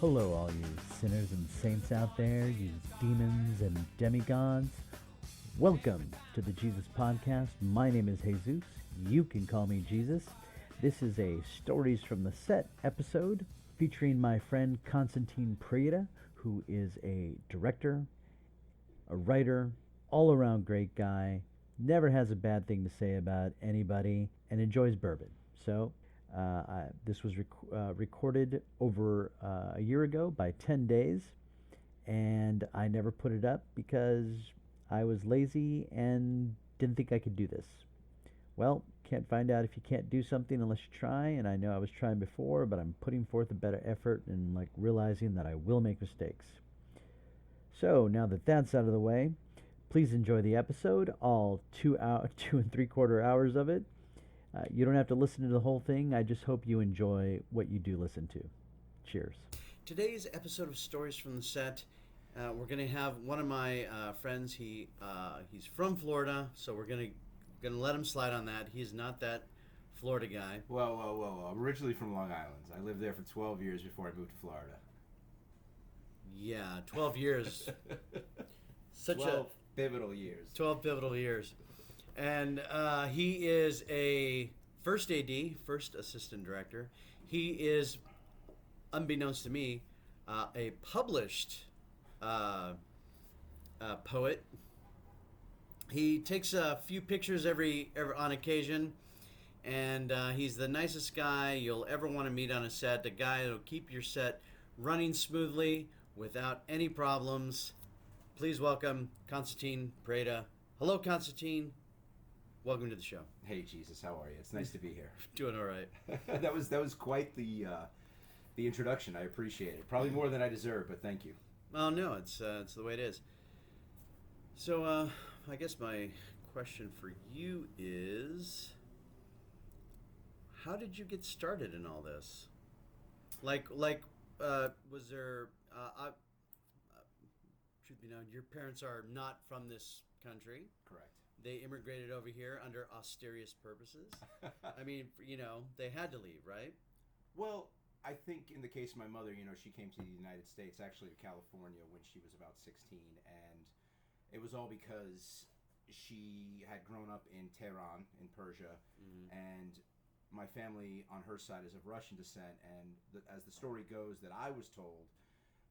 Hello, all you sinners and saints out there, you demons and demigods. Welcome to the Jesus Podcast. My name is Jesus. You can call me Jesus. This is a Stories from the Set episode featuring my friend Constantin Preda, who is a director, a writer, all around great guy, never has a bad thing to say about anybody, and enjoys bourbon. This was recorded over a year ago by 10 days, and I never put it up because I was lazy and didn't think I could do this. Well, can't find out if you can't do something unless you try, and I know I was trying before, but I'm putting forth a better effort and realizing that I will make mistakes. So now that that's out of the way, please enjoy the episode, all 2 and 3/4 hours of it. You don't have to listen to the whole thing. I just hope you enjoy what you do listen to. Cheers. Today's episode of Stories from the Set, we're going to have one of my friends. He's from Florida, so we're going to let him slide on that. He's not that Florida guy. Whoa. I'm originally from Long Island. I lived there for 12 years before I moved to Florida. Yeah, 12 years. 12 pivotal years. 12 pivotal years. And he is a first AD, first assistant director. He is, unbeknownst to me, a published poet. He takes a few pictures every on occasion, and he's the nicest guy you'll ever want to meet on a set. The guy that'll keep your set running smoothly without any problems. Please welcome Constantin Preda. Hello, Constantin. Welcome to the show. Hey, Jesus, how are you? It's nice to be here. Doing all right. That was quite the introduction. I appreciate it. Probably more than I deserve, but thank you. Well, no, it's the way it is. So, I guess my question for you is, how did you get started in all this? Was there? Truth be known, your parents are not from this country. Correct. They immigrated over here under austerious purposes. I mean, they had to leave, right? Well, I think in the case of my mother, she came to the United States, actually to California, when she was about 16, and it was all because she had grown up in Tehran, in Persia, and my family on her side is of Russian descent, and as the story goes that I was told,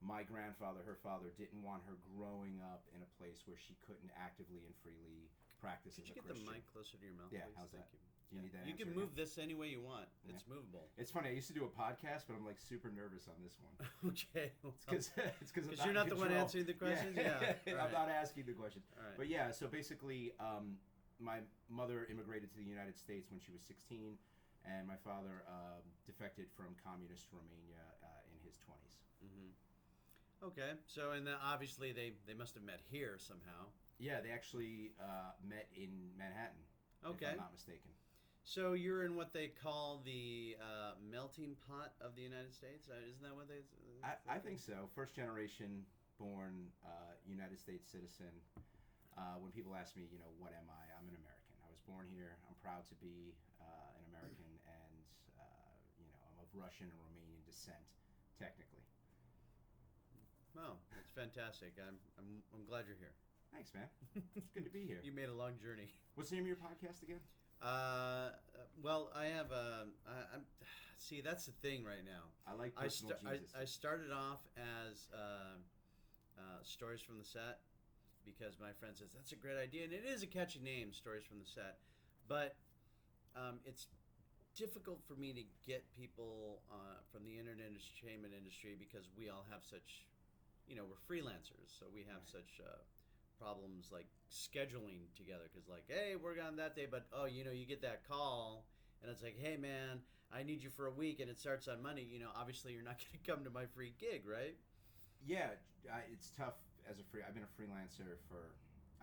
my grandfather, her father, didn't want her growing up in a place where she couldn't actively and freely practice as a Christian. Could you get the mic closer to your mouth, Yeah, please? how's that? Thank you. Do you need that You answer can move again? this any way you want. Yeah. It's movable. It's funny. I used to do a podcast, but I'm super nervous on this one. Okay. It's because you're not the one answering the questions. Yeah. Right. I'm not asking the questions. Right. But yeah, so basically, my mother immigrated to the United States when she was 16, and my father defected from communist Romania in his 20s. Mm-hmm. Okay. So, and then obviously they must have met here somehow. Yeah, they actually met in Manhattan. Okay. If I'm not mistaken. So you're in what they call the melting pot of the United States? Isn't that what they? I think so. First generation born United States citizen. When people ask me, what am I? I'm an American. I was born here. I'm proud to be an American, and I'm of Russian and Romanian descent, technically. Well, that's fantastic. I'm glad you're here. Thanks, man. It's good to be here. You made a long journey. What's the name of your podcast again? Well, I have see, that's the thing right now. I like personal Jesus. I started off as Stories from the Set because my friend says that's a great idea, and it is a catchy name, Stories from the Set, but it's difficult for me to get people from the internet entertainment industry because we all have such, we're freelancers, so we have such problems like scheduling together because hey, we're on that day, but you get that call and it's like, hey man, I need you for a week and it starts on Monday. Obviously you're not going to come to my free gig, right? Yeah, it's tough as I've been a freelancer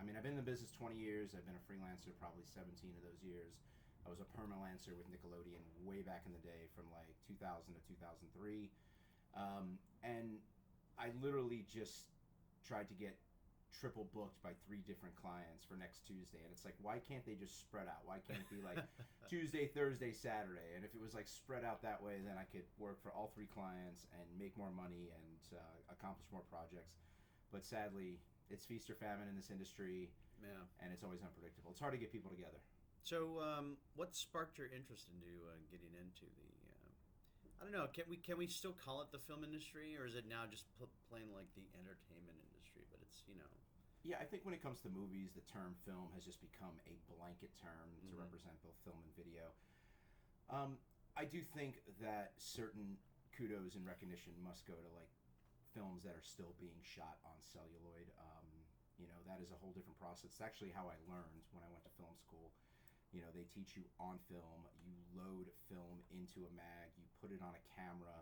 I've been in the business 20 years. I've been a freelancer probably 17 of those years. I was a permalancer with Nickelodeon way back in the day from 2000 to 2003. And I literally just tried to get triple booked by 3 different clients for next Tuesday, and it's like, why can't they just spread out? Why can't it be like Tuesday, Thursday, Saturday? And if it was like spread out that way, then I could work for all 3 clients and make more money and accomplish more projects. But sadly, it's feast or famine in this industry, Yeah. and it's always unpredictable. It's hard to get people together. So, what sparked your interest into getting into the? I don't know. Can we still call it the film industry, or is it now just plain like the entertainment industry? But it's Yeah, I think when it comes to movies, the term film has just become a blanket term to represent both film and video. I do think that certain kudos and recognition must go to like films that are still being shot on celluloid. That is a whole different process. It's actually how I learned when I went to film school. They teach you on film. You load film into a mag. You put it on a camera.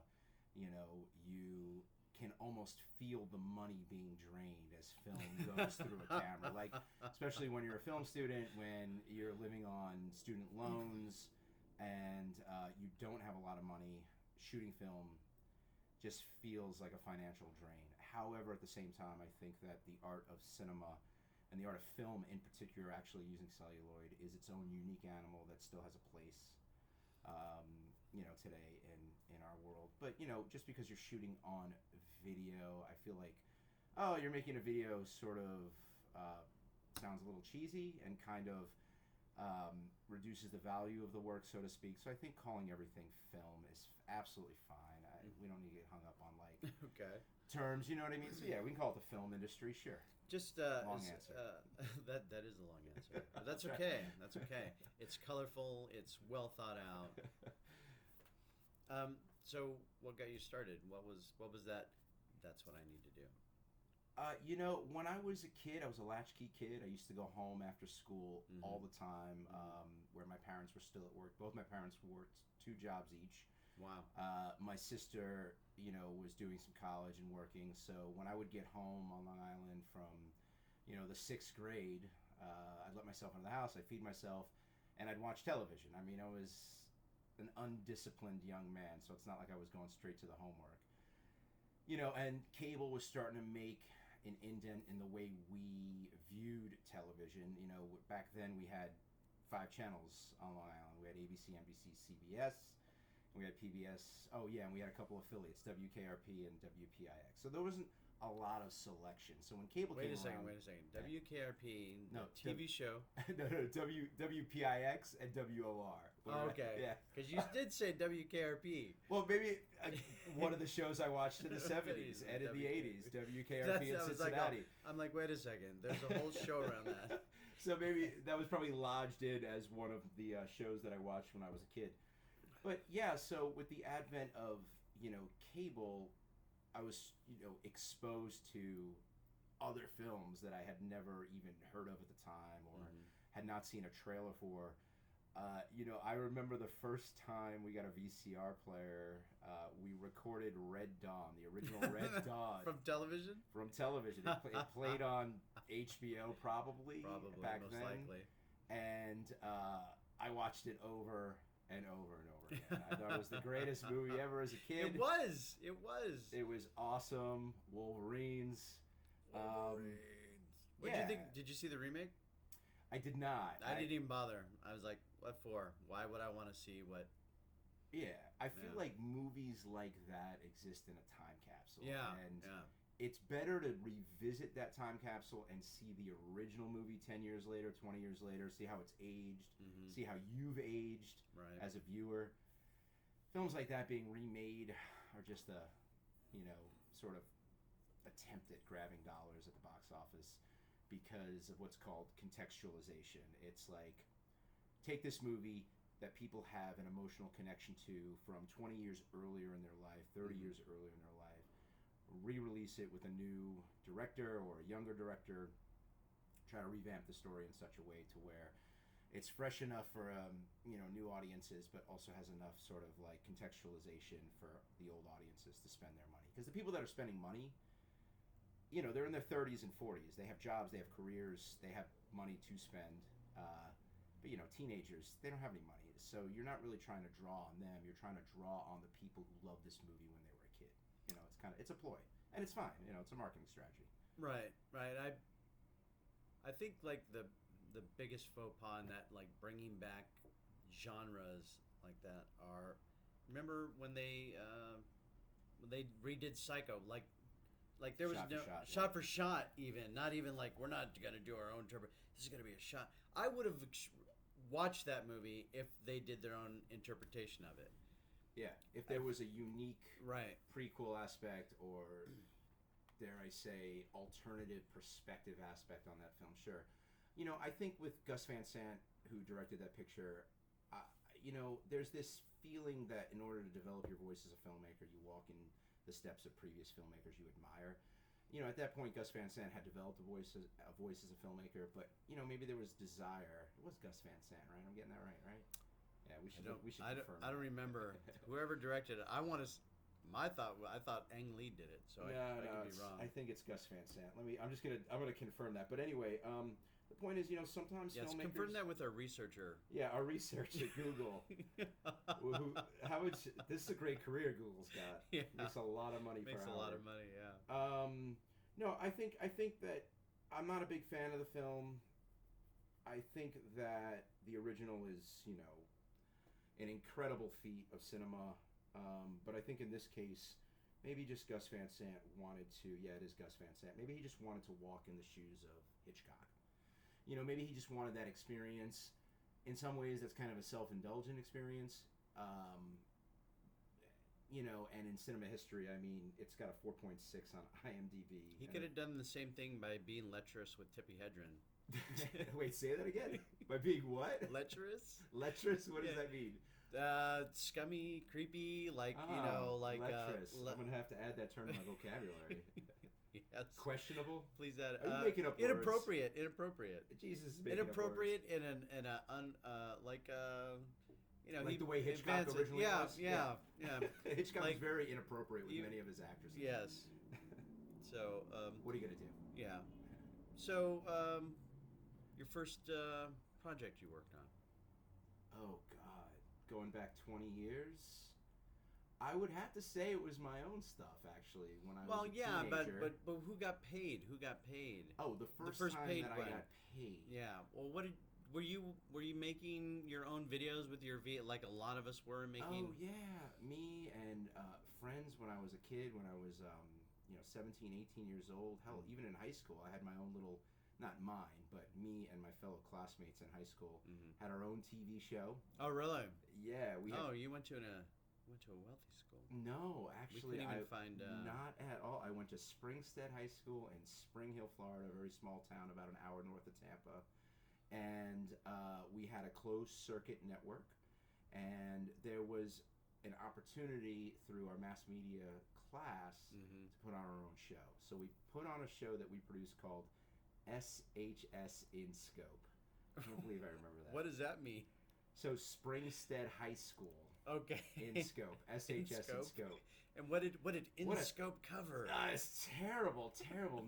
You can almost feel the money being drained as film goes through a camera. Like, especially when you're a film student, when you're living on student loans and you don't have a lot of money, shooting film just feels like a financial drain. However, at the same time, I think that the art of cinema and the art of film in particular, actually using celluloid, is its own unique animal that still has a place today in our world. But just because you're shooting on video, I feel like, oh, you're making a video sort of sounds a little cheesy and kind of reduces the value of the work, so to speak. So I think calling everything film is absolutely fine. We don't need to get hung up on like okay terms, you know what I mean? So yeah, we can call it the film industry, sure. Just long answer. That is a long answer. But that's okay. That's okay. It's colorful. It's well thought out. So what got you started? What was that? That's what I need to do. When I was a kid, I was a latchkey kid. I used to go home after school all the time, where my parents were still at work. Both my parents worked 2 jobs each. Wow. My sister, was doing some college and working. So when I would get home on Long Island from, the 6th grade, I'd let myself into the house. I'd feed myself, and I'd watch television. I mean, I was an undisciplined young man, so it's not like I was going straight to the homework. And cable was starting to make an indent in the way we viewed television. Back then we had 5 channels on Long Island. We had ABC, NBC, CBS. We had PBS. Oh yeah, and we had a couple of affiliates, WKRP and WPIX. So there wasn't a lot of selection. So when cable came around, Wait a second. WKRP, no TV show. no, WPIX and WOR. Oh, okay. Yeah. Because you did say WKRP. Well, maybe one of the shows I watched in the 70s and in the 80s, WKRP in Cincinnati. I'm like, wait a second. There's a whole show around that. So maybe that was probably lodged in as one of the shows that I watched when I was a kid. But yeah, so with the advent of, cable, I was, exposed to other films that I had never even heard of at the time or had not seen a trailer for. I remember the first time we got a VCR player, we recorded Red Dawn, the original Red Dawn. From television? From television. It played on HBO probably back most then. likely. And I watched it over and over and over again. I thought it was the greatest movie ever as a kid. It was. It was awesome. Wolverines. What did you think? Did you see the remake? I did not. I didn't even bother. I was like, what for? Why would I want to see what? Yeah, I feel like movies like that exist in a time capsule. Yeah, and yeah. It's better to revisit that time capsule and see the original movie 10 years later, 20 years later, see how it's aged, see how you've aged as a viewer. Films like that being remade are just a, sort of attempt at grabbing dollars at the box office because of what's called contextualization. It's like, take this movie that people have an emotional connection to from 20 years earlier in their life, 30 years earlier in their life, re-release it with a new director or a younger director, try to revamp the story in such a way to where it's fresh enough for new audiences, but also has enough sort of like contextualization for the old audiences to spend their money. Because the people that are spending money, they're in their 30s and 40s. They have jobs, they have careers, they have money to spend. But teenagers, they don't have any money. So you're not really trying to draw on them. You're trying to draw on the people who loved this movie when they were a kid. It's a ploy, and it's fine. It's a marketing strategy. Right. I think like the biggest faux pas in that, like bringing back genres like that are, remember when they redid Psycho, like there was shot for shot, even not even like we're not gonna do our own this is gonna be a shot. I would have watched that movie if they did their own interpretation of it. Yeah, if there was a unique right prequel aspect, or dare I say alternative perspective aspect on that film, sure. You know, I think with Gus Van Sant, who directed that picture, you know, there's this feeling that in order to develop your voice as a filmmaker, you walk in the steps of previous filmmakers you admire. You know, at that point, Gus Van Sant had developed a voice as a filmmaker, but you know, maybe there was desire. It was Gus Van Sant, right? I'm getting that right? Yeah, we should. I don't remember whoever directed it. I thought Ang Lee did it, so I could be wrong. I think it's Gus Van Sant. I'm gonna confirm that. But anyway, the point is, you know, sometimes filmmakers. Confirm that with our researcher. Yeah, our researcher, Google. This is a great career Google's got. Yeah. Makes a lot of money. Makes a lot of money. Yeah. No, I think that I'm not a big fan of the film. I think that the original is, you know, an incredible feat of cinema. But I think in this case, maybe just Gus Van Sant wanted to. Yeah, it is Gus Van Sant. Maybe he just wanted to walk in the shoes of Hitchcock. You know, maybe he just wanted that experience. In some ways, that's kind of a self-indulgent experience. You know, and in cinema history, I mean, it's got a 4.6 on IMDb. He could have done the same thing by being lecherous with Tippi Hedren. Wait, say that again? By being what? Lecherous? Lecherous? What does that mean? Scummy, creepy, like, you know, like... lecherous. I'm going to have to add that term to my vocabulary. Yes. Questionable? Please add. Are you making up inappropriate. words? Inappropriate. Jesus is making inappropriate up words. You know, like the way Hitchcock originally was? Yeah. Hitchcock was very inappropriate with many of his actresses. Yes. So, what are you going to do? Yeah. So, your first project you worked on? Oh, God. Going back 20 years? I would have to say it was my own stuff, actually, when I was a teenager. but who got paid? Who got paid? Oh, the first time that I got paid. Yeah. Well, were you making your own videos with your like a lot of us were making? Oh yeah, me and friends when I was a kid, when I was 17, 18 years old. Hell, even in high school, I had my own little, not mine, but me and my fellow classmates in high school had our own TV show. Oh really? Yeah, we. Oh, you went to a wealthy school? No, actually, we couldn't even find. Not at all. I went to Springstead High School in Spring Hill, Florida, a very small town about an hour north of Tampa. And we had a closed circuit network, and there was an opportunity through our mass media class to put on our own show. So we put on a show that we produced called SHS in Scope. I can't believe I remember that. What does that mean? So Springstead High School. Okay. In Scope. SHS in Scope. And what did Scope cover? It's terrible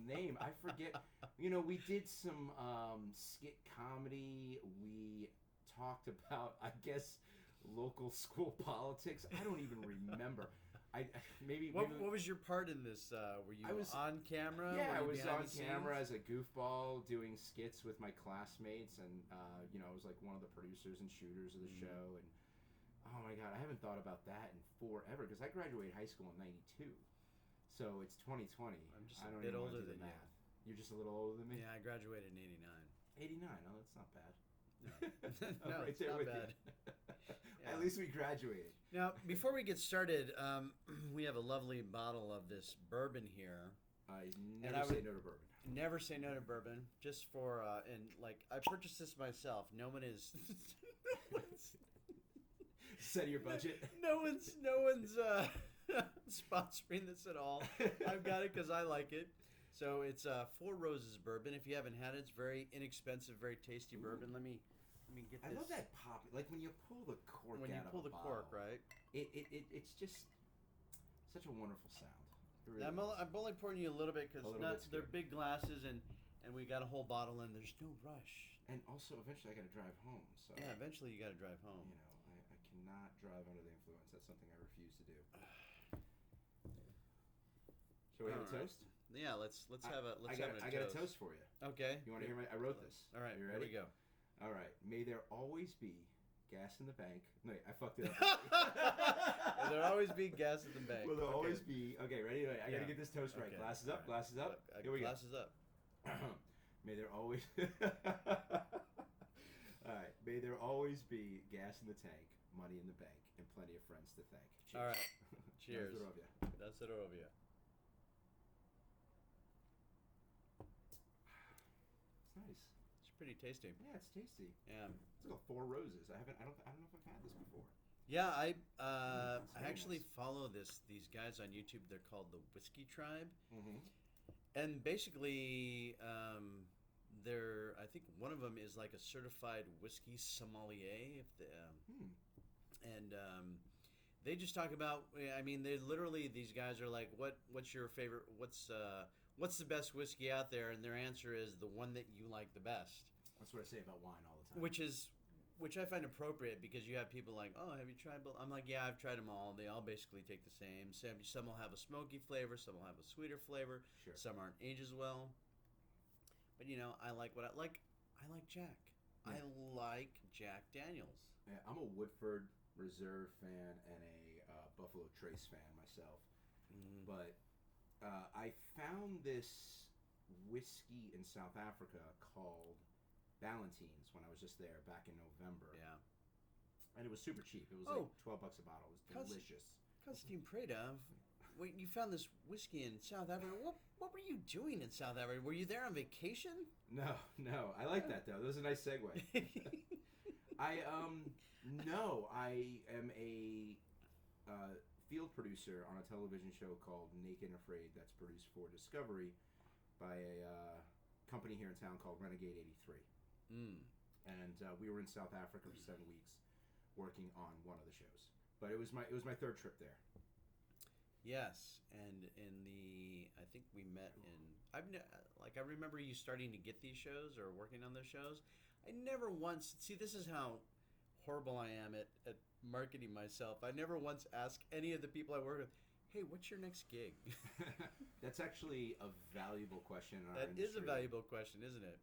name. I forget. You know, we did some skit comedy. We talked about, I guess, local school politics. I don't even remember. What was your part in this? Were you on camera? Yeah, I was on camera as a goofball doing skits with my classmates, and I was like one of the producers and shooters of the show. And oh my God, I haven't thought about that in forever, because I graduated high school in '92, so it's 2020. I'm just a bit older than you. You're just a little older than me. Yeah, I graduated in '89. '89. Oh, that's not bad. No, right it's there not with bad. Yeah. At least we graduated. Now, before we get started, we have a lovely bottle of this bourbon here. I never say no to bourbon. Never say no to bourbon. Just for and like I purchased this myself. No one is. Set your budget. No one's sponsoring this at all. I've got it because I like it. So it's Four Roses bourbon. If you haven't had it, it's very inexpensive, very tasty bourbon. Let me get this. I love that pop. Like when you pull the cork out of a bottle. When you pull the cork, right? It's just such a wonderful sound. Really I'm only pouring you a little bit because they're big glasses and we got a whole bottle in. There's no rush. And also, eventually, I got to drive home. So yeah, eventually you got to drive home. You know, I cannot drive under the influence. That's something I refuse to do. Shall we have a toast? Yeah, let's have a I got a toast for you. Okay. You want to hear I wrote this. All right. You Here ready? we go. All right. May there always be gas in the bank. Wait, I fucked it up. There'll always be gas in the bank. Will there always be? Okay, ready? I gotta get this toast right. Okay. Glasses up. All right. Glasses up. Here we go. Glasses up. May there always. All right. May there always be gas in the tank, money in the bank, and plenty of friends to thank. Cheers. All right. Cheers. Na zdrowie. Na zdrowie. It's nice. It's pretty tasty. Yeah, it's tasty. Yeah. It's called Four Roses. I don't know if I've had this before. Yeah, I very actually nice. follow these guys on YouTube. They're called the Whiskey Tribe, Mm-hmm. and basically, I think one of them is like a certified whiskey sommelier. If the, and they just talk about. I mean, they literally these guys are like, what's your favorite? What's the best whiskey out there? And their answer is the one that you like the best. That's what I say about wine all the time. Which I find appropriate because you have people like, oh, have you tried both? I'm like, yeah, I've tried them all. They all basically take the same. Some will have a smoky flavor, some will have a sweeter flavor. Sure. Some aren't aged as well. But I like what I like. I like Jack. Yeah. I like Jack Daniels. Yeah, I'm a Woodford Reserve fan and a Buffalo Trace fan myself. Mm. But I found this whiskey in South Africa called Ballantines when I was just there back in November. Yeah. And it was super cheap. It was Oh. like $12 a bottle. It was delicious. Constantin Preda, wait, you found this whiskey in South Africa. What were you doing in South Africa? Were you there on vacation? No. I like that though. That was a nice segue. I am a field producer on a television show called Naked and Afraid that's produced for Discovery by a company here in town called Renegade 83. And we were in South Africa for 7 weeks working on one of the shows. But it was my third trip there. Yes, and I think we met in I remember you starting to get these shows or working on those shows. I never once see this is how horrible I am at marketing myself. I never once asked any of the people I work with, hey, what's your next gig? That's actually a valuable question in our That is a industry. valuable question, isn't it?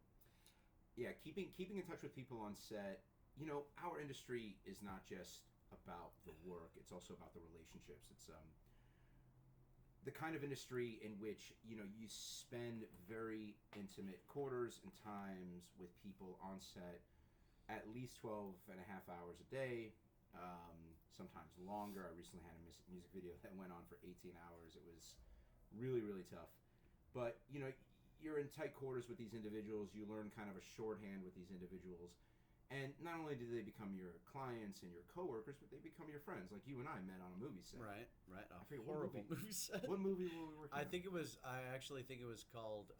Yeah, keeping in touch with people on set. Our industry is not just about the work; it's also about the relationships. It's the kind of industry in which you spend very intimate quarters and times with people on set, at least 12 and a half hours a day, sometimes longer. I recently had a music video that went on for 18 hours. It was really, really tough. But you're in tight quarters with these individuals. You learn kind of a shorthand with these individuals. And not only do they become your clients and your coworkers, but they become your friends. Like you and I met on a movie set. Right. I forget Horrible what movie set. What movie were we working on? I actually think it was called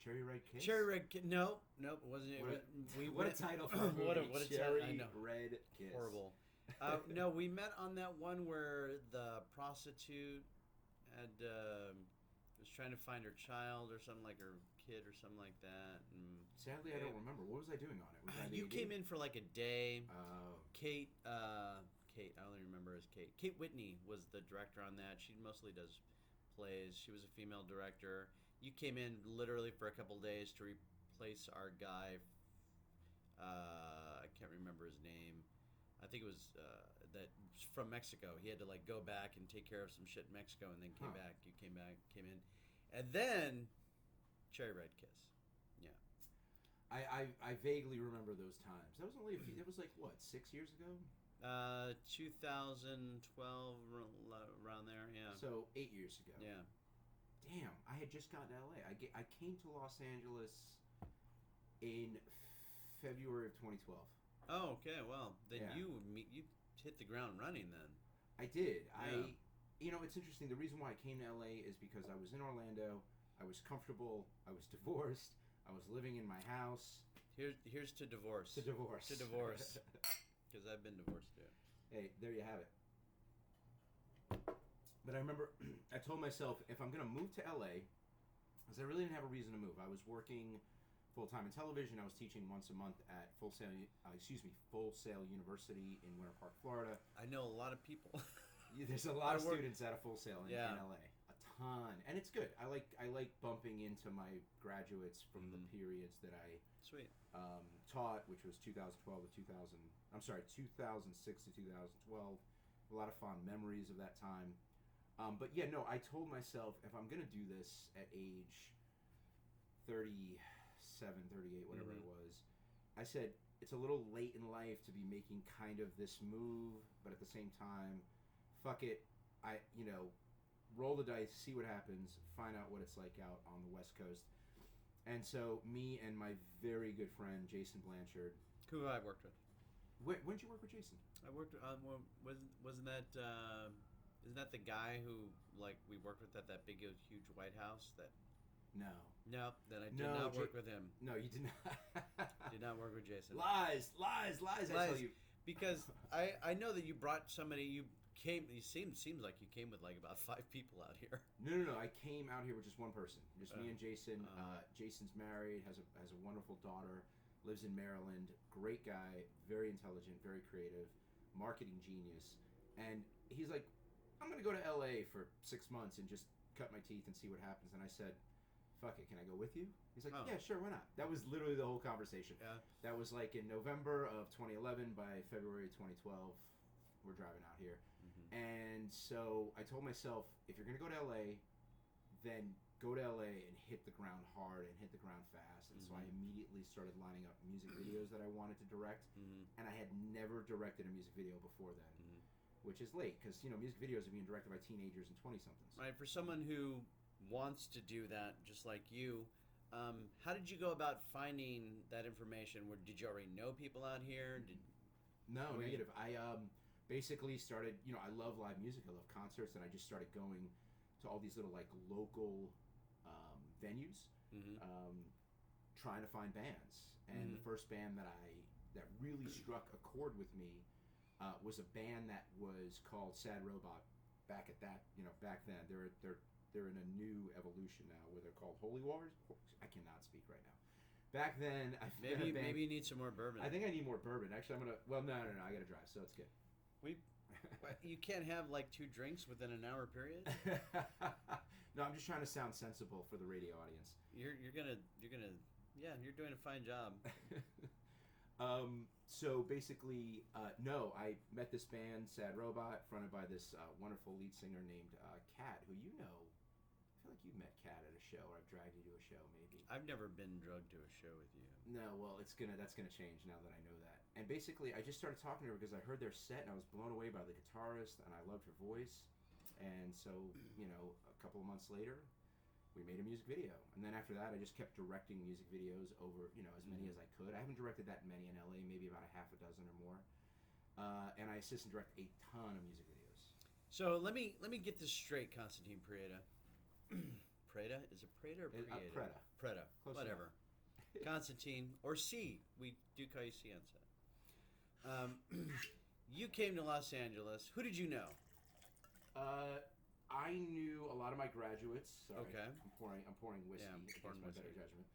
Cherry Red Kiss? Cherry Red Kiss. No, it wasn't. What a title for a movie. What a Cherry I know. Red Kiss. Horrible. No, we met on that one where the prostitute had was trying to find her child or something, like her kid or something like that. And Sadly, I don't remember. What was I doing on it? Was I you AD? came in for like a day. Oh. Kate, I only remember as Kate. Kate Whitney was the director on that. She mostly does plays. She was a female director. You came in literally for a couple days to replace our guy. I can't remember his name. I think it was that from Mexico. He had to like go back and take care of some shit in Mexico, and then came back. You came in, and then Cherry Red Kiss. Yeah. I vaguely remember those times. That was only a few. That was like what, 6 years ago? 2012, around there. Yeah. So 8 years ago. Yeah. Damn, I had just gotten to LA. I came to Los Angeles in February of 2012. Oh, okay. Well, then Yeah. you hit the ground running then. I did. Yeah. It's interesting. The reason why I came to LA is because I was in Orlando. I was comfortable. I was divorced. I was living in my house. Here's to divorce. To divorce. To divorce. Because I've been divorced too. Hey, there you have it. But I remember I told myself if I'm going to move to LA, because I really didn't have a reason to move. I was working full-time in television. I was teaching once a month at Full Sail University in Winter Park, Florida. I know a lot of people. There's a lot of students at a Full Sail in Yeah. LA. A ton, and it's good. I like bumping into my graduates from the periods that I Sweet. Taught, which was 2012 to 2000. I'm sorry, 2006 to 2012. A lot of fond memories of that time. But yeah, no, I told myself if I'm gonna do this at age 37, 38, whatever it was, I said it's a little late in life to be making kind of this move, but at the same time, fuck it. I roll the dice, see what happens, find out what it's like out on the West Coast. And so me and my very good friend Jason Blanchard, Who I worked with. when did you work with Jason? I worked. Wasn't that? Isn't that the guy who we worked with at that big huge White House? That No. no, then I did not work with him. No, you did not. Did not work with Jason. Lies. I tell you. Because I know that you brought somebody. You came. You seems like you came with about 5 people out here. No. I came out here with just one person, just me and Jason. Jason's married, has a wonderful daughter, lives in Maryland. Great guy, very intelligent, very creative, marketing genius. And he's like, I'm gonna go to LA for 6 months and just cut my teeth and see what happens. And I said, fuck it, can I go with you? He's like, yeah, sure, why not? That was literally the whole conversation. Yeah. That was in November of 2011. By February 2012, we're driving out here. And so I told myself, if you're going to go to LA, then go to LA and hit the ground hard and hit the ground fast. And so I immediately started lining up music videos that I wanted to direct. And I had never directed a music video before then, which is late because, music videos are being directed by teenagers and 20-somethings. Right. For someone who wants to do that, just like you, how did you go about finding that information? Did you already know people out here? No, negative. I basically started, I love live music. I love concerts, and I just started going to all these little local venues, trying to find bands. And the first band that really struck a chord with me was a band that was called Sad Robot. Back then, they're in a new evolution now where they're called Holy Wars. I cannot speak right now. Back then, maybe you need some more bourbon. I think I need more bourbon. Actually, I'm gonna. Well, no. I gotta drive, so it's good. You can't have 2 drinks within an hour period. No, I'm just trying to sound sensible for the radio audience. You're doing a fine job. So basically, no, I met this band, Sad Robot, fronted by this wonderful lead singer named Kat, who you know. I feel like you've met Kat at a show, or I've dragged you to a show, maybe. I've never been drugged to a show with you. No, well, that's gonna change now that I know that. And basically, I just started talking to her because I heard their set, and I was blown away by the guitarist, and I loved her voice. And so, a couple of months later, we made a music video. And then after that, I just kept directing music videos over, as many as I could. I haven't directed that many in LA, maybe about a half a dozen or more. And I assist and direct a ton of music videos. So let me get this straight, Constantin Preda. Preda? Is it Preda or Preda? Preda. Preda. Close Whatever. Constantine, or C. We do call you C on set. You came to Los Angeles. Who did you know? I knew a lot of my graduates. Sorry, Okay. I'm pouring whiskey. Yeah, against pouring my whiskey. better judgment.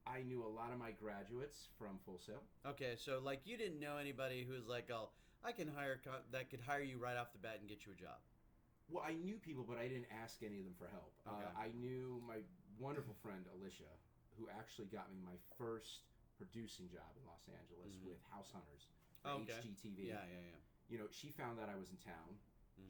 I knew a lot of my graduates from Full Sail. Okay, so you didn't know anybody who was I can hire that could hire you right off the bat and get you a job. Well, I knew people, but I didn't ask any of them for help. Okay. I knew my wonderful friend Alicia, who actually got me my first producing job in Los Angeles with House Hunters for HGTV. Yeah. She found that I was in town.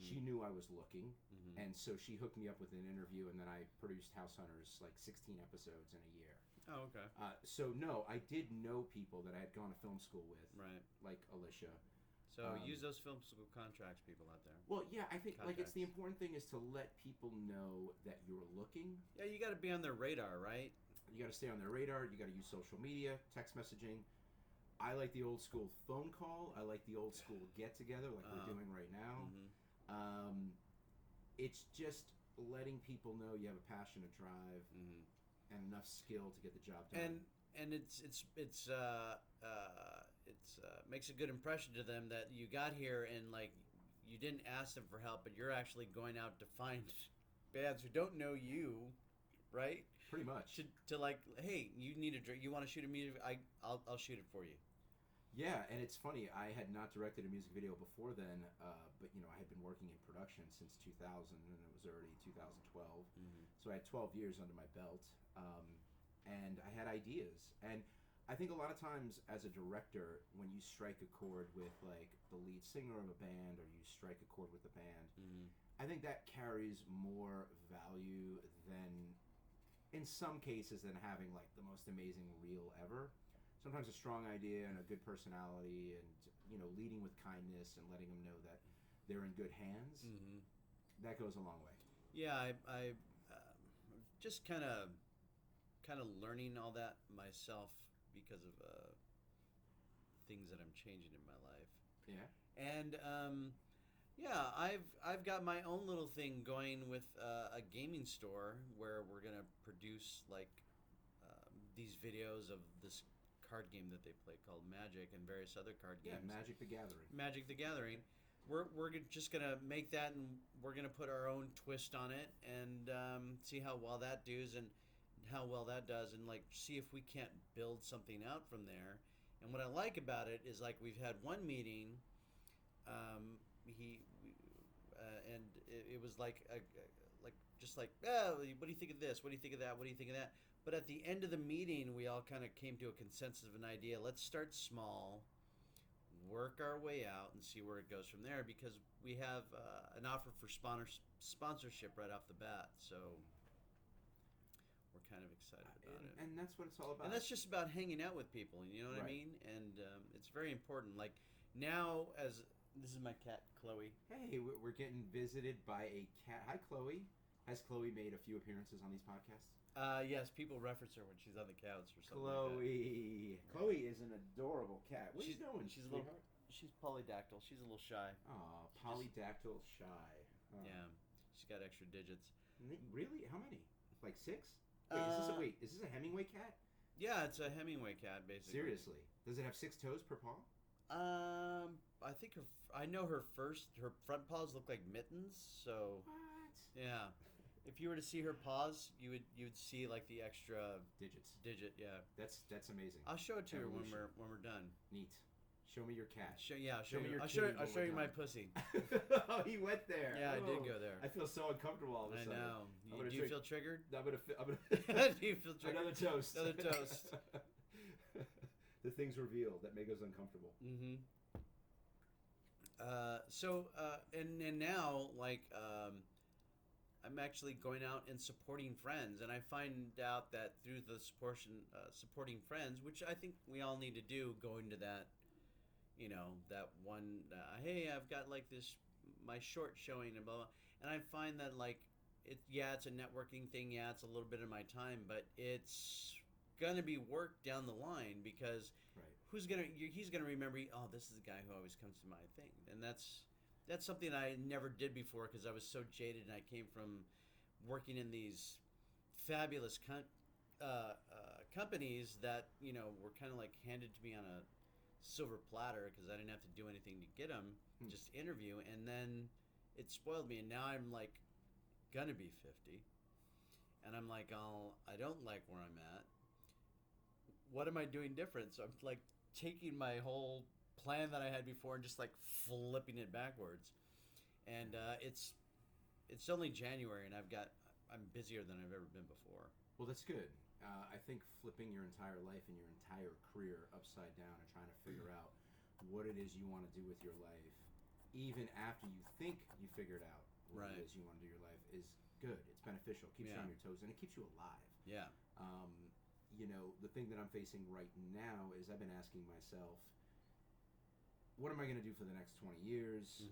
She knew I was looking, and so she hooked me up with an interview, and then I produced House Hunters 16 episodes in a year. Oh, okay. So no, I did know people that I had gone to film school with, Right. like Alicia. So use those film school contracts, people out there. Well, yeah, I think it's the Contacts. important thing is to let people know that you're looking. Yeah, you got to be on their radar, right? You got to stay on their radar. You got to use social media, text messaging. I like the old school phone call. I like the old school get together, like we're doing right now. It's just letting people know you have a passion, a drive, and enough skill to get the job done. And it's makes a good impression to them that you got here and you didn't ask them for help, but you're actually going out to find bands who don't know you, right? Pretty much. To hey, you need you want to shoot a music? I'll shoot it for you. Yeah, and it's funny. I had not directed a music video before then, but I had been working working in production since 2000, and it was already 2012. Mm-hmm. So I had 12 years under my belt, and I had ideas. And I think a lot of times as a director, when you strike a chord with like the lead singer of a band, or you strike a chord with the band, Mm-hmm. I think that carries more value than, in some cases, than having like the most amazing reel ever. Sometimes a strong idea and a good personality, and leading with kindness and letting them know that they're in good hands, Mm-hmm. that goes a long way. Yeah, I just kind of learning all that myself because of things that I'm changing in my life. Yeah. And yeah, I've got my own little thing going with a gaming store where we're gonna produce like these videos of this card game that they play called Magic, and various other card games. Yeah, Magic the Gathering. Magic the Gathering. We're just gonna make that, and we're gonna put our own twist on it, and see how well that does, and how well that does, and like see if we can't build something out from there. And what I like about it is like we've had one meeting. And it was like oh, what do you think of this? What do you think of that? What do you think of that? But at the end of the meeting, we all kind of came to a consensus of an idea. Let's start small, work our way out, and see where it goes from there. Because we have an offer for sponsorship right off the bat, so we're kind of excited about it. And that's what it's all about. And that's just about hanging out with people. You know what I Right. mean? And it's very important. Like now, as this is my cat, Chloe. Hey, we're getting visited by a cat. Hi, Chloe. Has Chloe made a few appearances on these podcasts? Yes, people reference her when she's on the couch or something. Chloe. Like Chloe is an adorable cat. What are you doing? She's a little. She's polydactyl. She's a little shy. Aw, polydactyl shy. Oh. Yeah, she's got extra digits. Really? How many? Like 6? Wait, is this a Hemingway cat? Yeah, it's a Hemingway cat, basically. Seriously? Does it have 6 toes per paw? I think I know her front paws look like mittens. So What? yeah, if you were to see her paws, you would see like the extra digit. Yeah, That's amazing. I'll show it to her when Evolution. we're done. Neat. Show me your cat. Show Show me you. your I'll show kitty I'll one show more you my time. pussy. Oh, he went there. Yeah, I did Oh, go there. I feel so uncomfortable all of a I sudden. know. I'm gonna Do you drink- feel triggered? I'm gonna Do you feel triggered? another toast. Another toast. The things revealed that make us uncomfortable. Mm-hmm. And now like I'm actually going out and supporting friends, and I find out that through the supporting friends, which I think we all need to do, going to that, that one, hey, I've got like this my short showing and blah blah, and I find that like it's a networking thing, it's a little bit of my time, but it's gonna be work down the line because Right. he's gonna remember, oh, this is the guy who always comes to my thing, and that's something I never did before because I was so jaded, and I came from working in these fabulous companies that were kind of like handed to me on a silver platter because I didn't have to do anything to get them, just interview, and then it spoiled me, and now I'm like gonna be 50, and I'm like, I don't like where I'm at. What am I doing different? So I'm like taking my whole plan that I had before and just like flipping it backwards. And it's only January, and I'm busier than I've ever been before. Well, that's good. I think flipping your entire life and your entire career upside down and trying to figure out what it is you want to do with your life, even after you think you figured out what Right. it is you want to do with your life, is good. It's beneficial. It keeps you Yeah. on your toes, and it keeps you alive. Yeah. The thing that I'm facing right now is I've been asking myself, what am I going to do for the next 20 years?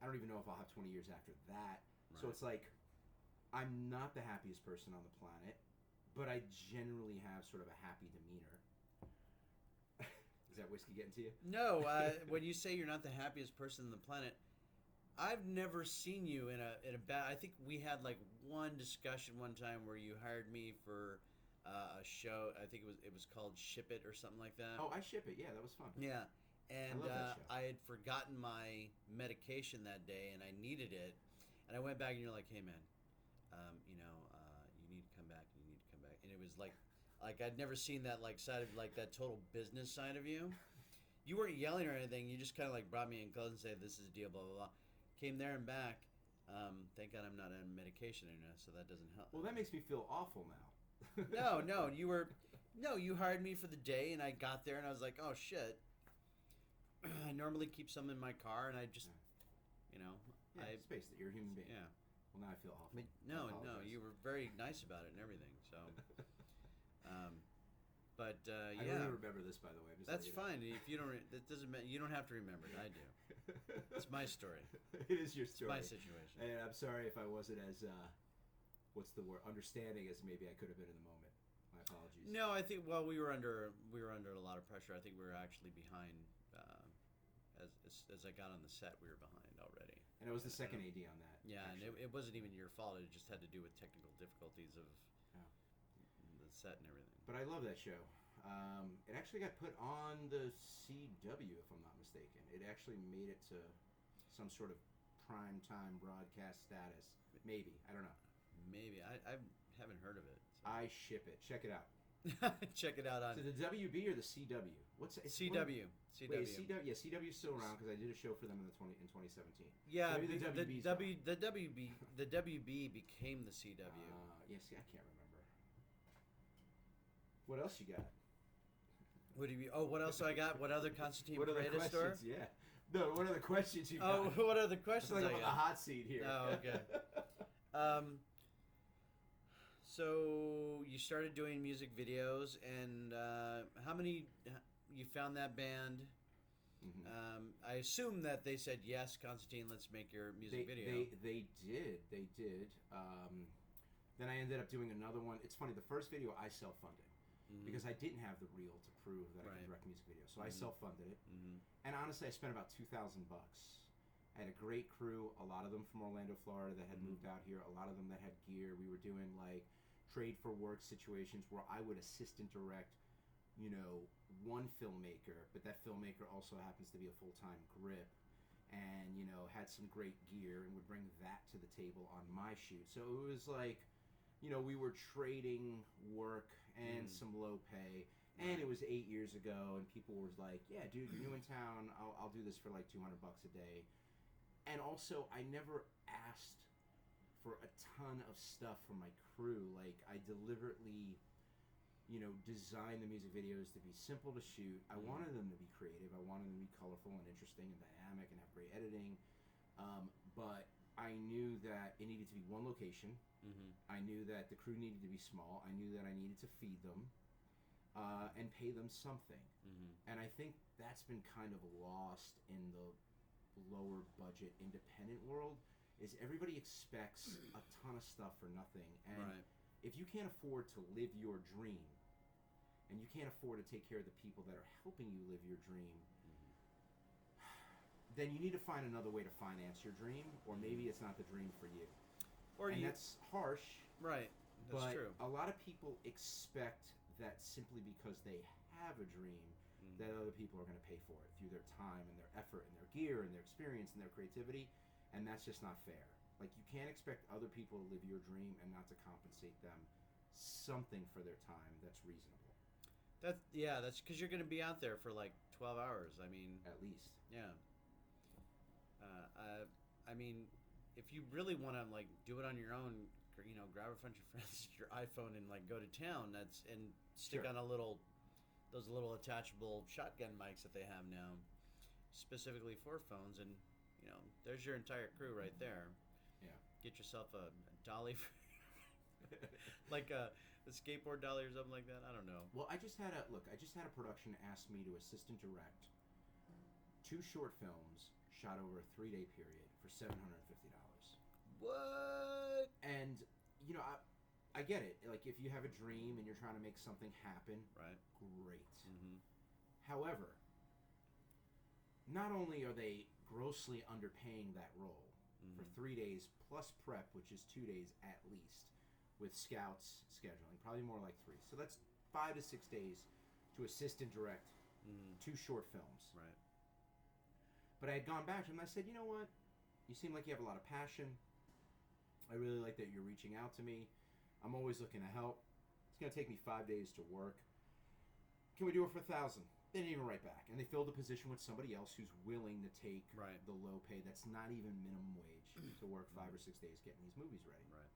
I don't even know if I'll have 20 years after that. Right. So it's like, I'm not the happiest person on the planet, but I generally have sort of a happy demeanor. Is that whiskey getting to you? No, when you say you're not the happiest person on the planet, I've never seen you in a bad. I think we had like one discussion one time where you hired me for a show. I think it was called Ship It or something like that. Oh, I ship it. Yeah, that was fun. Yeah. And love that show. I had forgotten my medication that day, and I needed it. And I went back, and you're like, "Hey, man, you need to come back. You need to come back." And it was like I'd never seen that side of that total business side of you. You weren't yelling or anything. You just kind of brought me in close and said, "This is a deal, blah blah blah." came there and back. Thank God I'm not on medication anymore, so that doesn't help. Well, that makes me feel awful now. No, you hired me for the day, and I got there, and I was like, oh shit. I normally keep some in my car, and I just, space that you're a human being. Yeah. Well, now I feel awful. But no, you were very nice about it and everything. So, I yeah. don't even remember this, by the way. That's fine. If you don't, that doesn't mean you don't have to remember it. I do. It's my story. It is your story. It's my situation. And I'm sorry if I wasn't as, what's the word, understanding as maybe I could have been in the moment. My apologies. No, I think we were under a lot of pressure. I think we were actually behind. As I got on the set, we were behind already. And it was the second AD on that. Yeah, actually. and it wasn't even your fault. It just had to do with technical difficulties of the set and everything. But I love that show. It actually got put on the CW, if I'm not mistaken. It actually made it to some sort of prime time broadcast status. Maybe. I don't know. Maybe. I haven't heard of it. So. I ship it. Check it out. Check it out on... So the WB or the CW? What's it? CW. CW. Wait, CW? Yeah, CW's still around because I did a show for them in 2017. Yeah, maybe the WB became the CW. Yeah, see, I can't remember. What else you got? What else I got? What other Constantin Preda store? Yeah. No, what are the questions you got? Oh, what are the questions I I got? got? The hot seat here. Oh, okay. So you started doing music videos, and how many? You found that band. Mm-hmm. I assume that they said yes, Constantine. Let's make your music video. They did. Then I ended up doing another one. It's funny. The first video I self-funded. Mm-hmm. Because I didn't have the reel to prove that I could direct music videos. So I self-funded it. Mm-hmm. And honestly, I spent about $2,000. I had a great crew, a lot of them from Orlando, Florida that had moved out here, a lot of them that had gear. We were doing like trade for work situations where I would assist and direct, one filmmaker, but that filmmaker also happens to be a full-time grip and, had some great gear and would bring that to the table on my shoot. So it was like, we were trading work and some low pay, and it was 8 years ago, and people were like, yeah, dude, you're new in town, I'll do this for like $200 a day. And also, I never asked for a ton of stuff from my crew. Like, I deliberately, designed the music videos to be simple to shoot. I wanted them to be creative. I wanted them to be colorful and interesting and dynamic and have great editing. But I knew that it needed to be one location. Mm-hmm. I knew that the crew needed to be small. I knew that I needed to feed them and pay them something. Mm-hmm. And I think that's been kind of lost in the lower budget independent world, is everybody expects a ton of stuff for nothing. And if you can't afford to live your dream, and you can't afford to take care of the people that are helping you live your dream, then you need to find another way to finance your dream, or maybe it's not the dream for you. That's harsh. Right. That's true. A lot of people expect that simply because they have a dream, that other people are going to pay for it through their time and their effort and their gear and their experience and their creativity, and that's just not fair. Like, you can't expect other people to live your dream and not to compensate them something for their time that's reasonable. That's because you're going to be out there for like 12 hours. I mean, at least. Yeah. I mean, if you really want to like do it on your own, grab a bunch of friends, your iPhone, and like go to town. And stick on those little attachable shotgun mics that they have now, specifically for phones, and there's your entire crew right there. Yeah. Get yourself a dolly, like a skateboard dolly or something like that. I don't know. Well, I just had a production ask me to assist and direct 2 short films shot over a 3-day period for $750. What? And I get it. Like, if you have a dream and you're trying to make something happen, right? Great. Mm-hmm. However, not only are they grossly underpaying that role for 3 days plus prep, which is 2 days at least, with scouts scheduling, probably more like 3. So that's 5 to 6 days to assist and direct 2 short films. Right. But I had gone back to him and I said, you know what? You seem like you have a lot of passion. I really like that you're reaching out to me. I'm always looking to help. It's going to take me 5 days to work. Can we do it for $1,000? they didn't even write back, and they filled the position with somebody else who's willing to take Right. the low pay that's not even minimum wage to work 5 or 6 days getting these movies ready. Right.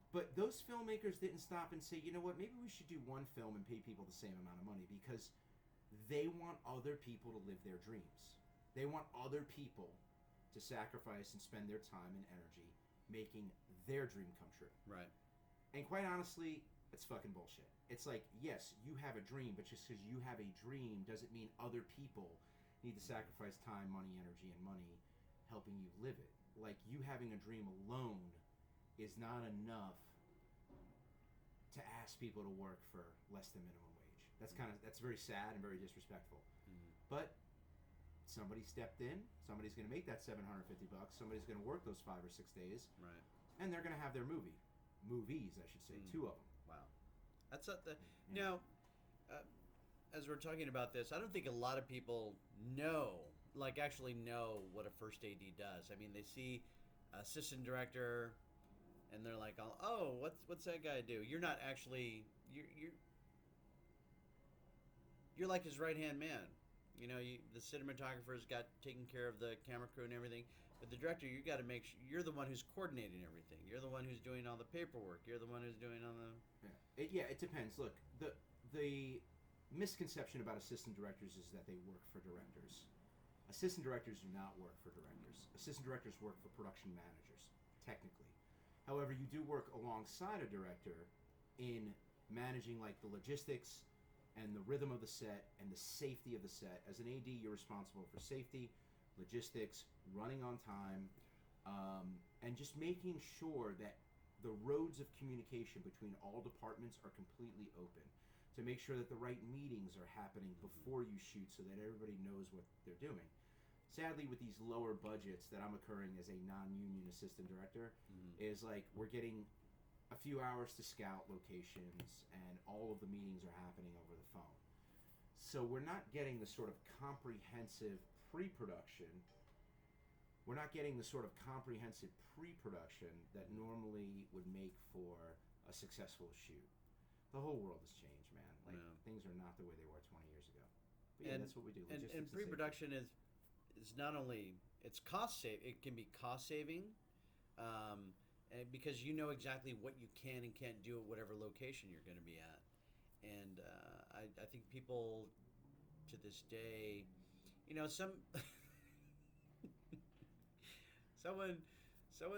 But those filmmakers didn't stop and say, you know what, maybe we should do one film and pay people the same amount of money, because they want other people to live their dreams. They want other people to sacrifice and spend their time and energy making their dream come true. Right. And quite honestly, it's fucking bullshit. It's like, yes, you have a dream, but just because you have a dream doesn't mean other people need to sacrifice time, money, energy, and money helping you live it. Like, you having a dream alone is not enough to ask people to work for less than minimum wage. That's very sad and very disrespectful. Mm-hmm. But somebody stepped in, somebody's going to make that $750, somebody's going to work those 5 or 6 days, Right. and they're going to have their movies, I should say, 2 of them. Wow. That's not the now. As we're talking about this, I don't think a lot of people actually know what a first AD does. I mean, they see assistant director, and they're like, "Oh, what's that guy do?" You're not actually you're like his right hand man. You know, the cinematographer's got taking care of the camera crew and everything. But the director, you got to make sure you're the one who's coordinating everything. You're the one who's doing all the paperwork. You're the one who's doing all the. It depends. Look, the misconception about assistant directors is that they work for directors. Assistant directors do not work for directors. Assistant directors work for production managers, technically. However, you do work alongside a director in managing like the logistics and the rhythm of the set and the safety of the set. As an AD, you're responsible for safety, logistics, running on time, and just making sure that the roads of communication between all departments are completely open, to make sure that the right meetings are happening before you shoot so that everybody knows what they're doing. Sadly, with these lower budgets that I'm occurring as a non-union assistant director, is like we're getting a few hours to scout locations and all of the meetings are happening over the phone. So we're not getting the sort of comprehensive pre-production. We're not getting the sort of comprehensive pre-production that normally would make for a successful shoot. The whole world has changed, man. Like, things are not the way they were 20 years ago. But yeah, that's what we do. And pre-production is not only it's it can be cost saving, and because you know exactly what you can and can't do at whatever location you're going to be at. And I think people to this day, you know, someone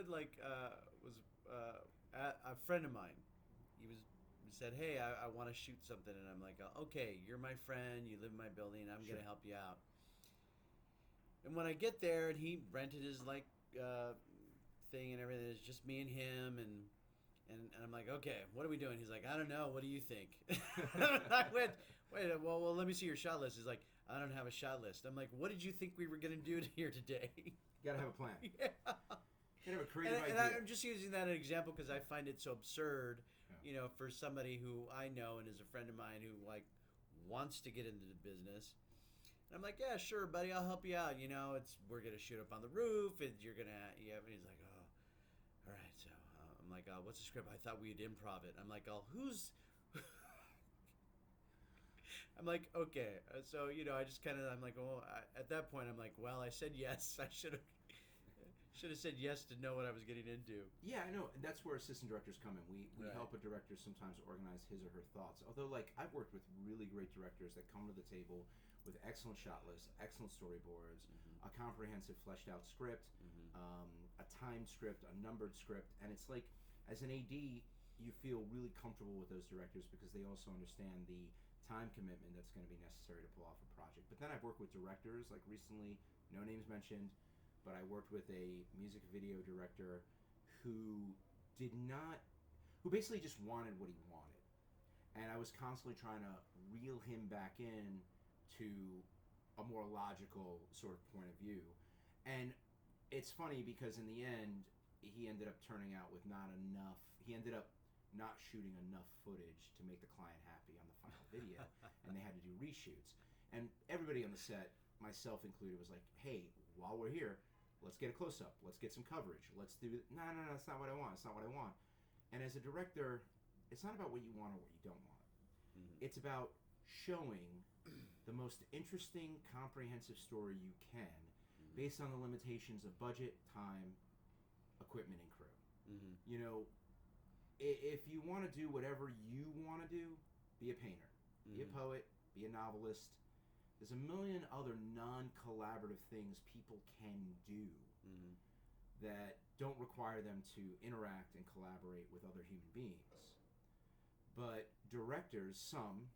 like was a friend of mine. He said, "Hey, I want to shoot something," and I'm like, "Okay, you're my friend. You live in my building. I'm going to help you out." And when I get there, and he rented his thing and everything, it's just me and him, and I'm like, "Okay, what are we doing?" He's like, "I don't know. What do you think?" I went, "Wait, well, let me see your shot list." He's like, "I don't have a shot list." I'm like, "What did you think we were gonna do here today?" You gotta have a plan. Yeah. You gotta have a creative idea. And I'm just using that as an example because I find it so absurd, you know, for somebody who I know and is a friend of mine who like wants to get into the business. And I'm like, "Yeah, sure, buddy, I'll help you out. You know, we're gonna shoot up on the roof, and you're gonna." Yeah, and he's like, "Oh, all right." So I'm like, "What's the script? I thought we'd improv it." I'm like, who's? I'm like, okay. So you know, I just kind of, I'm like, well, at that point, I'm like, well, I said yes. I should have said yes to know what I was getting into. Yeah, I know, and that's where assistant directors come in. We help a director sometimes organize his or her thoughts. Although, like, I've worked with really great directors that come to the table with excellent shot lists, excellent storyboards, a comprehensive fleshed out script, a timed script, a numbered script, and it's like, as an AD, you feel really comfortable with those directors because they also understand the time commitment that's going to be necessary to pull off a project. But then I've worked with directors, like recently, no names mentioned, but I worked with a music video director who basically just wanted what he wanted. And I was constantly trying to reel him back in to a more logical sort of point of view. And it's funny because in the end, he ended up turning out with he ended up not shooting enough footage to make the client happy on the final video. And they had to do reshoots. And everybody on the set, myself included, was like, "Hey, while we're here, let's get a close-up. Let's get some coverage. Let's do it." No, that's not what I want. It's not what I want. And as a director, it's not about what you want or what you don't want. It's about showing the most interesting, comprehensive story you can, based on the limitations of budget, time, equipment, and crew. You know, if you want to do whatever you want to do, be a painter, be a poet, be a novelist. There's a million other non-collaborative things people can do that don't require them to interact and collaborate with other human beings. But directors, some,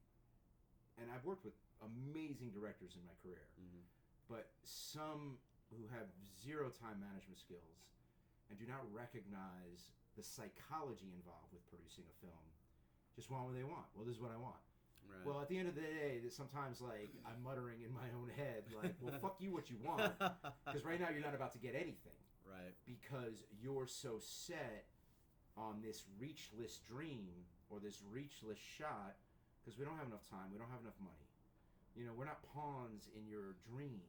and I've worked with amazing directors in my career, but some who have zero time management skills and do not recognize the psychology involved with producing a film just want what they want. Well, this is what I want. Right. Well, at the end of the day, sometimes like I'm muttering in my own head, like, well, fuck you what you want, because right now you're not about to get anything. Right. Because you're so set on this reachless dream or this reachless shot, because we don't have enough time, we don't have enough money. You know, we're not pawns in your dream.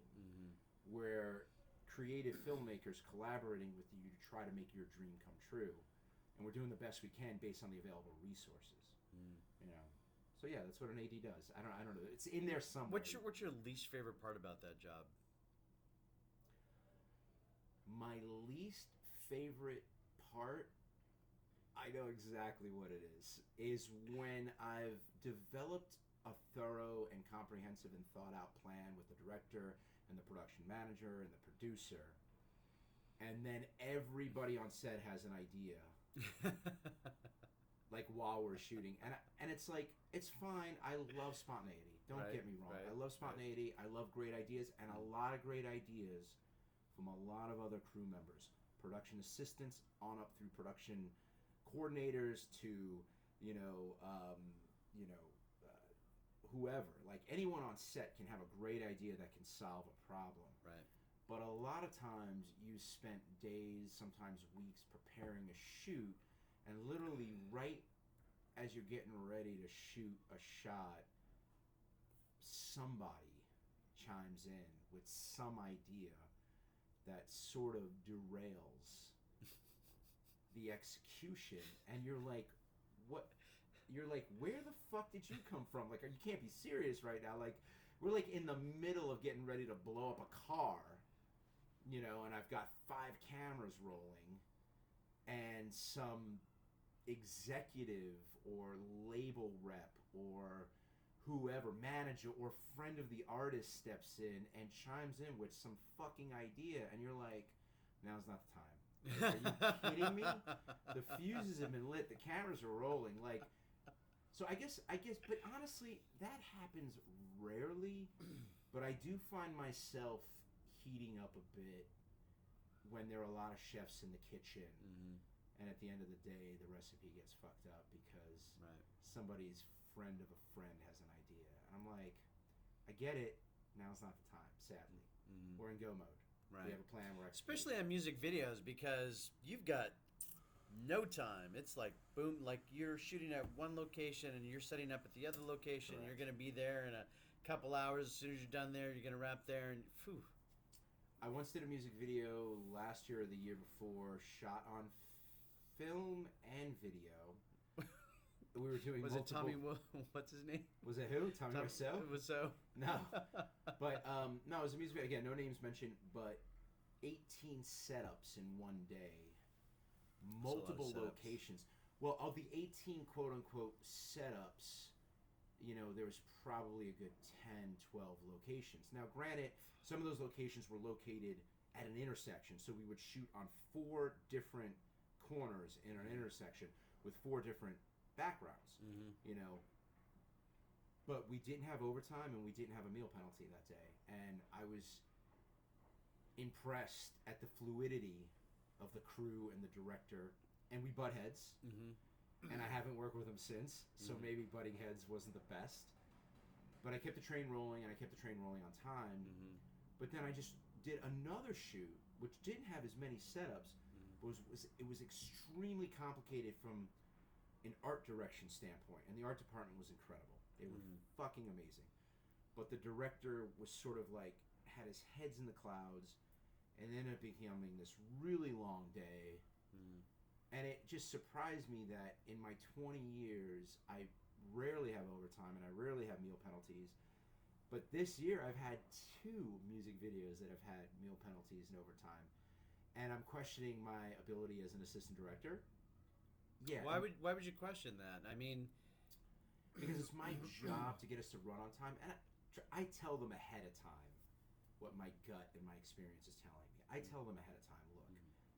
We're creative filmmakers collaborating with you to try to make your dream come true. And we're doing the best we can based on the available resources. You know. So yeah, that's what an AD does. I don't know. It's in there somewhere. What's your least favorite part about that job? My least favorite part, I know exactly what it is when I've developed a thorough and comprehensive and thought out plan with the director and the production manager and the producer, and then everybody on set has an idea. Like while we're shooting, and it's like, it's fine. I love spontaneity. Don't get me wrong. I love spontaneity. I love great ideas, and a lot of great ideas from a lot of other crew members, production assistants on up through production coordinators to whoever. Like anyone on set can have a great idea that can solve a problem. Right. But a lot of times you spent days, sometimes weeks, preparing a shoot. And literally right as you're getting ready to shoot a shot, somebody chimes in with some idea that sort of derails the execution. And you're like, what? You're like, where the fuck did you come from? Like, you can't be serious right now. Like, we're like in the middle of getting ready to blow up a car, you know, and I've got 5 cameras rolling, and some executive or label rep or whoever, manager or friend of the artist steps in and chimes in with some fucking idea, and you're like, now's not the time. Like, are you kidding me? The fuses have been lit, the cameras are rolling. Like, so I guess, but honestly, that happens rarely, but I do find myself heating up a bit when there are a lot of chefs in the kitchen. And at the end of the day, the recipe gets fucked up because somebody's friend of a friend has an idea. And I'm like, I get it. Now's not the time, sadly. We're in go mode. Right. We have a plan. We're executing. Especially on music videos, because you've got no time. It's like, boom, like you're shooting at one location and you're setting up at the other location. Correct. You're going to be there in a couple hours. As soon as you're done there, you're going to wrap there. And phew. I once did a music video last year or the year before, shot on film and video. We were doing was multiple... it Tommy? What's his name? Was it who? Tommy Wiseau? Wiseau? No, but no, it was a music video. Again, no names mentioned, but 18 setups in one day, multiple locations. Well, of the 18 quote unquote setups, you know, there was probably a good 10, 12 locations. Now, granted, some of those locations were located at an intersection, so we would shoot on 4 different corners in an intersection with 4 different backgrounds, you know. But we didn't have overtime and we didn't have a meal penalty that day. And I was impressed at the fluidity of the crew and the director. And we butt heads. And I haven't worked with them since, so maybe butting heads wasn't the best. But I kept the train rolling, and I kept the train rolling on time. But then I just did another shoot, which didn't have as many setups, but it was extremely complicated from an art direction standpoint, and the art department was incredible. They were fucking amazing. But the director was sort of like, had his heads in the clouds, and ended up becoming this really long day. And it just surprised me that in my 20 years, I rarely have overtime and I rarely have meal penalties. But this year, I've had 2 music videos that have had meal penalties and overtime, and I'm questioning my ability as an assistant director. Yeah. Why would you question that? I mean, because it's my job to get us to run on time, and I tell them ahead of time what my gut and my experience is telling me. I tell them ahead of time, look,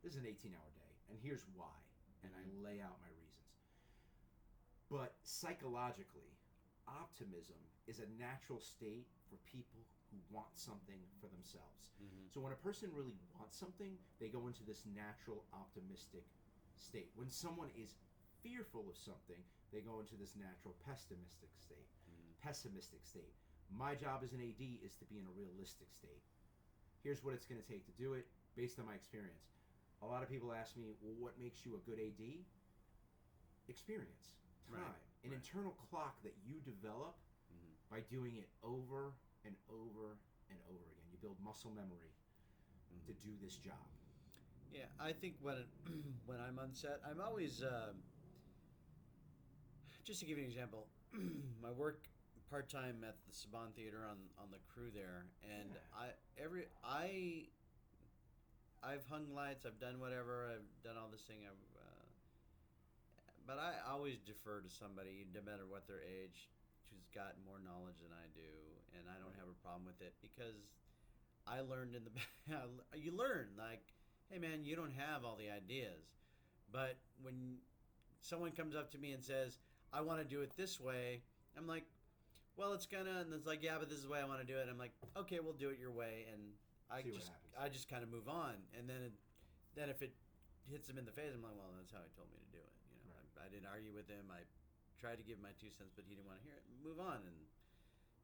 this is an 18-hour day, and here's why, and I lay out my reasons. But psychologically, optimism is a natural state for people who want something for themselves. So when a person really wants something, they go into this natural optimistic state. When someone is fearful of something, they go into this natural pessimistic state. My job as an AD is to be in a realistic state. Here's what it's going to take to do it based on my experience. A lot of people ask me, well, what makes you a good AD? Experience, time, an internal clock that you develop by doing it over and over and over again. You build muscle memory to do this job. Yeah, I think when I'm on set, I'm always just to give you an example. My work part-time at the Saban Theater on the crew there, and I've hung lights, I've done whatever, I've done all this thing, but I always defer to somebody, no matter what their age, who's got more knowledge than I do, and I don't have a problem with it, because I learned you learn, like, hey man, you don't have all the ideas, but when someone comes up to me and says, I want to do it this way, I'm like, well, it's gonna, and it's like, yeah, but this is the way I want to do it. I'm like, okay, we'll do it your way, and I just kind of move on, and then if it hits him in the face, I'm like, well, that's how he told me to do it. You know, I didn't argue with him. I tried to give my 2 cents, but he didn't want to hear it. Move on, and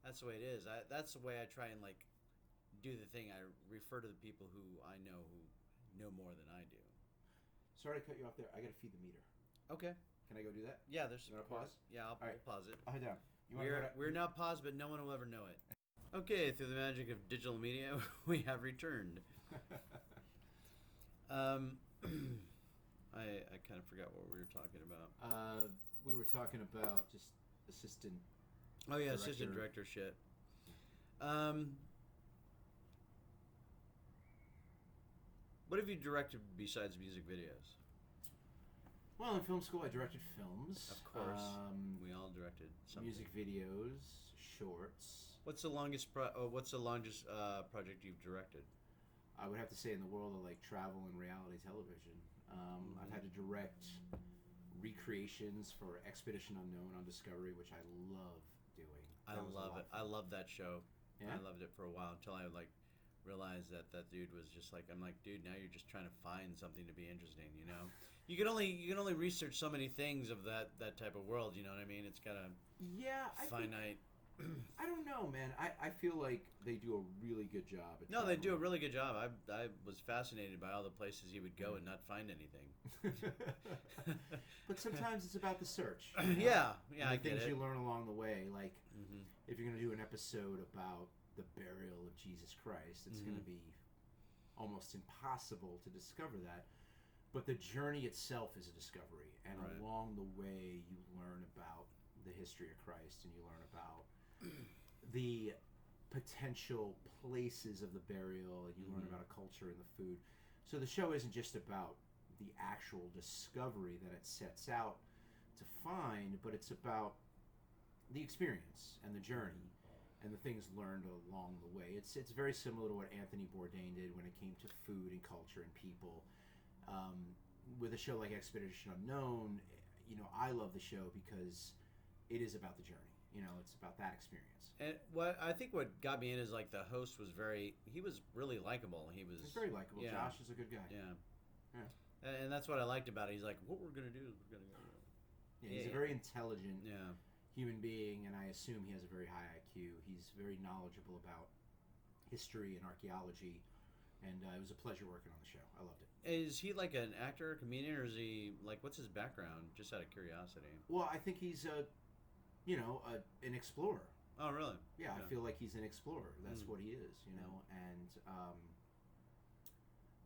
that's the way it is. That's the way I try and like do the thing. I refer to the people who I know who know more than I do. Sorry to cut you off there. I got to feed the meter. Okay. Can I go do that? Yeah, there's. You want to pause? Yeah, I'll pause it. I'll head down. We're now paused, but no one will ever know it. Okay, through the magic of digital media, we have returned. I kind of forgot what we were talking about. We were talking about just assistant. Oh yeah, assistant director shit. What have you directed besides music videos? Well, in film school, I directed films. Of course, we all directed something. Music videos, shorts. What's the longest project you've directed? I would have to say in the world of like travel and reality television. I've had to direct recreations for Expedition Unknown on Discovery, which I love doing. I love it. I love that show. Yeah? I loved it for a while until I like realized that dude was just like, I'm like, dude, now you're just trying to find something to be interesting, you know? You can only research so many things of that type of world, you know what I mean? It's got a finite. I don't know, man. I feel like they do a really good job. No, they do a really good job. I was fascinated by all the places he would go and not find anything. But sometimes it's about the search. You know? Yeah, and I get it. things you learn along the way. Like, if you're going to do an episode about the burial of Jesus Christ, it's going to be almost impossible to discover that. But the journey itself is a discovery, and along the way you learn about the history of Christ, and you learn about the potential places of the burial, and you learn about a culture and the food. So the show isn't just about the actual discovery that it sets out to find, but it's about the experience and the journey and the things learned along the way. It's very similar to what Anthony Bourdain did when it came to food and culture and people. With a show like Expedition Unknown, you know, I love the show because it is about the journey. You know, it's about that experience. And I think what got me in is like the host was he was really likable. He's very likable. Yeah. Josh is a good guy. Yeah. And that's what I liked about it. He's like, what we're going to do is we're going to go. Yeah, he's a very intelligent Yeah. human being, and I assume he has a very high IQ. He's very knowledgeable about history and archaeology, and it was a pleasure working on the show. I loved it. Is he like an actor, comedian, or is he like, what's his background? Just out of curiosity. Well, I think he's an explorer. Oh, really? Yeah, I feel like he's an explorer. That's what he is, you know, and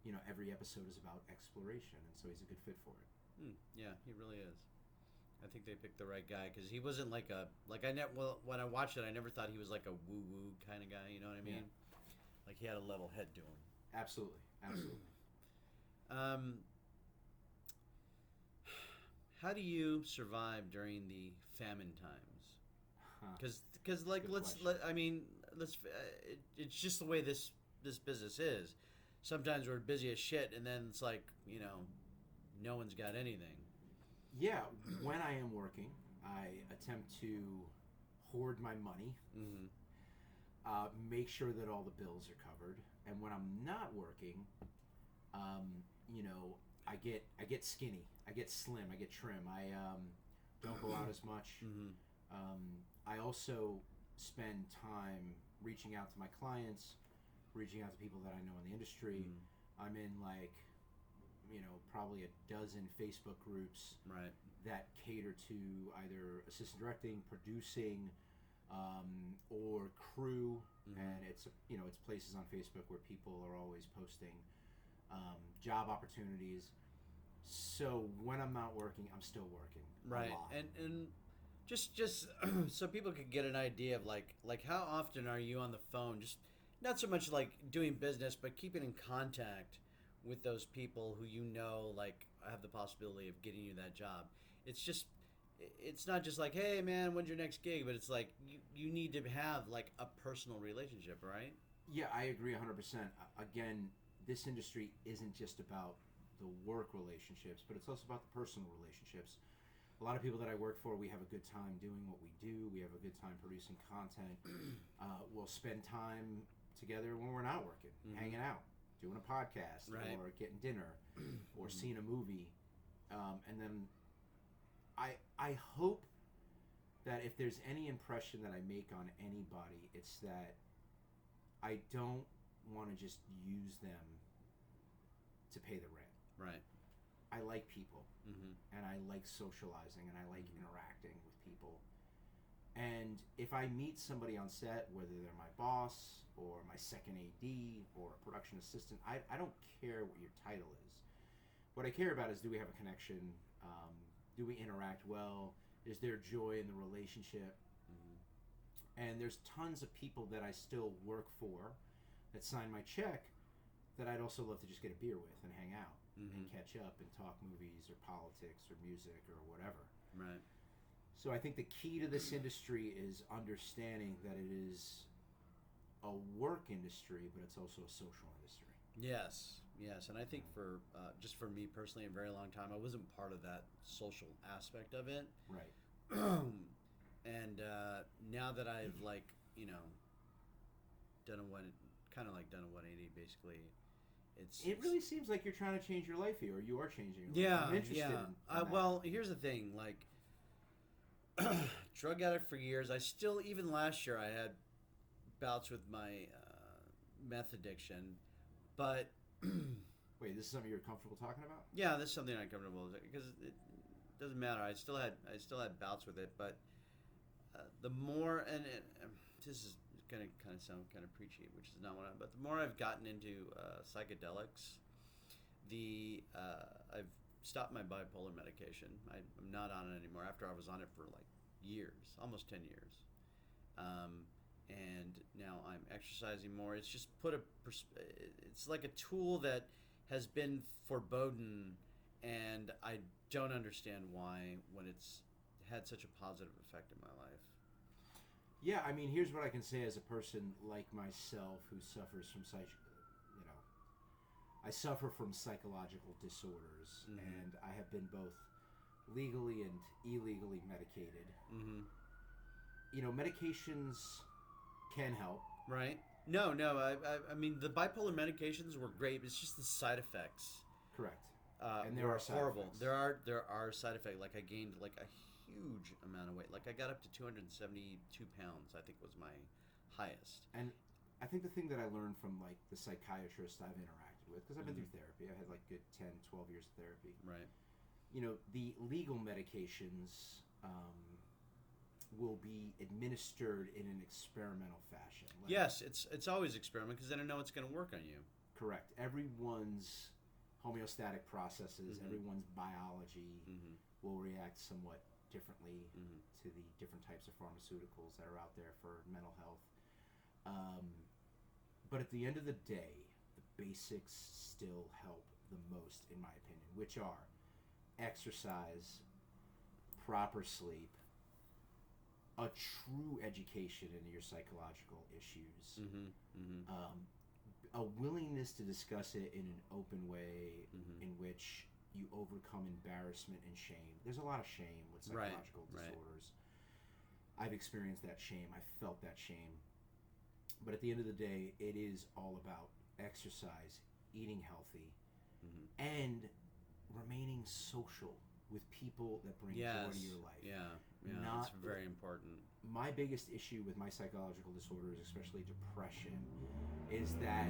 you know, every episode is about exploration, and so he's a good fit for it. Yeah, he really is. I think they picked the right guy because he wasn't like when I watched it, I never thought he was like a woo woo kind of guy. You know what I mean? Yeah. Like he had a level head to him. Absolutely. How do you survive during the famine times? Because like it's just the way this business is. Sometimes we're busy as shit, and then it's like no one's got anything. Yeah, when I am working, I attempt to hoard my money, make sure that all the bills are covered, and when I'm not working, I get skinny, I get slim, I get trim. I don't go out as much. I also spend time reaching out to my clients, reaching out to people that I know in the industry. I'm in probably a dozen Facebook groups that cater to either assistant directing, producing, or crew, and it's places on Facebook where people are always posting job opportunities. So when I'm not working, I'm still working. Right, and just so people could get an idea of like how often are you on the phone? Just not so much like doing business, but keeping in contact with those people who like have the possibility of getting you that job. It's not just like, hey man, when's your next gig? But it's like you need to have like a personal relationship, right? Yeah, I agree 100%. Again, this industry isn't just about the work relationships, but it's also about the personal relationships. A lot of people that I work for, we have a good time doing what we do. We have a good time producing content. We'll spend time together when we're not working, hanging out, doing a podcast, or getting dinner, or seeing a movie. And then I hope that if there's any impression that I make on anybody, it's that I don't want to just use them to pay the rent. Right. I like people, and I like socializing, and I like interacting with people. And if I meet somebody on set, whether they're my boss or my second AD or a production assistant, I don't care what your title is. What I care about is, do we have a connection? Do we interact well? Is there joy in the relationship? And there's tons of people that I still work for that sign my check that I'd also love to just get a beer with and hang out and catch up and talk movies or politics or music or whatever. Right. So I think the key to this industry is understanding that it is a work industry, but it's also a social industry. Yes, and I think for just for me personally, a very long time, I wasn't part of that social aspect of it. Right. And now that I've done a 180 basically, it really seems like you're trying to change your life here, or you are changing your life. I'm interested in that. Well, here's the thing, like drug addict for years. I still, even last year, I had bouts with my meth addiction, but wait, this is something you're comfortable talking about? Yeah, this is something I'm comfortable with because it doesn't matter. I still had bouts with it, but the more this is going to kind of sound kind of preachy, which is not what I'm. But the more I've gotten into psychedelics, I've stopped my bipolar medication. I'm not on it anymore. After I was on it for like years, almost 10 years, and now I'm exercising more. It's just it's like a tool that has been forbidden, and I don't understand why when it's had such a positive effect in my life. Yeah, I mean, here's what I can say as a person like myself who suffers from I suffer from psychological disorders, and I have been both legally and illegally medicated. Medications can help. Right. No. I mean, the bipolar medications were great. It's just the side effects. Correct. And they were horrible. There are side effects. Like I gained like a huge amount of weight. Like I got up to 272 pounds. I think was my highest. And I think the thing that I learned from like the psychiatrist I've interacted with, because I've been through therapy. I had like good 10, 12 years of therapy. Right. The legal medications will be administered in an experimental fashion. Yes, it's always experiment because they don't know what's going to work on you. Correct. Everyone's homeostatic processes, everyone's biology will react somewhat differently to the different types of pharmaceuticals that are out there for mental health. But at the end of the day, the basics still help the most, in my opinion, which are exercise, proper sleep, a true education into your psychological issues, a willingness to discuss it in an open way in which you overcome embarrassment and shame. There's a lot of shame with psychological disorders. I've experienced that shame. I felt that shame. But at the end of the day, it is all about exercise, eating healthy, and remaining social with people that bring joy to your life. That's very important. My biggest issue with my psychological disorders, especially depression, is that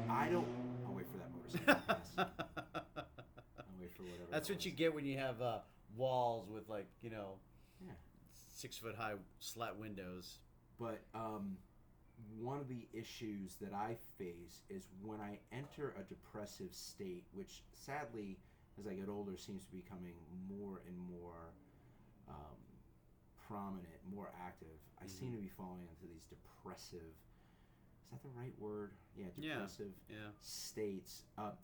I don't... I'll wait for that motorcycle. I'll wait for whatever. That's what you get when you have walls with 6 foot high slat windows. But one of the issues that I face is when I enter a depressive state, which sadly, as I get older, seems to be becoming more and more prominent, more active. I seem to be falling into these depressive, is that the right word? Yeah, depressive states,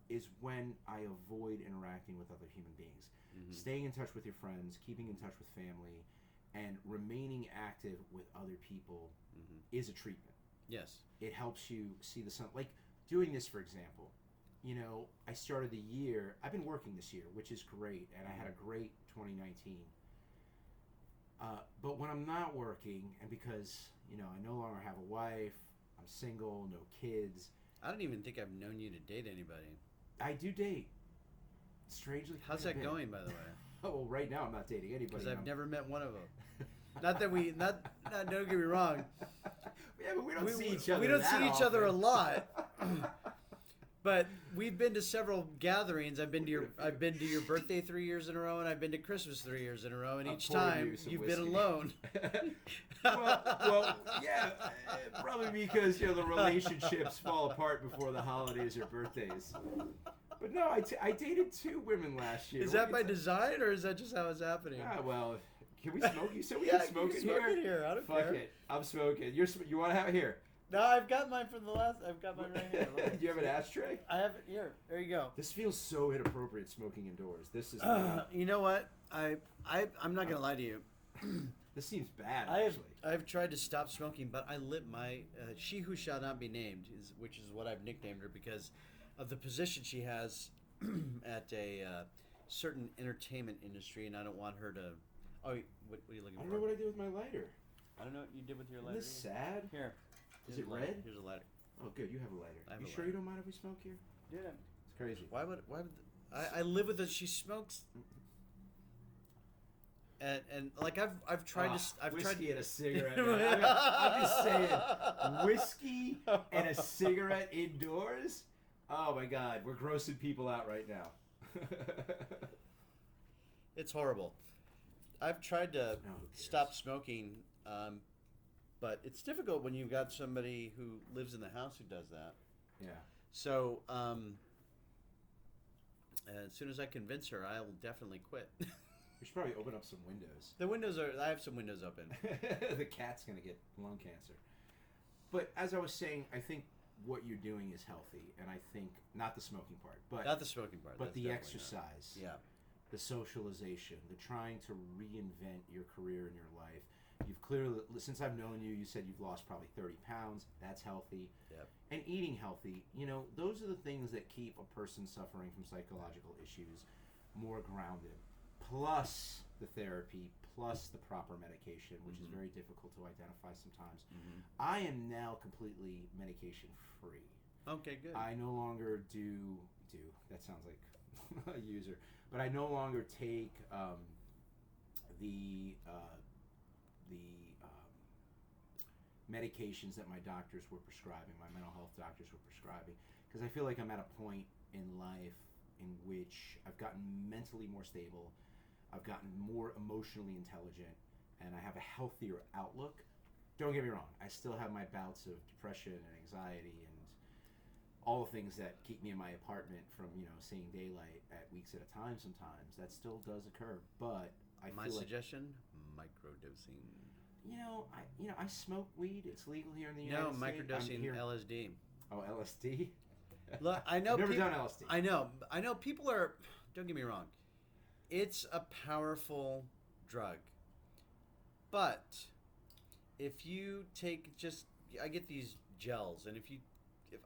is when I avoid interacting with other human beings. Staying in touch with your friends, keeping in touch with family, and remaining active with other people is a treatment. Yes. It helps you see the sun. Like doing this, for example, I started the year, I've been working this year, which is great, and I had a great 2019. But when I'm not working, and because, I no longer have a wife, I'm single, no kids. I don't even think I've known you to date anybody. I do date. Strangely. How's that going, by the way? Oh, well, right now I'm not dating anybody. Because I've never met one of them. Not that we, don't get me wrong. Yeah, but we don't see each other. We don't see each other a often. lot. But we've been to sevewell gatherings. I've been to your birthday 3 years in a row, and I've been to Christmas 3 years in a row. And each time you've been alone. well, yeah, probably because the relationships fall apart before the holidays or birthdays. But no, I dated 2 women last year. Is that by design, or is that just how it's happening? Well, can we smoke? You said we can smoke in here. Smoke in here. I don't care. Fuck it, I'm smoking. You want to have it here? No, I've got mine from the last. I've got mine right here. Do you have an ashtray? I have it here. There you go. This feels so inappropriate smoking indoors. This is. You know what? I'm not gonna lie to you. This seems bad. I've tried to stop smoking, but I lit my she who shall not be named which is what I've nicknamed her because of the position she has at a certain entertainment industry, and I don't want her to. Oh, what are you looking for? I don't know what I did with my lighter. I don't know what you did with your lighter. Isn't this sad? Here. Is it red? Here's a lighter. Oh, good. You have a lighter. I have you a sure lighter. you don't mind if we smoke here? Yeah. It's crazy. Why would I live with her? She smokes. And like I've tried to whiskey and a cigarette. I'm just saying, whiskey and a cigarette indoors. Oh my God, we're grossing people out right now. It's horrible. I've tried to stop smoking, but it's difficult when you've got somebody who lives in the house who does that. Yeah. So as soon as I convince her, I'll definitely quit. We should probably open up some windows. I have some windows open. The cat's gonna get lung cancer. But as I was saying, I think what you're doing is healthy, and I think not the smoking part, but not the smoking part, but the exercise, the socialization, the trying to reinvent your career and your life. You've clearly, since I've known you, you said you've lost probably 30 pounds. That's healthy. Yep. And eating healthy. Those are the things that keep a person suffering from psychological issues more grounded. Plus the therapy, plus the proper medication, which is very difficult to identify sometimes. I am now completely medication free. Okay, good. I no longer do. That sounds like a user, but I no longer take the medications that my doctors were prescribing, my mental health doctors were prescribing, because I feel like I'm at a point in life in which I've gotten mentally more stable, I've gotten more emotionally intelligent, and I have a healthier outlook. Don't get me wrong, I still have my bouts of depression and anxiety and all the things that keep me in my apartment from, seeing daylight at weeks at a time sometimes. That still does occur, but My feel suggestion: microdosing. I smoke weed. It's legal here in the No, United States. microdosing LSD. Oh, LSD. Look, I know. I've never people, done LSD. I know. People are. Don't get me wrong. It's a powerful drug, but if you take I get these gels, and if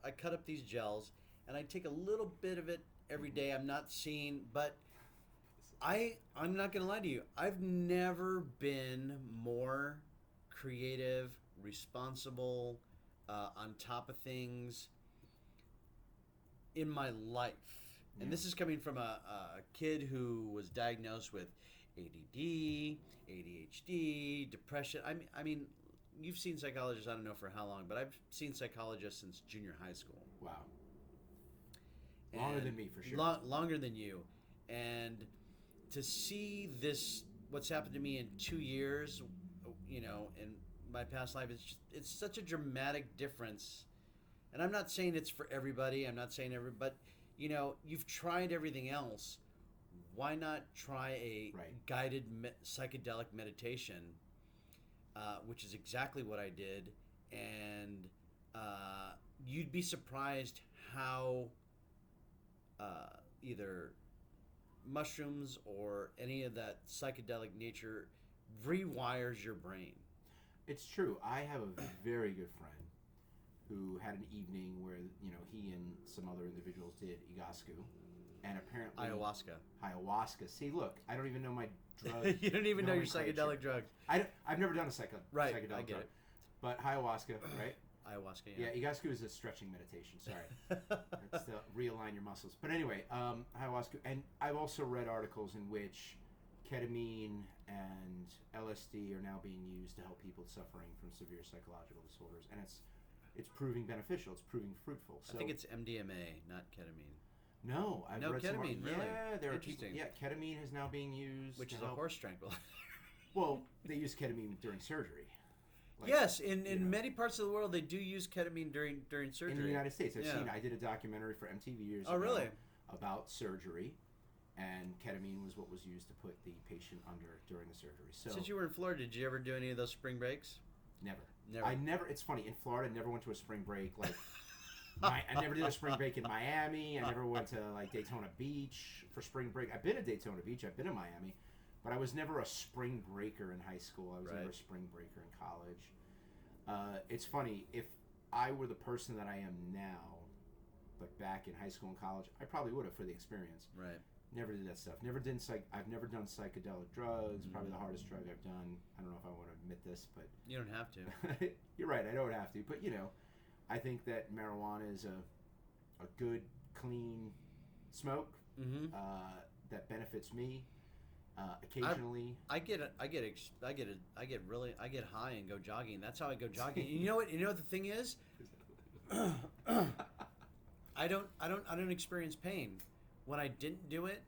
I cut up these gels and I take a little bit of it every day, I'm not seeing, but I'm not gonna lie to you. I've never been more creative, responsible, on top of things in my life. And this is coming from a kid who was diagnosed with ADD, ADHD, depression. I mean, you've seen psychologists, I don't know for how long, but I've seen psychologists since junior high school. Wow. Longer than me, for sure. Longer than you. And to see what's happened to me in 2 years, in my past life, it's such a dramatic difference. And I'm not saying it's for everybody. I'm not saying but you've tried everything else. Why not try a guided psychedelic meditation, which is exactly what I did, and you'd be surprised how either mushrooms or any of that psychedelic nature rewires your brain. It's true. I have a very good friend who had an evening where he and some other individuals did Igasku, and apparently ayahuasca. See, look, I don't even know my drug. You don't even know your psychedelic drugs. I've never done a psychedelic I get drug, it. but ayahuasca, right? Ayahuasca, yeah. Igasku is a stretching meditation. Sorry, it's to realign your muscles. But anyway, ayahuasca, and I've also read articles in which ketamine and LSD are now being used to help people suffering from severe psychological disorders, and it's proving beneficial. It's proving fruitful. So, I think it's MDMA, not ketamine. No, I've read ketamine. Really? Yeah, there Interesting. are people. Yeah, ketamine is now being used, which is a horse tranquilizer. Well, they use ketamine during surgery. Yes, in many parts of the world, they do use ketamine during surgery. In the United States, I've seen. I did a documentary for MTV years ago. Really? About surgery, and ketamine was what was used to put the patient under during the surgery. So, since you were in Florida, did you ever do any of those spring breaks? Never. I never. It's funny. In Florida, I never went to a spring break. I never did a spring break in Miami. I never went to Daytona Beach for spring break. I've been to Daytona Beach. I've been to Miami. But I was never a spring breaker in high school. I was never a spring breaker in college. It's funny. If I were the person that I am now, but back in high school and college, I probably would have for the experience. Right. Never did that stuff. I've never done psychedelic drugs. Mm-hmm. Probably the hardest drug I've done. I don't know if I want to admit this, but you don't have to. You're right. I don't have to. But I think that marijuana is a good, clean smoke that benefits me. Occasionally, I get high and go jogging. That's how I go jogging. You know what the thing is? I don't experience pain. When I didn't do it,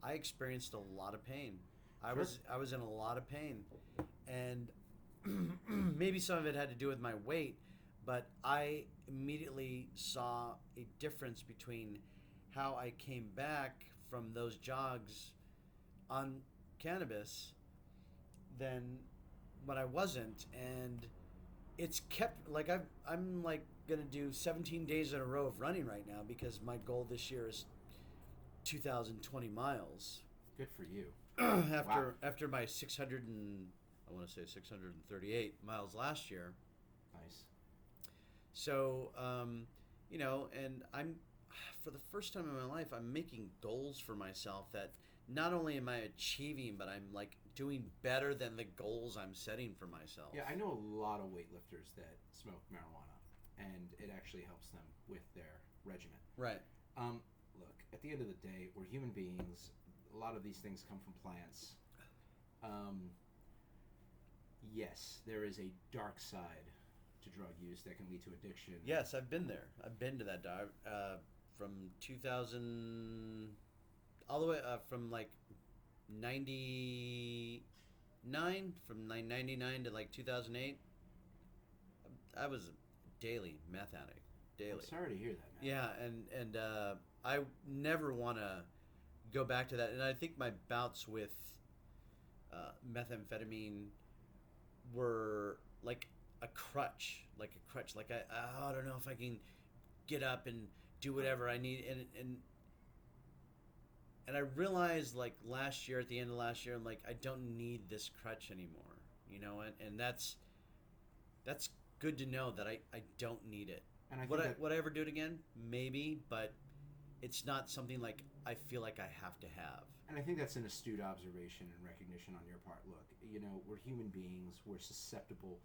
I experienced a lot of pain. I was in a lot of pain, and maybe some of it had to do with my weight, but I immediately saw a difference between how I came back from those jogs on cannabis than when I wasn't, and it's kept I'm gonna do 17 days in a row of running right now because my goal this year is 2,020 miles. Good for you. After my 638 miles last year. Nice. So and I'm for the first time in my life I'm making goals for myself that not only am I achieving, but I'm doing better than the goals I'm setting for myself. Yeah, I know a lot of weightlifters that smoke marijuana, and it actually helps them with their regimen. Right. Look, at the end of the day, we're human beings. A lot of these things come from plants. Yes, there is a dark side to drug use that can lead to addiction. Yes, I've been there. I've been to that dive from 2000 all the way from 99 from 99 to 2008. I was a daily meth addict. Daily. I'm sorry to hear that, man. Yeah, and I never want to go back to that. And I think my bouts with methamphetamine were like a crutch. Like I don't know if I can get up and do whatever I need. And I realized like last year, at the end of last year, I'm like, I don't need this crutch anymore, you know, and that's good to know that I don't need it. And I think Would I ever do it again? Maybe, but it's not something like I feel like I have to have. And I think that's an astute observation and recognition on your part. Look, you know, we're human beings. We're susceptible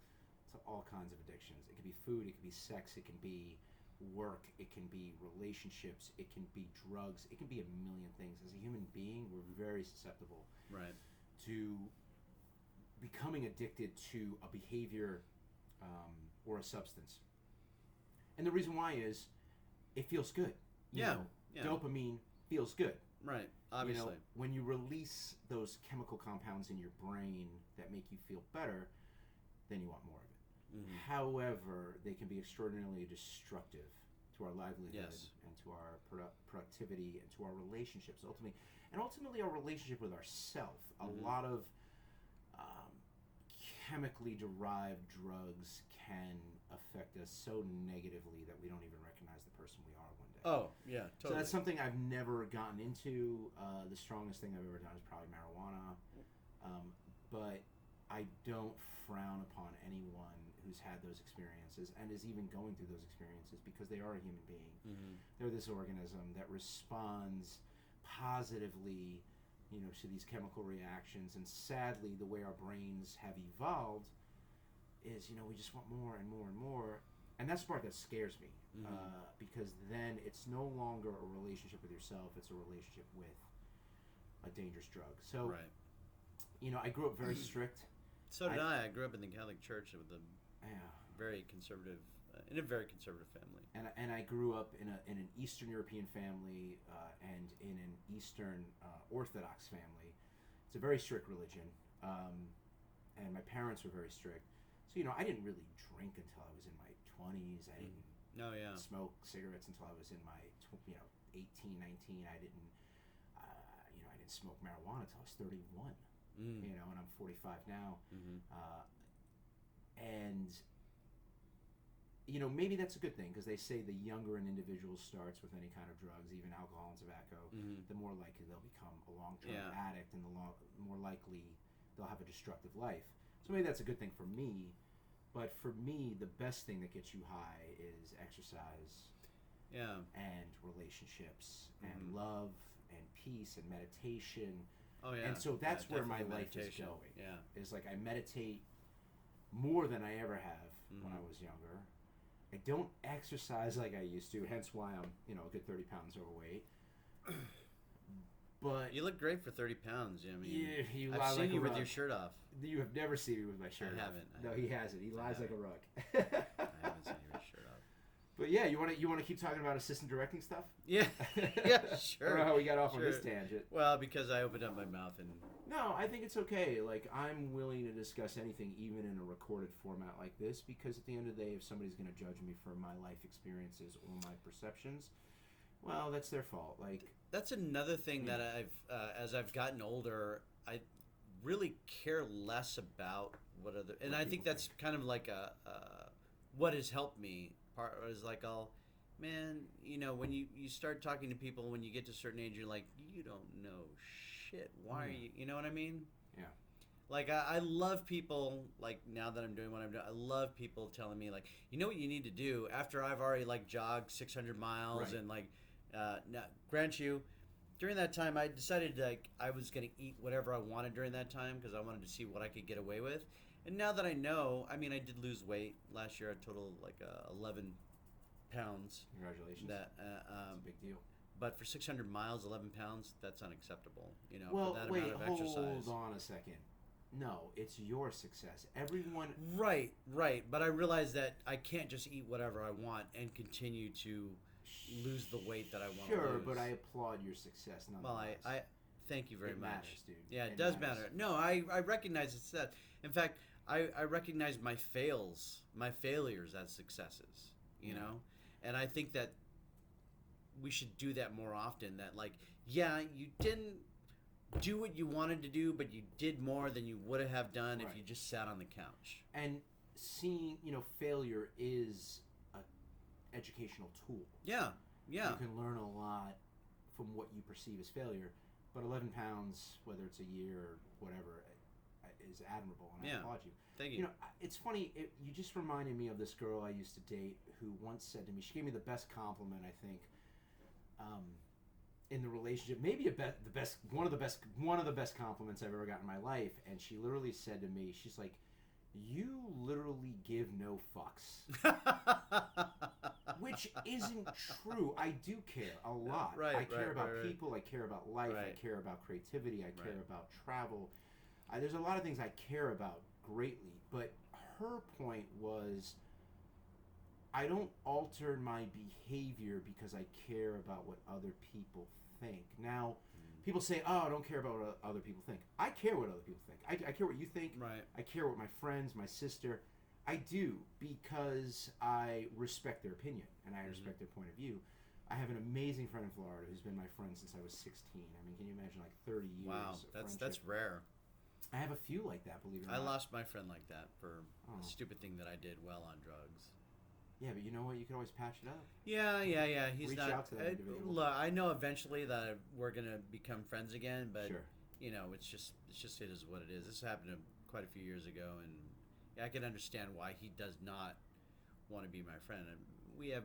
to all kinds of addictions. It could be food. It could be sex. It can be work. It can be relationships. It can be drugs. It can be a million things. As a human being, we're very susceptible to becoming addicted to a behavior or a substance. And the reason why is it feels good. You know, dopamine feels good. Right, obviously. You know, when you release those chemical compounds in your brain that make you feel better, then you want more of it. Mm-hmm. However, they can be extraordinarily destructive to our livelihood and to our productivity and to our relationships ultimately our relationship with ourself. A lot of chemically derived drugs can affect us so negatively that we don't even recognize the person we are one day. Oh, yeah, totally. So that's something I've never gotten into. The strongest thing I've ever done is probably marijuana. But I don't frown upon anyone who's had those experiences and is even going through those experiences because they are a human being. Mm-hmm. They're this organism that responds positively, you know, to these chemical reactions. And sadly, the way our brains have evolved is, you know, we just want more and more and more. And that's the part that scares me, because then it's no longer a relationship with yourself, it's a relationship with a dangerous drug. So, you know, I grew up very strict. So did I. I grew up in the Catholic Church with a very conservative, in a very conservative family. And I grew up in an Eastern European family and in an Eastern Orthodox family. It's a very strict religion, and my parents were very strict. So, you know, I didn't really drink until I was in my 20s. I didn't smoke cigarettes until I was in my 18, 19. I didn't smoke marijuana until I was 31. You know, and I'm 45 now. And you know, maybe that's a good thing, because they say the younger an individual starts with any kind of drugs, even alcohol and tobacco, the more likely they'll become a long-term addict, and the more likely they'll have a destructive life. So maybe that's a good thing for me. But for me, the best thing that gets you high is exercise, and relationships, and love, and peace, and meditation. Oh yeah. And so that's where my life is going. Yeah. Is like I meditate more than I ever have when I was younger. I don't exercise like I used to, hence why I'm, you know, a good 30 pounds overweight. But you look great for 30 pounds. I mean, I've seen you with your shirt off. You have never seen me with my shirt off. I haven't. No, he hasn't. He lies like a rug. I haven't seen your shirt off. But yeah, you want to keep talking about assistant directing stuff? Yeah, sure. I don't know how we got off on this tangent. Well, because I opened up my mouth and. No, I think it's okay. Like, I'm willing to discuss anything, even in a recorded format like this, because at the end of the day, if somebody's going to judge me for my life experiences or my perceptions, well, that's their fault. Like, that's another thing that I've, as I've gotten older, I really care less about what other, and I think that's kind of like what has helped me. Part is like, man, you know, when you start talking to people, when you get to a certain age, you're like, you don't know shit. Why are you know what I mean? Yeah. Like, I love people, like, now that I'm doing what I'm doing, I love people telling me, like, you know what you need to do after I've already, like, jogged 600 miles and, like, now, grant you, during that time, I decided, like, I was going to eat whatever I wanted during that time because I wanted to see what I could get away with. And now that I know, I mean, I did lose weight last year. I totaled, like, 11 pounds. Congratulations. That's a big deal. But for 600 miles, 11 pounds, that's unacceptable, you know, well, for that amount of exercise. Hold on a second. No, it's your success. Everyone... Right. But I realize that I can't just eat whatever I want and continue to lose the weight that I want to lose. Sure, but I applaud your success nonetheless. Well, I thank you very much. Matters, dude. Yeah, it does matter. No, I recognize it's that. In fact, I recognize my failures as successes, you know? And I think that we should do that more often. That, like, yeah, you didn't do what you wanted to do, but you did more than you would have done if Right. you just sat on the couch. And seeing, failure is a educational tool. Yeah, yeah. You can learn a lot from what you perceive as failure, but 11 pounds, whether it's a year or whatever, is admirable, and I applaud you. Thank you. It's funny, you just reminded me of this girl I used to date who once said to me, she gave me the best compliment, I think, in the relationship, maybe one of the best compliments I've ever gotten in my life, and she literally said to me, she's like, "You literally give no fucks." Which isn't true. I do care a lot. I care about people. I care about life. I care about creativity. I care about travel. There's a lot of things I care about greatly. But her point was, I don't alter my behavior because I care about what other people think. Now, people say, "Oh, I don't care about what other people think." I care what other people think. I care what you think. Right. I care what my friends, my sister. I do, because I respect their opinion and I respect their point of view. I have an amazing friend in Florida who's been my friend since I was 16. I mean, can you imagine, like 30 years? Wow, of that's rare. I have a few like that, believe it or I not. lost my friend like that for a stupid thing that I did while on drugs. Yeah, but you know what? You can always patch it up. Yeah. He's Reach not. out to that individual. Look, I know eventually that we're gonna become friends again, but Sure. it's just it is what it is. This happened quite a few years ago, and I can understand why he does not want to be my friend. And we have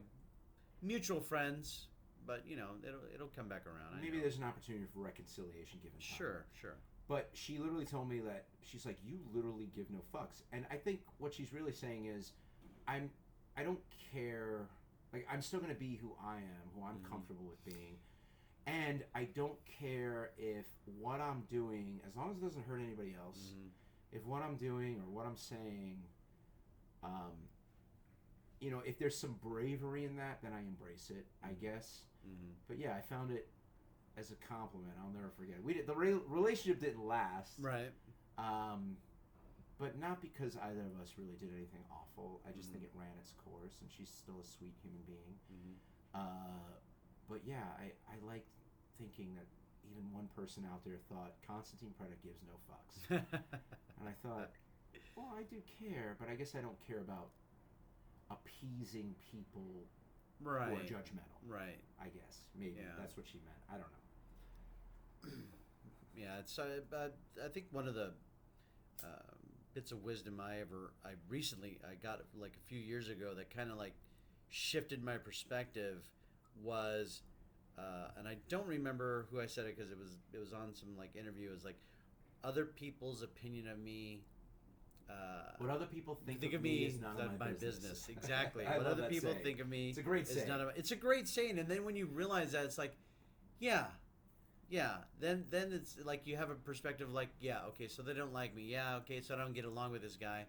mutual friends, but it'll come back around. Maybe there's an opportunity for reconciliation given time. Sure. But she literally told me that, she's like, "You literally give no fucks." And I think what she's really saying is, I don't care. Like, I'm still going to be who I am, who I'm comfortable with being. And I don't care if what I'm doing, as long as it doesn't hurt anybody else, if what I'm doing or what I'm saying, if there's some bravery in that, then I embrace it, I guess. But yeah, I found it as a compliment. I'll never forget it. The relationship didn't last. Right. But not because either of us really did anything awful. I just think it ran its course, and she's still a sweet human being. But yeah, I like thinking that even one person out there thought Constantin Preda gives no fucks. And I thought, well, I do care, but I guess I don't care about appeasing people who are judgmental. Right. I guess. Maybe. That's what she meant. I don't know. Yeah, it's. I think one of the bits of wisdom I recently got like a few years ago that kind of like shifted my perspective was, and I don't remember who I said it because it was on some like interview. It was like, other people's opinion of me. What other people think of me me is none of my business. Exactly. I What love other that people saying. think of me It's a great is saying. it's a great saying, and then when you realize that, it's like, yeah. Then it's like you have a perspective like, yeah, okay, so they don't like me. Yeah, okay, so I don't get along with this guy.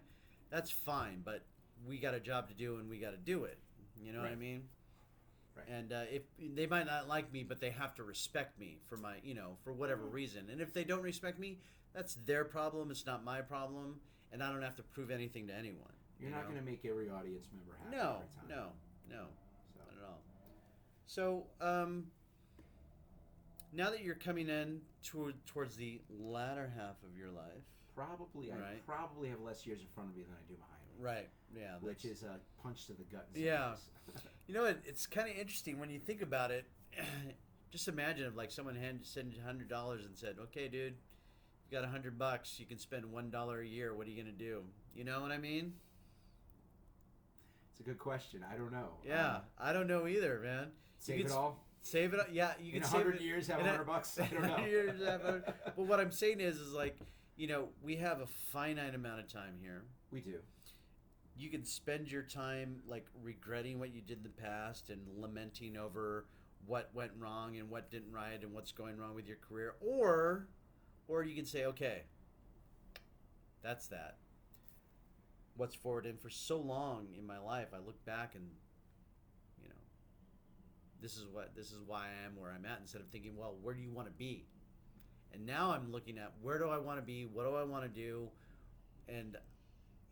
That's fine, but we got a job to do, and we got to do it. You know what I mean? Right. And if they might not like me, but they have to respect me for my, for whatever reason. And if they don't respect me, that's their problem. It's not my problem, and I don't have to prove anything to anyone. You're not going to make every audience member happy No, every time. no, not at all. So, now that you're coming in towards the latter half of your life, I probably have less years in front of me than I do behind me. right? Yeah, Which is a punch to the gut. Yeah. It's kind of interesting when you think about it. Just imagine if like someone sent $100 and said, "Okay, dude, you got $100. You can spend $1 a year. What are you gonna do?" You know what I mean? It's a good question. I don't know. Yeah, I don't know either, man. Save it all. Save it. Yeah, you can in save 100 it. years have in $100. I don't know. 100 years but what I'm saying is like, we have a finite amount of time here. We do. You can spend your time like regretting what you did in the past and lamenting over what went wrong and what didn't right and what's going wrong with your career, or you can say, okay, that's that. What's forward? And for so long in my life, I look back and this is why I am where I'm at, instead of thinking, well, where do you want to be? And now I'm looking at, where do I want to be? What do I want to do? And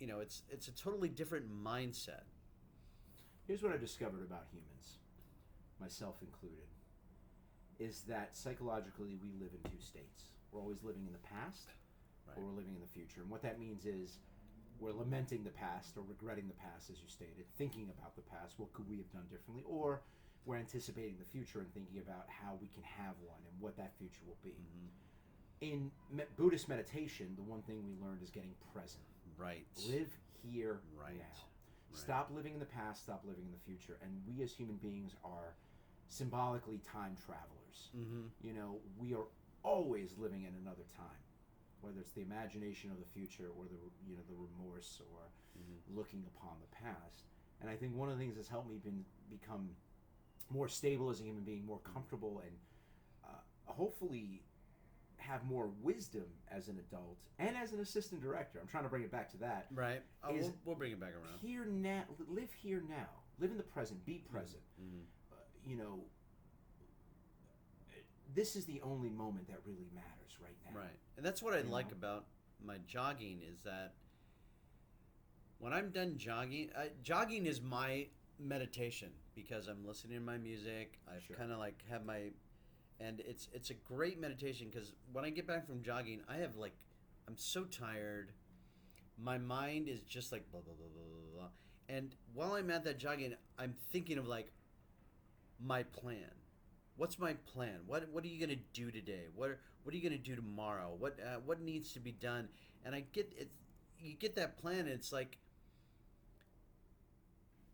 it's a totally different mindset. Here's what I discovered about humans, myself included, is that psychologically we live in two states. we're always living in the past, Right. or we're living in the future. And what that means is we're lamenting the past or regretting the past, as you stated, thinking about the past, what could we have done differently, or we're anticipating the future and thinking about how we can have one and what that future will be. Mm-hmm. In Buddhist meditation, the one thing we learned is getting present. Right. Live here Right. now. Right. Stop living in the past, stop living in the future. And we as human beings are symbolically time travelers. Mm-hmm. You know, we are always living in another time, whether it's the imagination of the future or the remorse or looking upon the past. And I think one of the things that's helped me become more stable as a human being, more comfortable, and hopefully have more wisdom as an adult and as an assistant director. I'm trying to bring it back to that. Right. We'll bring it back around. Here now, live here now. Live in the present. Be present. Mm-hmm. You know, this is the only moment that really matters right now. Right. And that's what I like about my jogging is that when I'm done jogging, jogging is my meditation because I'm listening to my music. I've kind of like have my, and it's a great meditation because when I get back from jogging, I'm so tired. My mind is just like blah, blah, blah, blah, blah, blah. And while I'm at that jogging, I'm thinking of like my plan. What's my plan? What are you gonna do today? What are you gonna do tomorrow? What needs to be done? And I get it. You get that plan, and it's like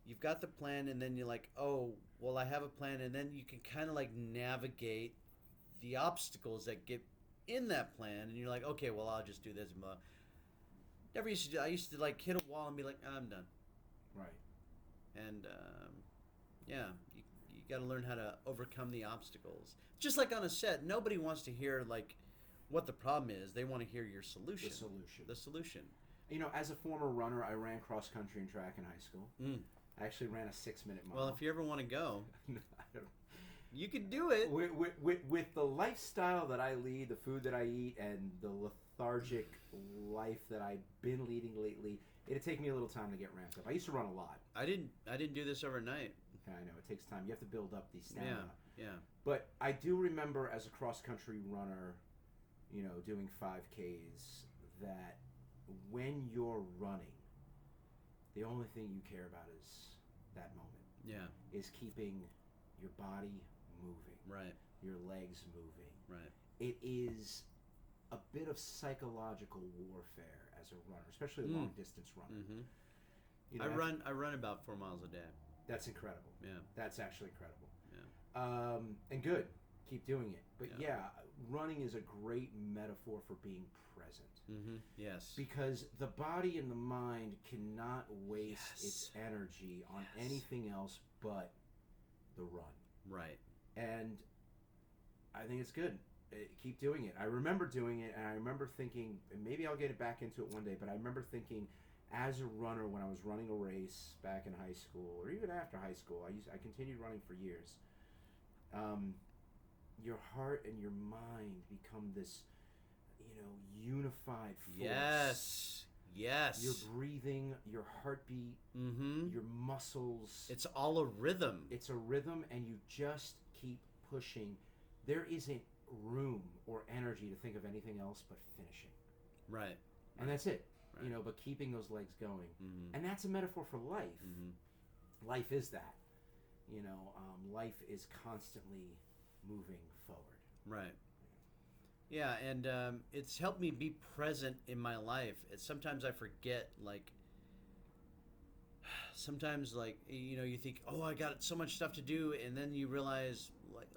you've got the plan, and then you're like, oh, well, I have a plan, and then you can kind of like navigate the obstacles that get in that plan, and you're like, okay, well, I'll just do this. Never used to do. I used to like hit a wall and be like, I'm done. Right. And yeah, you got to learn how to overcome the obstacles. Just like on a set, nobody wants to hear like what the problem is. They want to hear your solution. The solution. You know, as a former runner, I ran cross country and track in high school. I actually ran a 6-minute mile. Well, if you ever want to go, No, I don't. You can do it. With the lifestyle that I lead, the food that I eat, and the lethargic life that I've been leading lately, it'd take me a little time to get ramped up. I used to run a lot. I didn't do this overnight. I know, it takes time. You have to build up the stamina. Yeah. But I do remember as a cross-country runner, you know, doing 5Ks, that when you're running, the only thing you care about is that moment. Yeah. Is keeping your body moving. Right. Your legs moving. Right. It is a bit of psychological warfare as a runner, especially a long-distance runner. Mm-hmm. You know, I run about 4 miles a day. That's incredible. Yeah. That's actually incredible. Yeah. And good. Keep doing it. But Yeah. running is a great metaphor for being present. Mm-hmm. Yes. Because the body and the mind cannot waste its energy on anything else but the run. Right. And I think it's good. Keep doing it. I remember doing it, and I remember thinking, and maybe I'll get it back into it one day, but I remember thinking, as a runner, when I was running a race back in high school, or even after high school, I continued running for years. Your heart and your mind become this, unified force. Yes. Your breathing, your heartbeat, your muscles. It's all a rhythm. It's a rhythm, and you just keep pushing. There isn't room or energy to think of anything else but finishing. Right. And that's it. Right. But keeping those legs going. Mm-hmm. And that's a metaphor for life. Mm-hmm. Life is that. Life is constantly moving forward. Right. Yeah, and it's helped me be present in my life. Sometimes I forget, you think, oh, I got so much stuff to do, and then you realize,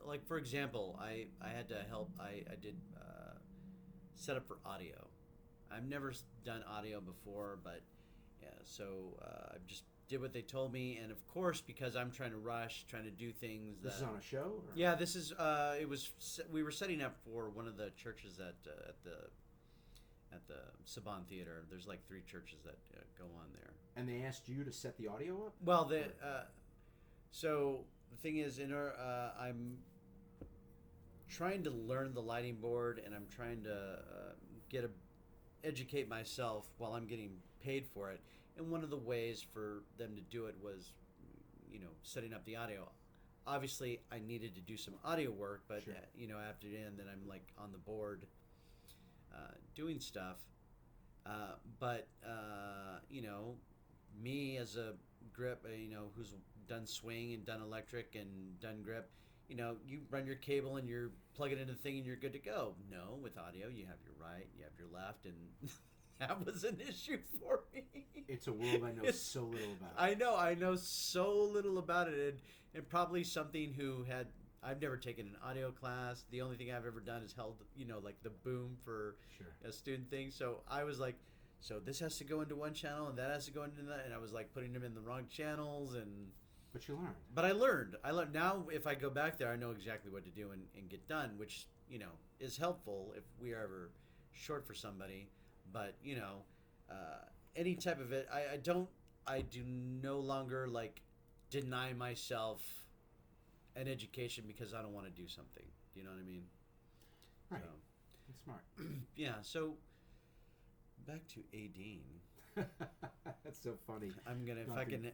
like for example, I had to help, I did set up for audio. I've never done audio before, but yeah, so I just did what they told me, and of course, because I'm trying to rush, trying to do things. This is on a show? Or? Yeah, this is. We were setting up for one of the churches at the Saban Theater. There's like 3 churches that go on there. And they asked you to set the audio up? Well, so the thing is, I'm trying to learn the lighting board, and I'm trying to educate myself while I'm getting paid for it. And one of the ways for them to do it was, setting up the audio. Obviously, I needed to do some audio work, but sure. After the end, then I'm like on the board, doing stuff. But me as a grip, who's done swing and done electric and done grip, you run your cable and you're plug it into the thing and you're good to go. No, with audio, you have your right, you have your left, and that was an issue for me. It's a world I know so little about. I know so little about it, and probably something I've never taken an audio class. The only thing I've ever done is held, like the boom for a student thing. So I was like, so this has to go into one channel and that has to go into that, and I was like putting them in the wrong channels. But you learned. But I learned. Now if I go back there, I know exactly what to do and get done, which is helpful if we are ever short for somebody. But any type of it, I do no longer like deny myself an education because I don't want to do something. You know what I mean? Right. So, that's smart. Yeah. So back to Adine. That's so funny. I'm gonna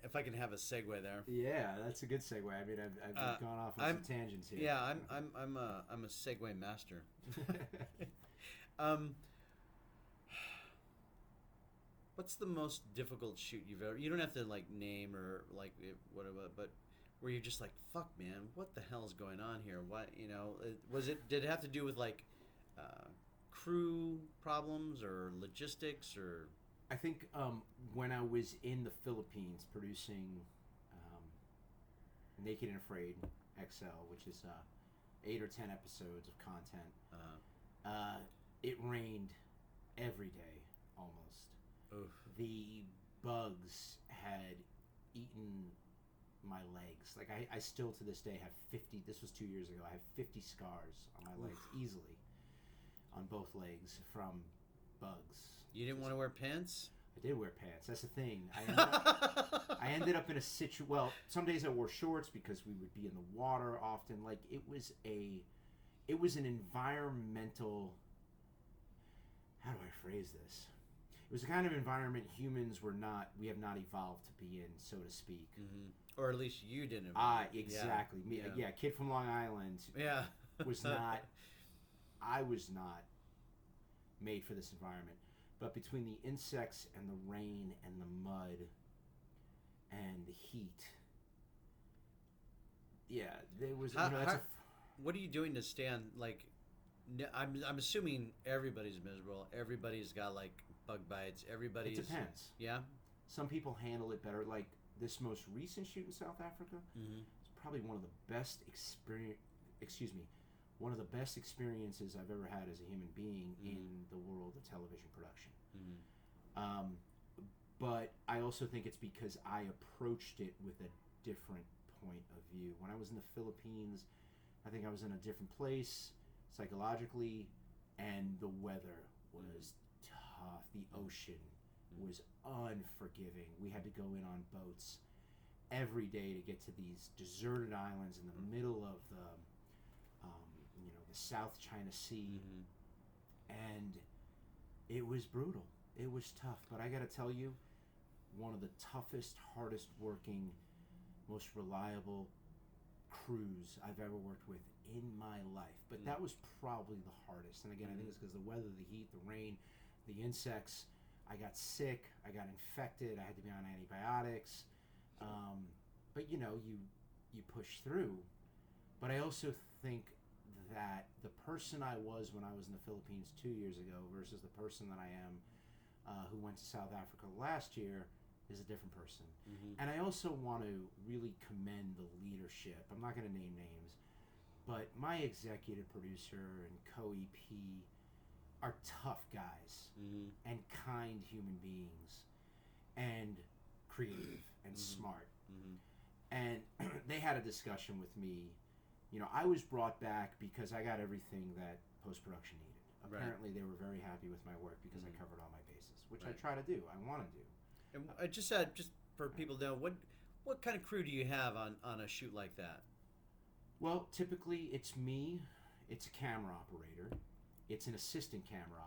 if I can have a segue there. Yeah, that's a good segue. I mean, I've gone off on some tangents here. Yeah, I'm a segue master. What's the most difficult shoot you've ever? You don't have to like name or like whatever, but where you're just like, fuck, man, what the hell is going on here? What Did it have to do with like crew problems or logistics or? I think when I was in the Philippines producing Naked and Afraid XL, which is 8 or 10 episodes of content, it rained every day almost. Oof. The bugs had eaten my legs. Like I still to this day have 50. This was 2 years ago. I have 50 scars on my legs easily, on both legs from bugs. You didn't want to wear pants? I did wear pants. That's the thing. I ended up in a situation. Well, some days I wore shorts because we would be in the water often. Like it was an environmental. How do I phrase this? It was the kind of environment we have not evolved to be in, so to speak. Mm-hmm. Or at least you didn't. Exactly. Yeah. Me, kid from Long Island. Yeah. was not. I was not made for this environment. But between the insects and the rain and the mud and the heat, there was. What are you doing to stand? Like, I'm assuming everybody's miserable. Everybody's got like bug bites. Everybody's. It depends. Yeah. Some people handle it better. Like this most recent shoot in South Africa, it's probably one of the best one of the best experiences I've ever had as a human being in the world of television production. But I also think it's because I approached it with a different point of view. When I was in the Philippines, I think I was in a different place psychologically, and the weather was tough. The ocean was unforgiving. We had to go in on boats every day to get to these deserted islands in the middle of the South China Sea, and it was brutal. It was tough, but I gotta tell you, one of the toughest, hardest working, most reliable crews I've ever worked with in my life. But that was probably the hardest. And again, I think it's because the weather, the heat, the rain, the insects. I got sick. I got infected. I had to be on antibiotics. But you push through. But I also think that the person I was when I was in the Philippines 2 years ago versus the person that I am who went to South Africa last year is a different person. And I also want to really commend the leadership. I'm not going to name names, but my executive producer and co-EP are tough guys and kind human beings and creative and smart. And they had a discussion with me. I was brought back because I got everything that post-production needed. Apparently, they were very happy with my work because I covered all my bases, which I try to do. I want to do. And I just said, just for people to know, what kind of crew do you have on a shoot like that? Well, typically it's me. It's a camera operator. It's an assistant camera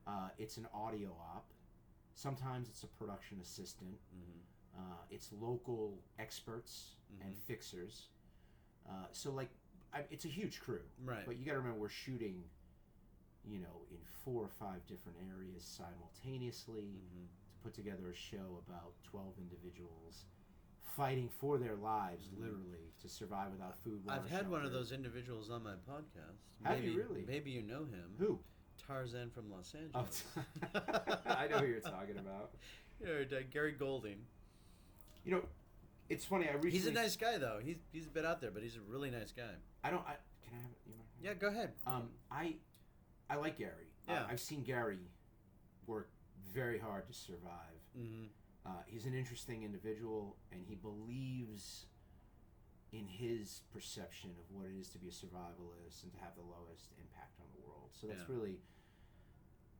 op. It's an audio op. Sometimes it's a production assistant. It's local experts and fixers. So it's a huge crew. Right. But you got to remember we're shooting, in 4 or 5 different areas simultaneously to put together a show about 12 individuals fighting for their lives, literally, to survive without food, water, I've had one of shelter. those individuals on my podcast. Have you really? Maybe you know him. Who? Tarzan from Los Oh, Angeles. I know who you're talking about. Gary Golding. It's funny. I recently. He's a nice guy, though. He's a bit out there, but he's a really nice guy. Can I have it? You mind? Yeah, go ahead. I like Gary. Yeah. I've seen Gary work very hard to survive. Mm-hmm. He's an interesting individual, and he believes in his perception of what it is to be a survivalist and to have the lowest impact on the world. So that's really,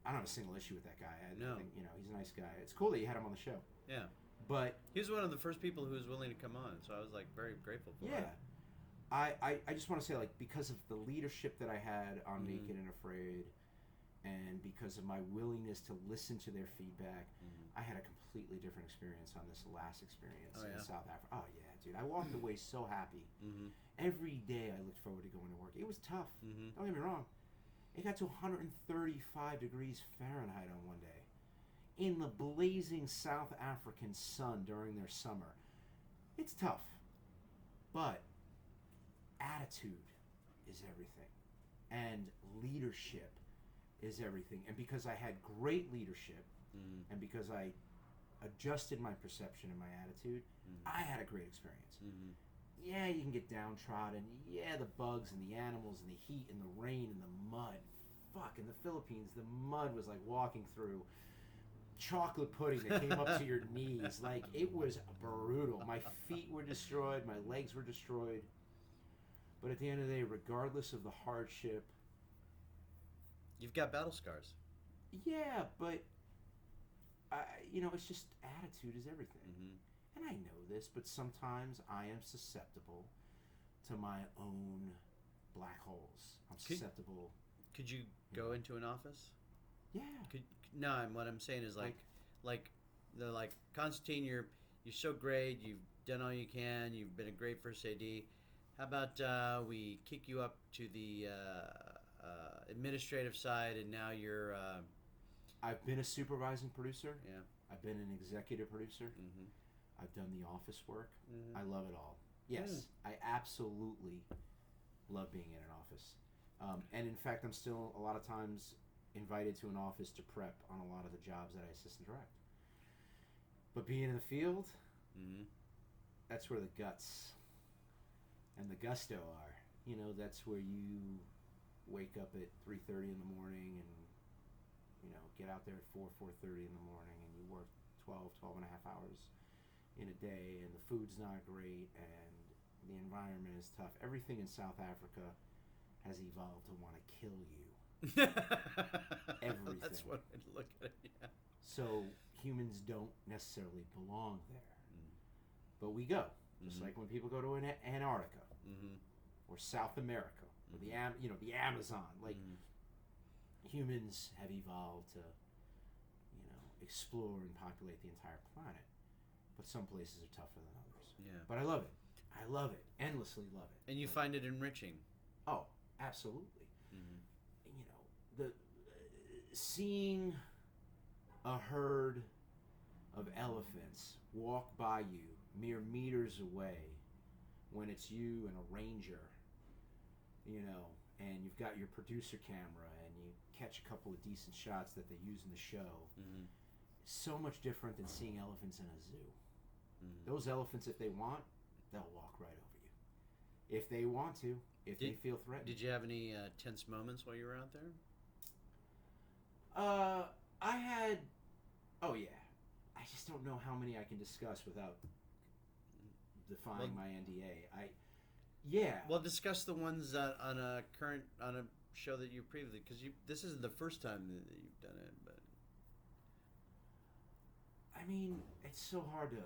I don't have a single issue with that guy. I think, he's a nice guy. It's cool that you had him on the show. Yeah. But he was one of the first people who was willing to come on, so I was like very grateful for it. I just want to say, like, because of the leadership that I had on Naked and Afraid, and because of my willingness to listen to their feedback, I had a completely different experience on this last experience in South Africa. Oh yeah, dude! I walked away so happy. Every day I looked forward to going to work. It was tough. Don't get me wrong. It got to 135 degrees Fahrenheit on one day, in the blazing South African sun during their summer. It's tough, but attitude is everything, and leadership is everything. And because I had great leadership, and because I adjusted my perception and my attitude, I had a great experience. Yeah, you can get downtrodden. Yeah, the bugs and the animals and the heat and the rain and the mud. Fuck, in the Philippines, the mud was like walking through chocolate pudding that came up to your knees. Like, it was brutal. My feet were destroyed. My legs were destroyed. But at the end of the day, regardless of the hardship... You've got battle scars. Yeah, but... it's just attitude is everything. And I know this, but sometimes I am susceptible to my own black holes. I'm susceptible. Could you go into an office? Yeah. What I'm saying is they're like, Constantine, you're so great. You've done all you can. You've been a great first AD. How about we kick you up to the administrative side, and now you're... I've been a supervising producer. Yeah. I've been an executive producer. I've done the office work. I love it all. Yes, I absolutely love being in an office. And in fact, I'm still a lot of times invited to an office to prep on a lot of the jobs that I assist and direct. But being in the field, that's where the guts and the gusto are. That's where you wake up at 3:30 in the morning and get out there at 4:30 in the morning, and you work 12 and a half hours in a day, and the food's not great, and the environment is tough. Everything in South Africa has evolved to want to kill you. Everything. That's what I look at it, yeah. So humans don't necessarily belong there. But we go. Just like when people go to Antarctica or South America or the Amazon. Like, humans have evolved to, explore and populate the entire planet. But some places are tougher than others. Yeah. But I love it. I love it. Endlessly love it. And you find it enriching. Oh, absolutely. The seeing a herd of elephants walk by you mere meters away when it's you and a ranger, and you've got your producer camera and you catch a couple of decent shots that they use in the show. So much different than seeing elephants in a zoo. Those elephants, if they want, they'll walk right over you. If they want to, if they feel threatened. Did you have any tense moments while you were out there? I had... Oh, yeah. I just don't know how many I can discuss without defying my NDA. Yeah. Well, discuss the ones on a show that you previously... Because this isn't the first time that you've done it, but... I mean, it's so hard to...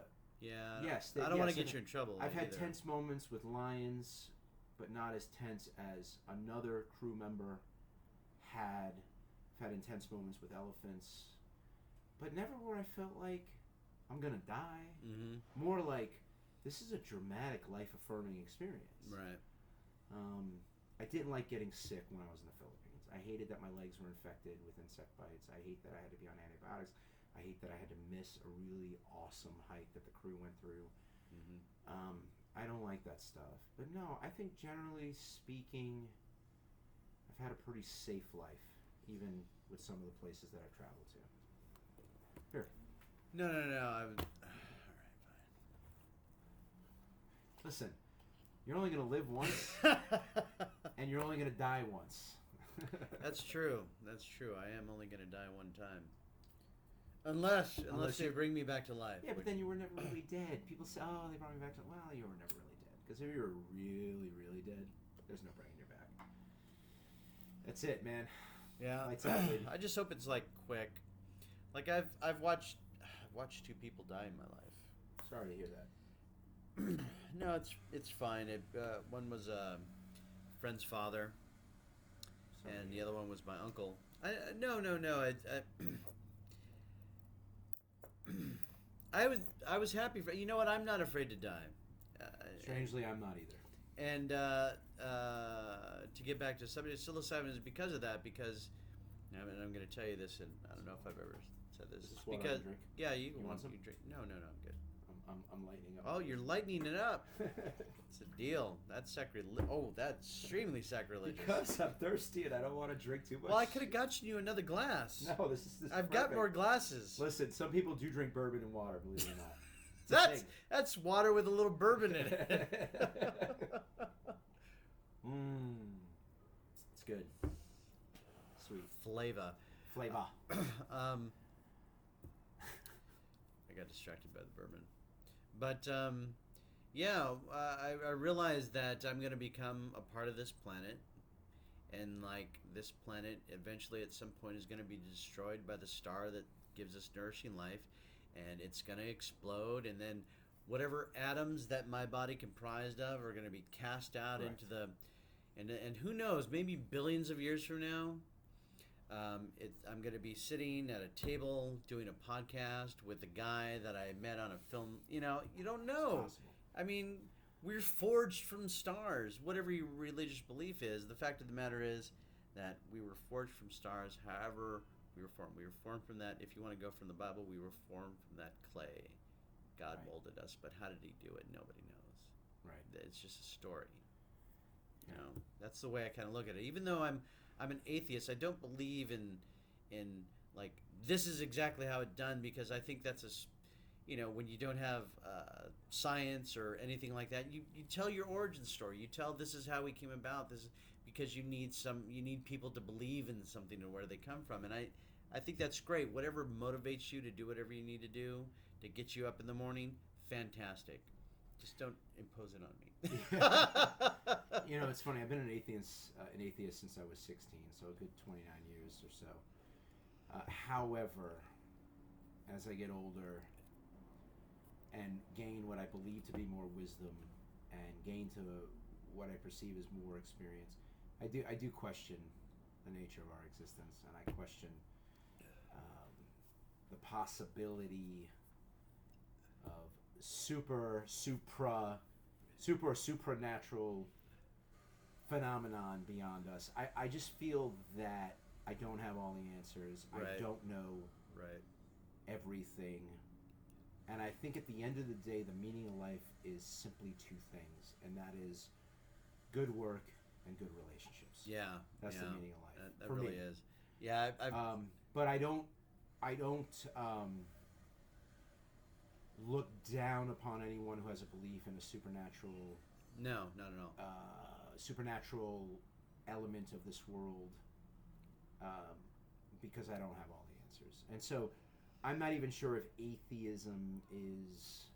Yeah. Yes. I don't want to get you in trouble. I've had tense moments with lions, but not as tense as another crew member had. I've had intense moments with elephants, but never where I felt like I'm going to die. More like, this is a dramatic, life-affirming experience. Right. I didn't like getting sick when I was in the Philippines. I I hated that my legs were infected with insect bites. I hate that I had to be on antibiotics. I hate that I had to miss a really awesome hike that the crew went through. Mm-hmm. I don't like that stuff. But no, I think generally speaking, I've had a pretty safe life, even with some of the places that I've traveled to. Here. No. All right, fine. Listen, you're only going to live once, and you're only going to die once. That's true. I am only going to die one time. Unless they bring me back to life. Yeah, but then you were never really dead. People say, oh, they brought me back to... Well, you were never really dead. Because if you were really, really dead, there's no bringing you back. That's it, man. Yeah. Lights out, baby. I just hope it's like quick. Like I've watched 2 people die in my life. Sorry to hear that. No, it's fine. One was a friend's father, and the other one was my uncle. No. I was happy for, you know what, I'm not afraid to die. Strangely, I'm not either. And to get back to somebody, psilocybin is because of that. Because I mean, I'm going to tell you this, and I don't know if I've ever said this. Is this It's water I because drink? yeah, you want some? You drink. No, I'm good. I'm lightening up. Oh, you're lightening it up. It's a deal. That's sacrilege. Oh, that's extremely sacrilegious. Because I'm thirsty and I don't want to drink too much. Well, I could have gotten you another glass. No, this is I've perfect. got more glasses. Listen, some people do drink bourbon and water, believe it or not. That's water with a little bourbon in it. It's good. Sweet. Flavor. I got distracted by the bourbon. But, I realized that I'm going to become a part of this planet. And, like, this planet eventually at some point is going to be destroyed by the star that gives us nourishing life. And it's going to explode. And then whatever atoms that my body comprised of are going to be cast out into the... And who knows, maybe billions of years from now, I'm going to be sitting at a table doing a podcast with a guy that I met on a film. You know, you don't know. I mean, we're forged from stars. Whatever your religious belief is, the fact of the matter is that we were forged from stars. However we were formed. We were formed from that. If you want to go from the Bible, we were formed from that clay. God molded us, but how did he do it? Nobody knows. Right. It's just a story. You know, that's the way I kind of look at it. Even though I'm an atheist, I don't believe in like this is exactly how it's done, because I think that's when you don't have science or anything like that, you tell your origin story. You tell this is how we came about. This is because you need people to believe in something and where they come from. And I think that's great. Whatever motivates you to do whatever you need to do to get you up in the morning, fantastic. Just don't impose it on me. You know, it's funny. I've been an atheist since I was 16, so a good 29 years or so. However, as I get older and gain what I believe to be more wisdom and gain to what I perceive as more experience, I do question the nature of our existence, and I question the possibility of supernatural phenomenon beyond us. I just feel that I don't have all the answers. Right. I don't know everything. And I think at the end of the day, the meaning of life is simply 2 things, and that is good work and good relationships. Yeah. That's the meaning of life. That for really me. is. Yeah. But I don't look down upon anyone who has a belief in a supernatural. No, not at all. Supernatural element of this world, because I don't have all the answers, and so I'm not even sure if atheism is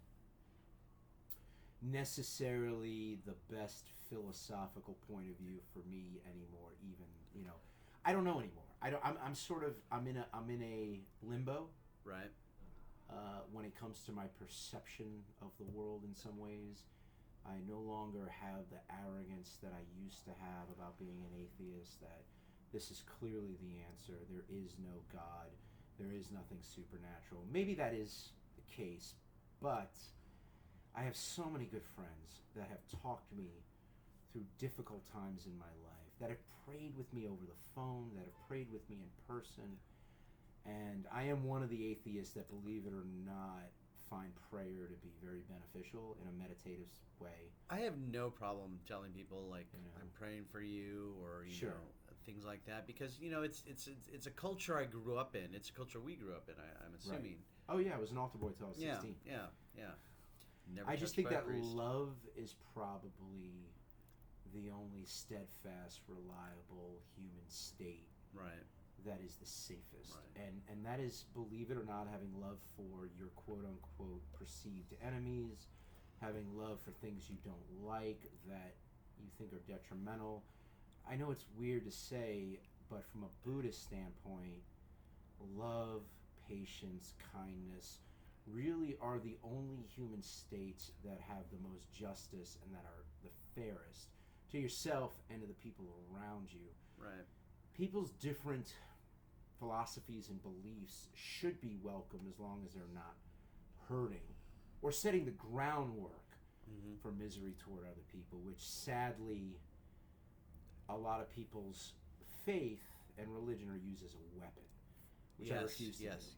necessarily the best philosophical point of view for me anymore. Even I don't know anymore. I'm in a limbo. Right. When it comes to my perception of the world in some ways, I no longer have the arrogance that I used to have about being an atheist, that this is clearly the answer. There is no God. There is nothing supernatural. Maybe that is the case, but I have so many good friends that have talked me through difficult times in my life that have prayed with me over the phone, that have prayed with me in person. And I am one of the atheists that, believe it or not, find prayer to be very beneficial in a meditative way. I have no problem telling people, like, I'm praying for you, or you Sure. know, things like that, because it's a culture I grew up in. It's a culture we grew up in. I'm assuming. Right. Oh yeah, I was an altar boy till I was 16. Yeah. Never I just touched think by a that priest. love is probably the only steadfast, reliable human state Right. that is the safest. Right. And that is, believe it or not, having love for your quote unquote perceived enemies, having love for things you don't like that you think are detrimental. I know it's weird to say, but from a Buddhist standpoint, love, patience, kindness really are the only human states that have the most justice and that are the fairest to yourself and to the people around you. Right. People's different philosophies and beliefs should be welcome as long as they're not hurting or setting the groundwork for misery toward other people, which sadly a lot of people's faith and religion are used as a weapon, which I refuse to do. Yes.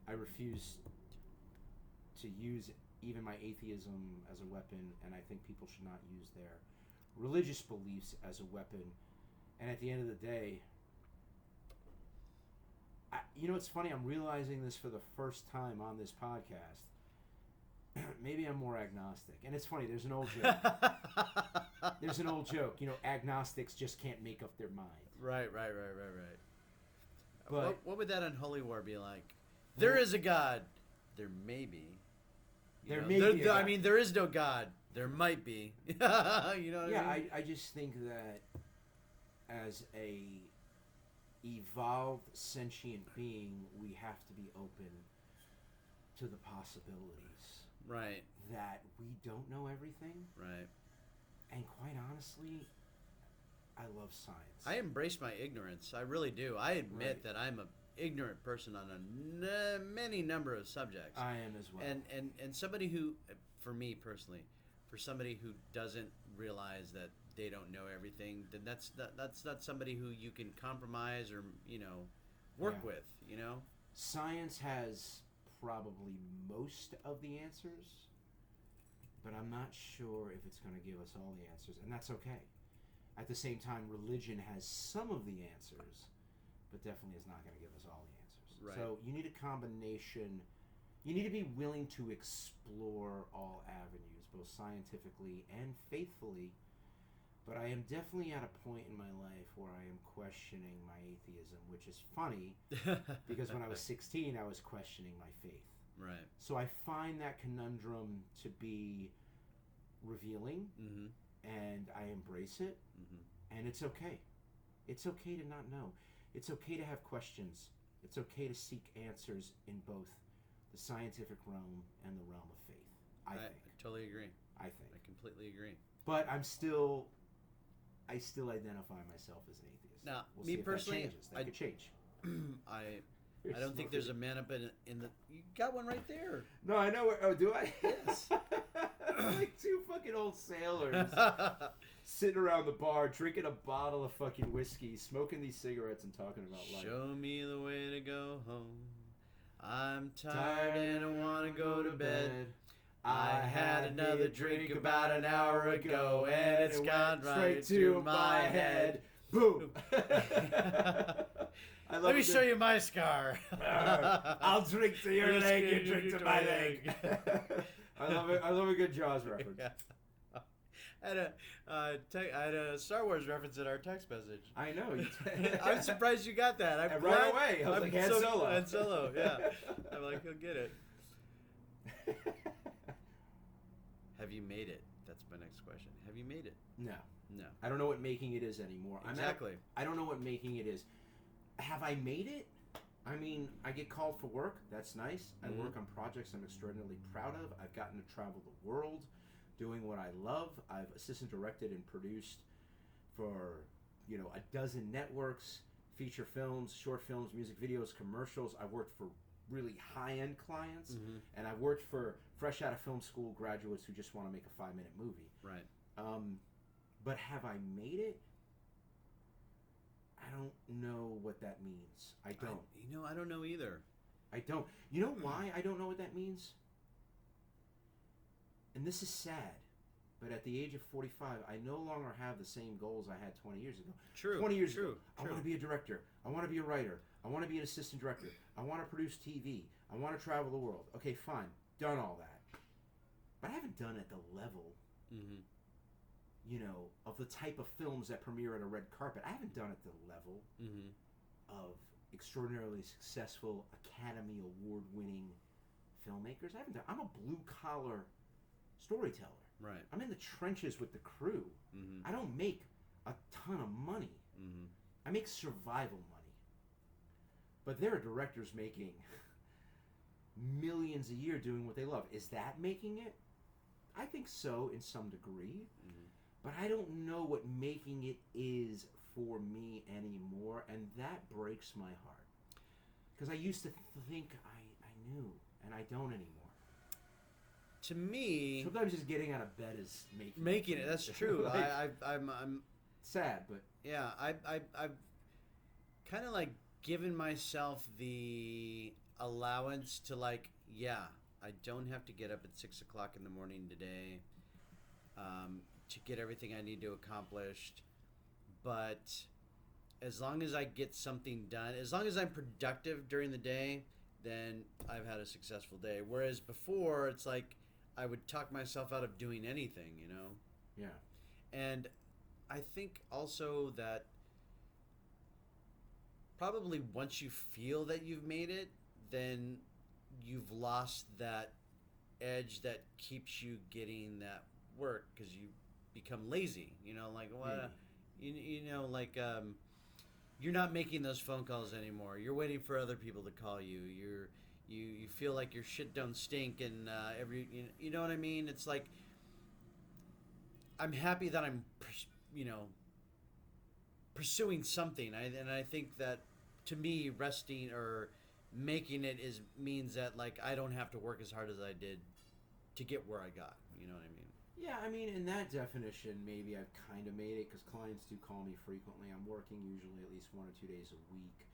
I refuse to use even my atheism as a weapon, and I think people should not use their religious beliefs as a weapon. And at the end of the day, it's funny, I'm realizing this for the first time on this podcast. Maybe I'm more agnostic. And it's funny, there's an old joke. Agnostics just can't make up their mind. Right. But What would that unholy war be like? There is a God. There may be. There may be a God. I mean, there is no God. There might be. You know what I mean? I just think that as a evolved sentient being, we have to be open to the possibilities. Right. That we don't know everything. Right. And quite honestly, I love science. I embrace my ignorance. I really do. I admit that I'm a ignorant person on many number of subjects. I am as well. And somebody who, for me personally, for somebody who doesn't realize that they don't know everything, then that's not somebody who you can compromise or work with. Science has probably most of the answers, but I'm not sure if it's going to give us all the answers, and that's okay. At the same time, religion has some of the answers, but definitely is not going to give us all the answers. Right. So you need a combination. You need to be willing to explore all avenues, both scientifically and faithfully. But I am definitely at a point in my life where I am questioning my atheism, which is funny because when I was 16, I was questioning my faith. Right. So I find that conundrum to be revealing, and I embrace it, and it's okay. It's okay to not know. It's okay to have questions. It's okay to seek answers in both the scientific realm and the realm of faith. I think. I totally agree. I think. I completely agree. But I still identify myself as an atheist. Now, We'll me see if personally, that changes. That could change. I don't think there's a man up in the. You got one right there. No, I know. Oh, do I? Yes. Like two fucking old sailors sitting around the bar, drinking a bottle of fucking whiskey, smoking these cigarettes, and talking about life. Show me the way to go home. I'm tired and I want to go to bed. I had another drink about an hour ago, and it's gone right to my head. Boom. Let me show you my scar. I'll drink to your leg, you drink to my leg. I love it. I love a good Jaws reference. Yeah. I had a Star Wars reference in our text message. I know. I'm surprised you got that. And right away, I was like, Han Solo. Han Solo, yeah. I'm like, he'll get it. Have you made it? That's my next question. Have you made it? No. No. I don't know what making it is anymore. Exactly. I don't know what making it is. Have I made it? I mean, I get called for work. That's nice. I work on projects I'm extraordinarily proud of. I've gotten to travel the world doing what I love. I've assistant directed and produced for, a dozen networks, feature films, short films, music videos, commercials. I've worked for really high-end clients, and I've worked for fresh out of film school graduates who just want to make a 5-minute movie. Right. But have I made it? I don't know what that means. I don't. I don't know either. I don't. You know why I don't know what that means? And this is sad, but at the age of 45, I no longer have the same goals I had 20 years ago. True. 20 years true, ago, I want to be a director. I want to be a writer. I want to be an assistant director. I want to produce TV. I want to travel the world. Okay, fine. Done all that. But I haven't done at the level, of the type of films that premiere at a red carpet. I haven't done at the level of extraordinarily successful, Academy Award-winning filmmakers. I haven't done. I'm a blue-collar storyteller. Right. I'm in the trenches with the crew. I don't make a ton of money. I make survival money. But there are directors making millions a year doing what they love. Is that making it? I think so in some degree. But I don't know what making it is for me anymore, and that breaks my heart. Because I used to think I knew, and I don't anymore. To me, sometimes just getting out of bed is making it. That's true. Like, I'm sad, but yeah. I've kind of like given myself the allowance to like, yeah, I don't have to get up at 6 o'clock in the morning today to get everything I need to accomplish. But as long as I get something done, as long as I'm productive during the day, then I've had a successful day. Whereas before, it's like I would talk myself out of doing anything, Yeah. And I think also that probably once you feel that you've made it, then you've lost that edge that keeps you getting that work because you become lazy. Like what? You're not making those phone calls anymore. You're waiting for other people to call you. You feel like your shit don't stink, and you know what I mean? It's like I'm happy that I'm pursuing something. And I think that to me, resting or making it means that like I don't have to work as hard as I did to get where I got. You know what I mean? Yeah, I mean, in that definition, maybe I've kind of made it because clients do call me frequently. I'm working usually at least 1 or 2 days a week,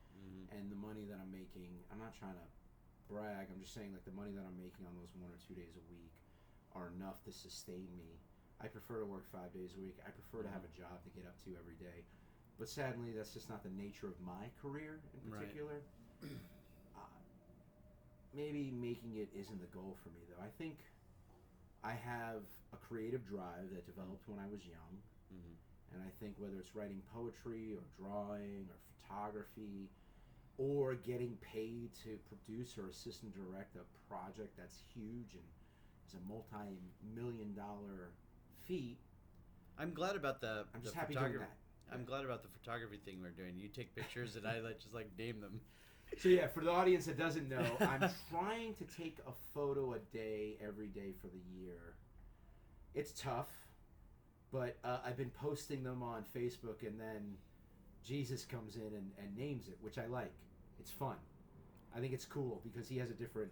and the money that I'm making, I'm not trying to brag, I'm just saying like the money that I'm making on those 1 or 2 days a week are enough to sustain me. I prefer to work 5 days a week. I prefer to have a job to get up to every day. But sadly, that's just not the nature of my career in particular. Right. Maybe making it isn't the goal for me, though. I think I have a creative drive that developed when I was young. And I think whether it's writing poetry or drawing or photography or getting paid to produce or assistant direct a project that's huge and is a multi-million-dollar feat. I'm glad about I'm just happy doing that. I'm glad about the photography thing we're doing. You take pictures and I just name them. So yeah, for the audience that doesn't know, I'm trying to take a photo a day every day for the year. It's tough, but I've been posting them on Facebook, and then Jesus comes in and names it, which I like. It's fun. I think it's cool because he has a different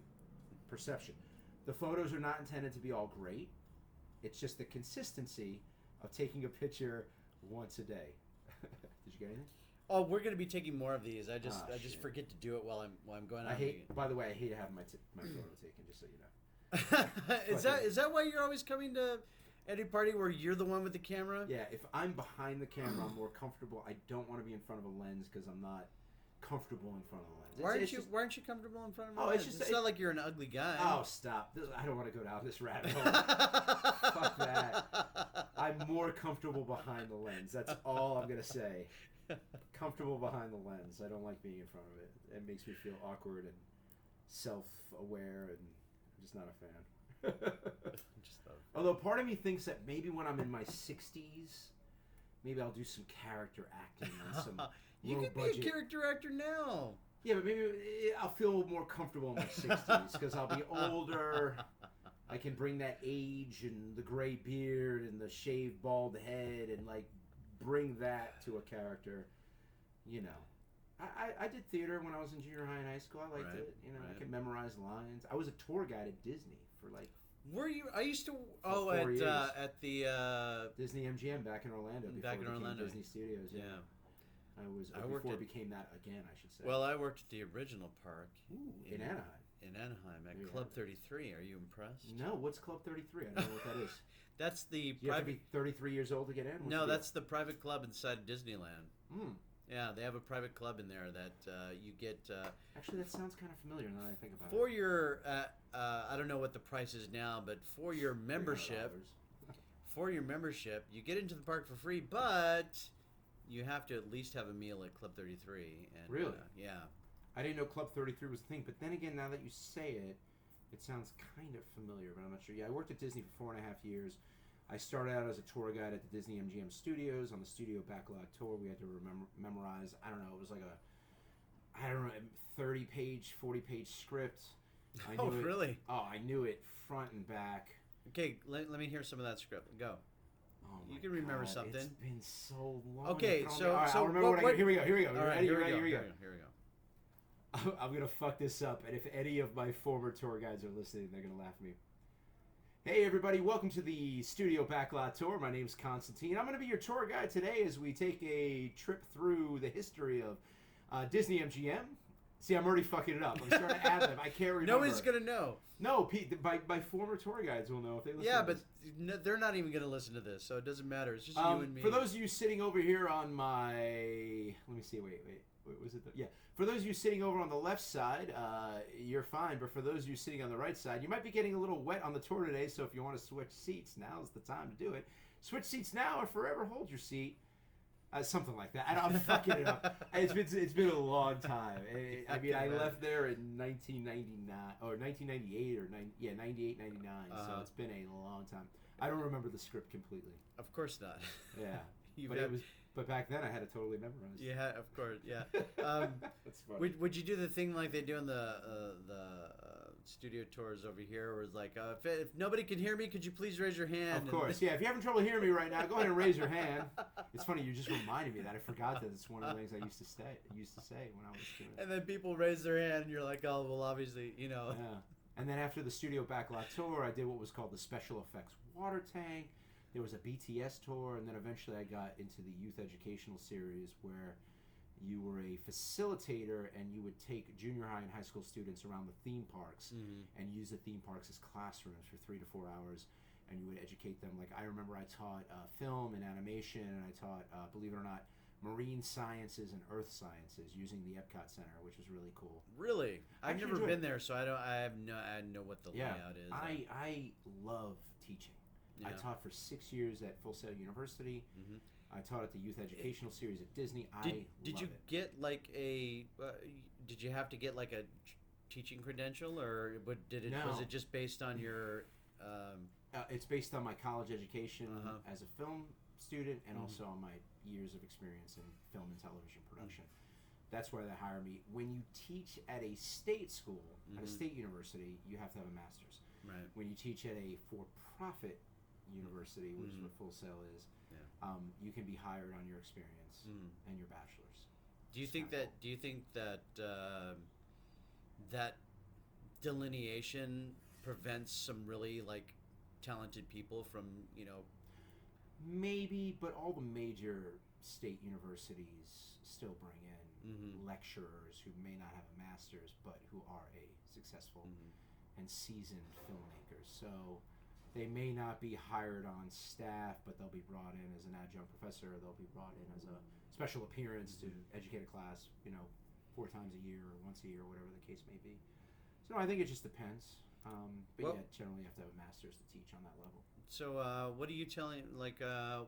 perception. The photos are not intended to be all great. It's just the consistency of taking a picture once a day. Did you get anything? Oh, we're going to be taking more of these. I just forget to do it while I'm going out. By the way, I hate having my photo taken, just so you know. Is that why you're always coming to any party where you're the one with the camera? Yeah, if I'm behind the camera, I'm more comfortable. I don't want to be in front of a lens because I'm not comfortable in front of a lens. Why aren't you comfortable in front of a lens? It's not like you're an ugly guy. Oh, stop. I don't want to go down this rabbit hole. Fuck that. I'm more comfortable behind the lens. That's all I'm going to say. Comfortable behind the lens. I don't like being in front of it. It makes me feel awkward and self-aware, and I'm just not a fan. Although part of me thinks that maybe when I'm in my 60s, maybe I'll do some character acting on some You could budget. be a character actor now. Yeah, but maybe I'll feel more comfortable in my 60s because I'll be older. I can bring that age and the gray beard and the shaved bald head and like bring that to a character. You know, I did theater when I was in junior high and high school. I liked it. You know, I could memorize lines. I was a tour guide at Disney for like. Were you? I used to. At the Disney MGM back in Orlando. Back in Orlando, Orlando, Disney Studios. Yeah. I worked before at- it became that again, I should say. Well, I worked at the original park Ooh, in Anaheim. In Anaheim at There you Club have it. 33. Are you impressed? No, what's Club 33? I don't know what that is. That's the Do you have to be 33 years old to get in? What's No, the deal? that's the private club inside Disneyland. Hmm. Yeah, they have a private club in there that you get Actually, that sounds kind of familiar now that I think about for it. your. I don't know what the price is now, but for your membership, $300. you get into the park for free, but you have to at least have a meal at Club 33. And, Really? Yeah. I didn't know Club 33 was a thing, but then again, now that you say it, it sounds kind of familiar, but I'm not sure. Yeah, I worked at Disney for 4.5 years. I started out as a tour guide at the Disney MGM Studios on the studio backlot tour. We had to memorize, I don't know, it was like a 30-page, 40-page script. I Oh, knew it, really? Oh, I knew it front and back. Okay, let me hear some of that script. Go. Oh You my can remember God, something. It's been so long. Okay, All so right, so I'll remember what, Here we go. Here we go. All right, Ready? here we Ready? go. Here we go. Here we go. I'm gonna fuck this up, and if any of my former tour guides are listening, they're gonna laugh at me. Hey everybody, welcome to the Studio Backlot Tour. My name's Constantine. I'm gonna be your tour guide today as we take a trip through the history of Disney MGM. See, I'm already fucking it up. I'm starting to ad-lib. I can't remember. Nobody's gonna know. No, Pete, my former tour guides will know if they listen Yeah, to but this. no, they're not even gonna listen to this, so it doesn't matter. It's just you and me. For those of you sitting over here on my... Let me see, wait, was it yeah. For those of you sitting over on the left side, you're fine. But for those of you sitting on the right side, you might be getting a little wet on the tour today. So if you want to switch seats, now's the time to do it. Switch seats now or forever hold your seat. Something like that. I'm fucking it up. It's been a long time. I mean, I left there in 1999 or 1998 or 98, 99. So it's been a long time. I don't remember the script completely. Of course not. Yeah. But back then I had it totally memorized. Yeah, of course. Yeah. That's funny. Would you do the thing like they do in the studio tours over here, where it's like, if nobody can hear me, could you please raise your hand? Of course, yeah. If you're having trouble hearing me right now, go ahead and raise your hand. It's funny, you just reminded me that I forgot that it's one of the things I used to say when I was doing it. And then people raise their hand, and you're like, oh, well, obviously, Yeah. And then after the Studio Backlot Tour, I did what was called the Special Effects Water Tank. There was a BTS tour, and then eventually I got into the Youth Educational Series, where you were a facilitator and you would take junior high and high school students around the theme parks and use the theme parks as classrooms for 3 to 4 hours, and you would educate them. Like, I remember I taught film and animation, and I taught, believe it or not, marine sciences and earth sciences using the Epcot Center, which was really cool. Really? I've Actually never enjoyed been there, so I know what the Yeah, layout is. I love teaching. I Yeah. taught for 6 years at Full Sail University. I taught at the Youth Educational Series at Disney. Did you get like a? Did you have to get like a teaching credential, or No. was it just based on your? It's based on my college education as a film student, and also on my years of experience in film and television production. That's why they hire me. When you teach at a state school, at a state university, you have to have a master's. Right. When you teach at a for-profit university, which is what Full Sail is, you can be hired on your experience and your bachelor's. Do you think that? Do you think that that delineation prevents some really like talented people from Maybe, but all the major state universities still bring in lecturers who may not have a master's, but who are a successful and seasoned filmmakers. So they may not be hired on staff, but they'll be brought in as an adjunct professor. They'll be brought in as a special appearance to educate a class, 4 times a year or once a year, whatever the case may be. So no, I think it just depends. But yeah, generally you have to have a master's to teach on that level. So what are you telling? Like,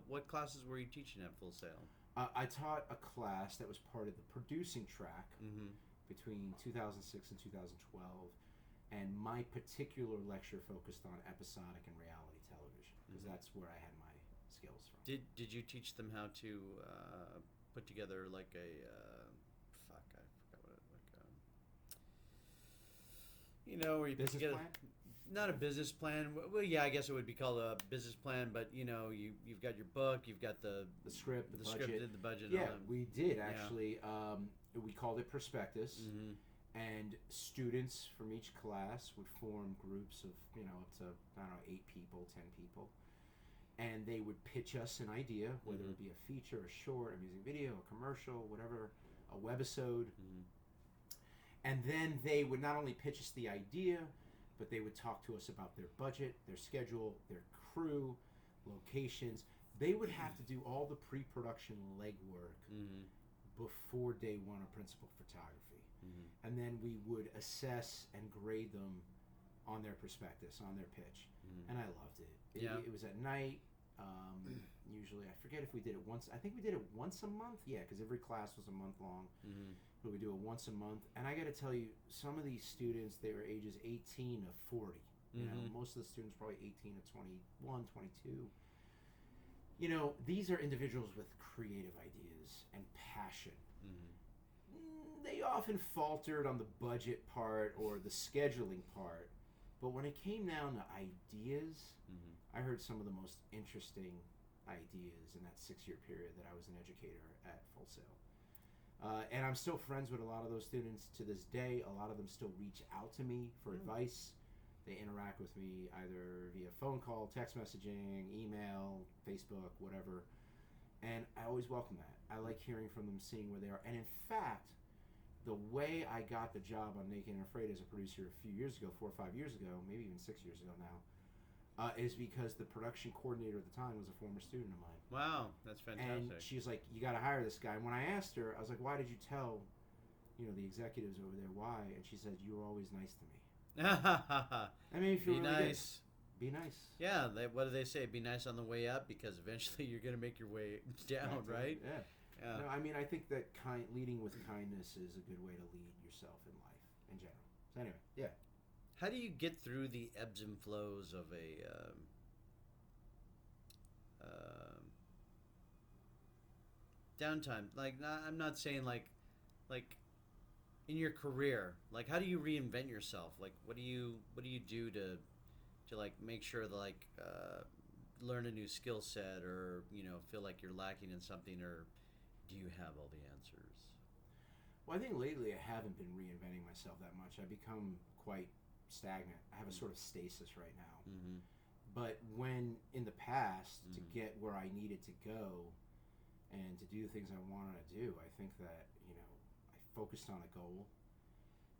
what classes were you teaching at Full Sail? I taught a class that was part of the producing track between 2006 and 2012, and my particular lecture focused on episodic and reality television because that's where I had my skills from. Did you teach them how to put together like a I forgot what where you put Business together plan? not a business plan. Well, yeah, I guess it would be called a business plan, but you've got your book, you've got the script, the budget. script, and the budget. Yeah, and all that. we did actually. We called it prospectus, and students from each class would form groups of up to 8 people, 10 people, and they would pitch us an idea, whether it be a feature, a short, a music video, a commercial, whatever, a webisode. And then they would not only pitch us the idea, but they would talk to us about their budget, their schedule, their crew, locations. They would have to do all the pre-production legwork before day one of principal photography. And then we would assess and grade them on their prospectus, on their pitch. And I loved it. It was at night. Usually, I forget if we did it once. I think we did it once a month. Yeah, because every class was a month long. But we do it once a month. And I got to tell you, some of these students, they were ages 18 to 40. You know, most of the students probably 18 to 21, 22. You know, these are individuals with creative ideas and passion. They often faltered on the budget part or the scheduling part. But when it came down to ideas, I heard some of the most interesting ideas in that 6-year period that I was an educator at Full Sail. And I'm still friends with a lot of those students to this day. A lot of them still reach out to me for advice. They interact with me either via phone call, text messaging, email, Facebook, whatever. And I always welcome that. I like hearing from them, seeing where they are. And in fact, the way I got the job on Naked and Afraid as a producer a few years ago, 4 or 5 years ago, maybe even 6 years ago now, is because the production coordinator at the time was a former student of mine. Wow, that's fantastic. And she was like, you got to hire this guy. And when I asked her, I was like, why did you tell, the executives over there why? And she said, you were always nice to me. I mean, if you're be really nice. Good, be nice. Yeah, what do they say? Be nice on the way up because eventually you're going to make your way down, right? Yeah. No, I mean, I think that leading with kindness is a good way to lead yourself in life in general. So anyway, yeah. How do you get through the ebbs and flows of a downtime? Like, I'm not saying like in your career. Like, how do you reinvent yourself? Like, what do you do to like make sure that like learn a new skill set or feel like you're lacking in something, or do you have all the answers? Well, I think lately I haven't been reinventing myself that much. I've become quite stagnant. I have a sort of stasis right now. But when in the past, to get where I needed to go and to do the things I wanted to do, I think that, I focused on a goal,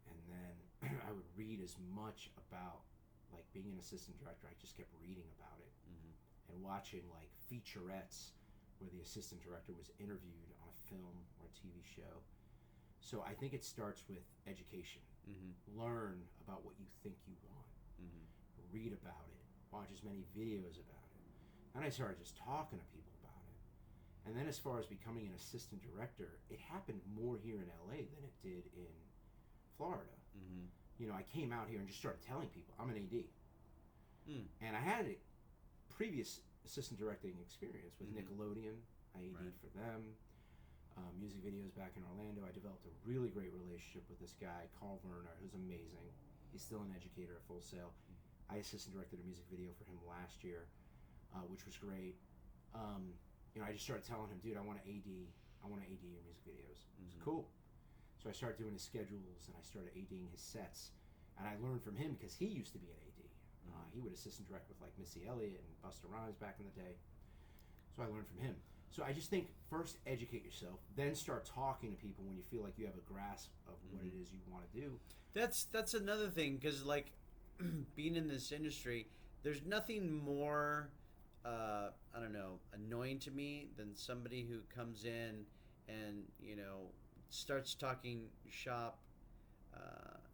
and then I would read as much about, like, being an assistant director. I just kept reading about it and watching, like, featurettes where the assistant director was interviewed on a film or a TV show. So I think it starts with education. Learn about what you think you want. Read about it. Watch as many videos about it. And I started just talking to people about it. And then as far as becoming an assistant director, it happened more here in LA than it did in Florida. I came out here and just started telling people, I'm an AD. And I had a previous assistant directing experience with Nickelodeon. I AD'd for them. Music videos back in Orlando. I developed a really great relationship with this guy, Carl Werner, who's amazing. He's still an educator at Full Sail. I assistant directed a music video for him last year, which was great. I just started telling him, dude, I want to AD your music videos. It's cool. So I started doing his schedules, and I started ADing his sets. And I learned from him because he used to be an AD. He would assistant direct with like Missy Elliott and Busta Rhymes back in the day. So I learned from him. So I just think first educate yourself, then start talking to people when you feel like you have a grasp of what it is you want to do. That's another thing, because like being in this industry, there's nothing more annoying to me than somebody who comes in and starts talking shop,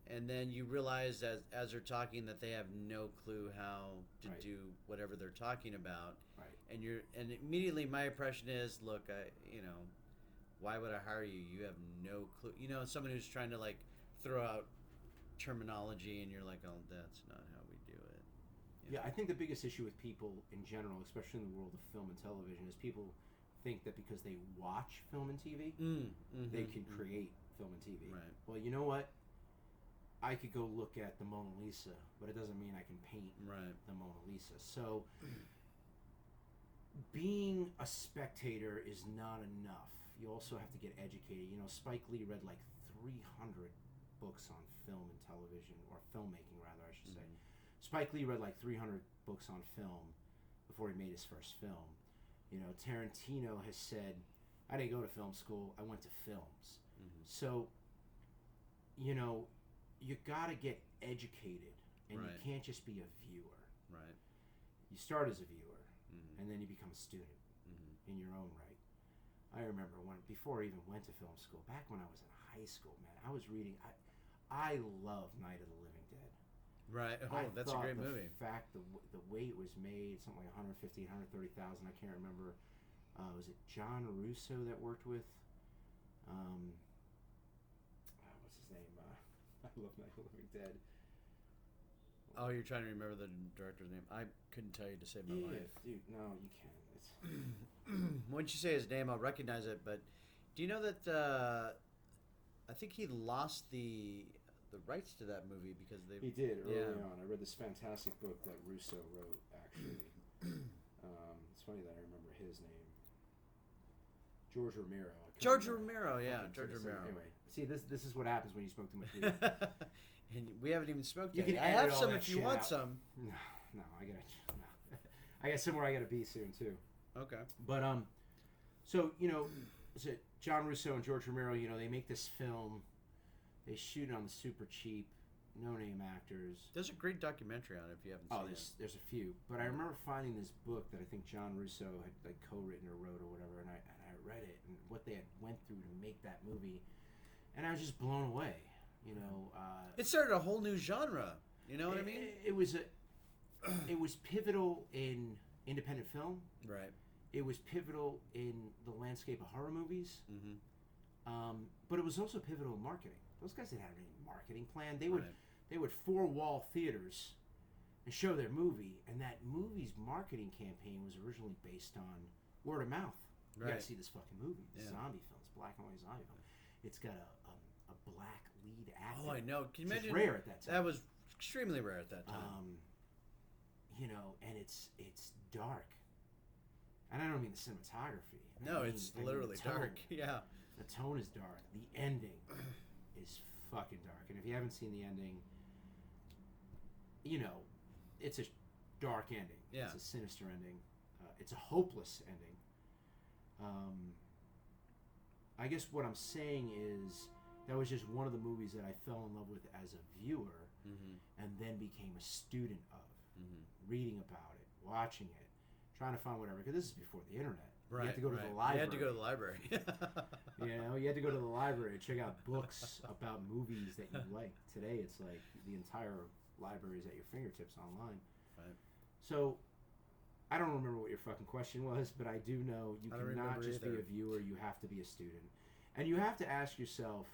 and then you realize as they're talking that they have no clue how to do whatever they're talking about. And immediately my impression is, look, why would I hire you? You have no clue. Someone who's trying to like throw out terminology, and you're like, oh, that's not how we do it. Yeah, I think the biggest issue with people in general, especially in the world of film and television, is people think that because they watch film and TV, they can create film and TV. Right. Well, you know what? I could go look at the Mona Lisa, but it doesn't mean I can paint the Mona Lisa. So being a spectator is not enough. You also have to get educated. Spike Lee read like 300 books on film and television, or filmmaking rather, I should say. Spike Lee read like 300 books on film before he made his first film. You know, Tarantino has said, I didn't go to film school, I went to films. Mm-hmm. So, you know, you got to get educated, and Right. you can't just be a viewer. Right. You start as a viewer, Mm-hmm. and then you become a student Mm-hmm. in your own right. I remember before I even went to film school, back when I was in high school, man, I was reading. I love Night of the Living Dead. Right. Oh, that's a great movie. In fact, the way it was made, something like 150,000, 130,000, I can't remember. Was it John Russo that worked with? What's his name? I love Night of the Living Dead. Oh, you're trying to remember the director's name. I couldn't tell you to save my life. Dude, no, you can't. It's Once you say his name, I'll recognize it. But do you know that I think he lost the rights to that movie because they. He did early on. I read this fantastic book that Russo wrote. Actually, it's funny that I remember his name. George Romero. George Romero, yeah, George Romero. Anyway, see, this is what happens when you smoke too much weed. And we haven't even smoked You yet. can I edit have all some that if you shit want out. some. No, I got somewhere I gotta be soon too. Okay. But so you know, is it John Russo and George Romero? You know, they make this film. They shoot it on the super cheap, no name actors. There's a great documentary on it if you haven't seen it. There's a few, but I remember finding this book that I think John Russo had like co-written or wrote or whatever, and I read it and what they had went through to make that movie, and I was just blown away. You know, It started a whole new genre. You know what I mean? It was pivotal in independent film. Right. It was pivotal in the landscape of horror movies. Mm-hmm. But it was also pivotal in marketing. Those guys didn't have any marketing plan. They would four-wall theaters and show their movie, and that movie's marketing campaign was originally based on word of mouth. You gotta see this fucking movie. Yeah. Zombie films, black and white zombie film. It's got a black lead actor. Oh, I know. Can you imagine? Rare at that time. That was extremely rare at that time. You know, and it's dark. And I don't mean the cinematography. No, it's literally dark. Yeah. The tone is dark. The ending is fucking dark. And if you haven't seen the ending, you know, it's a dark ending. Yeah. It's a sinister ending. It's a hopeless ending. I guess what I'm saying is that was just one of the movies that I fell in love with as a viewer, and then became a student of, reading about it, watching it, trying to find whatever. Because this is before the internet. Right. You had to go to the library. You had to go to the library. You know, you had to go to the library and check out books about movies that you like. Today, it's like the entire library is at your fingertips online. Right. So, I don't remember what your fucking question was, but I do know you cannot just be a viewer. You have to be a student. And you have to ask yourself,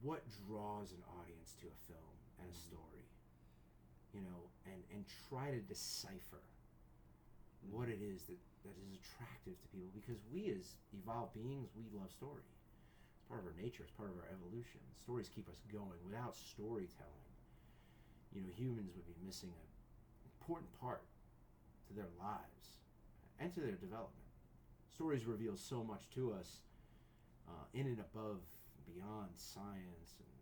what draws an audience to a film and a story? You know, and try to decipher what it is that is attractive to people, because we as evolved beings, we love story. It's part of our nature. It's part of our evolution. Stories keep us going. Without storytelling, you know, humans would be missing an important part to their lives and to their development. Stories reveal so much to us, in and above, beyond science and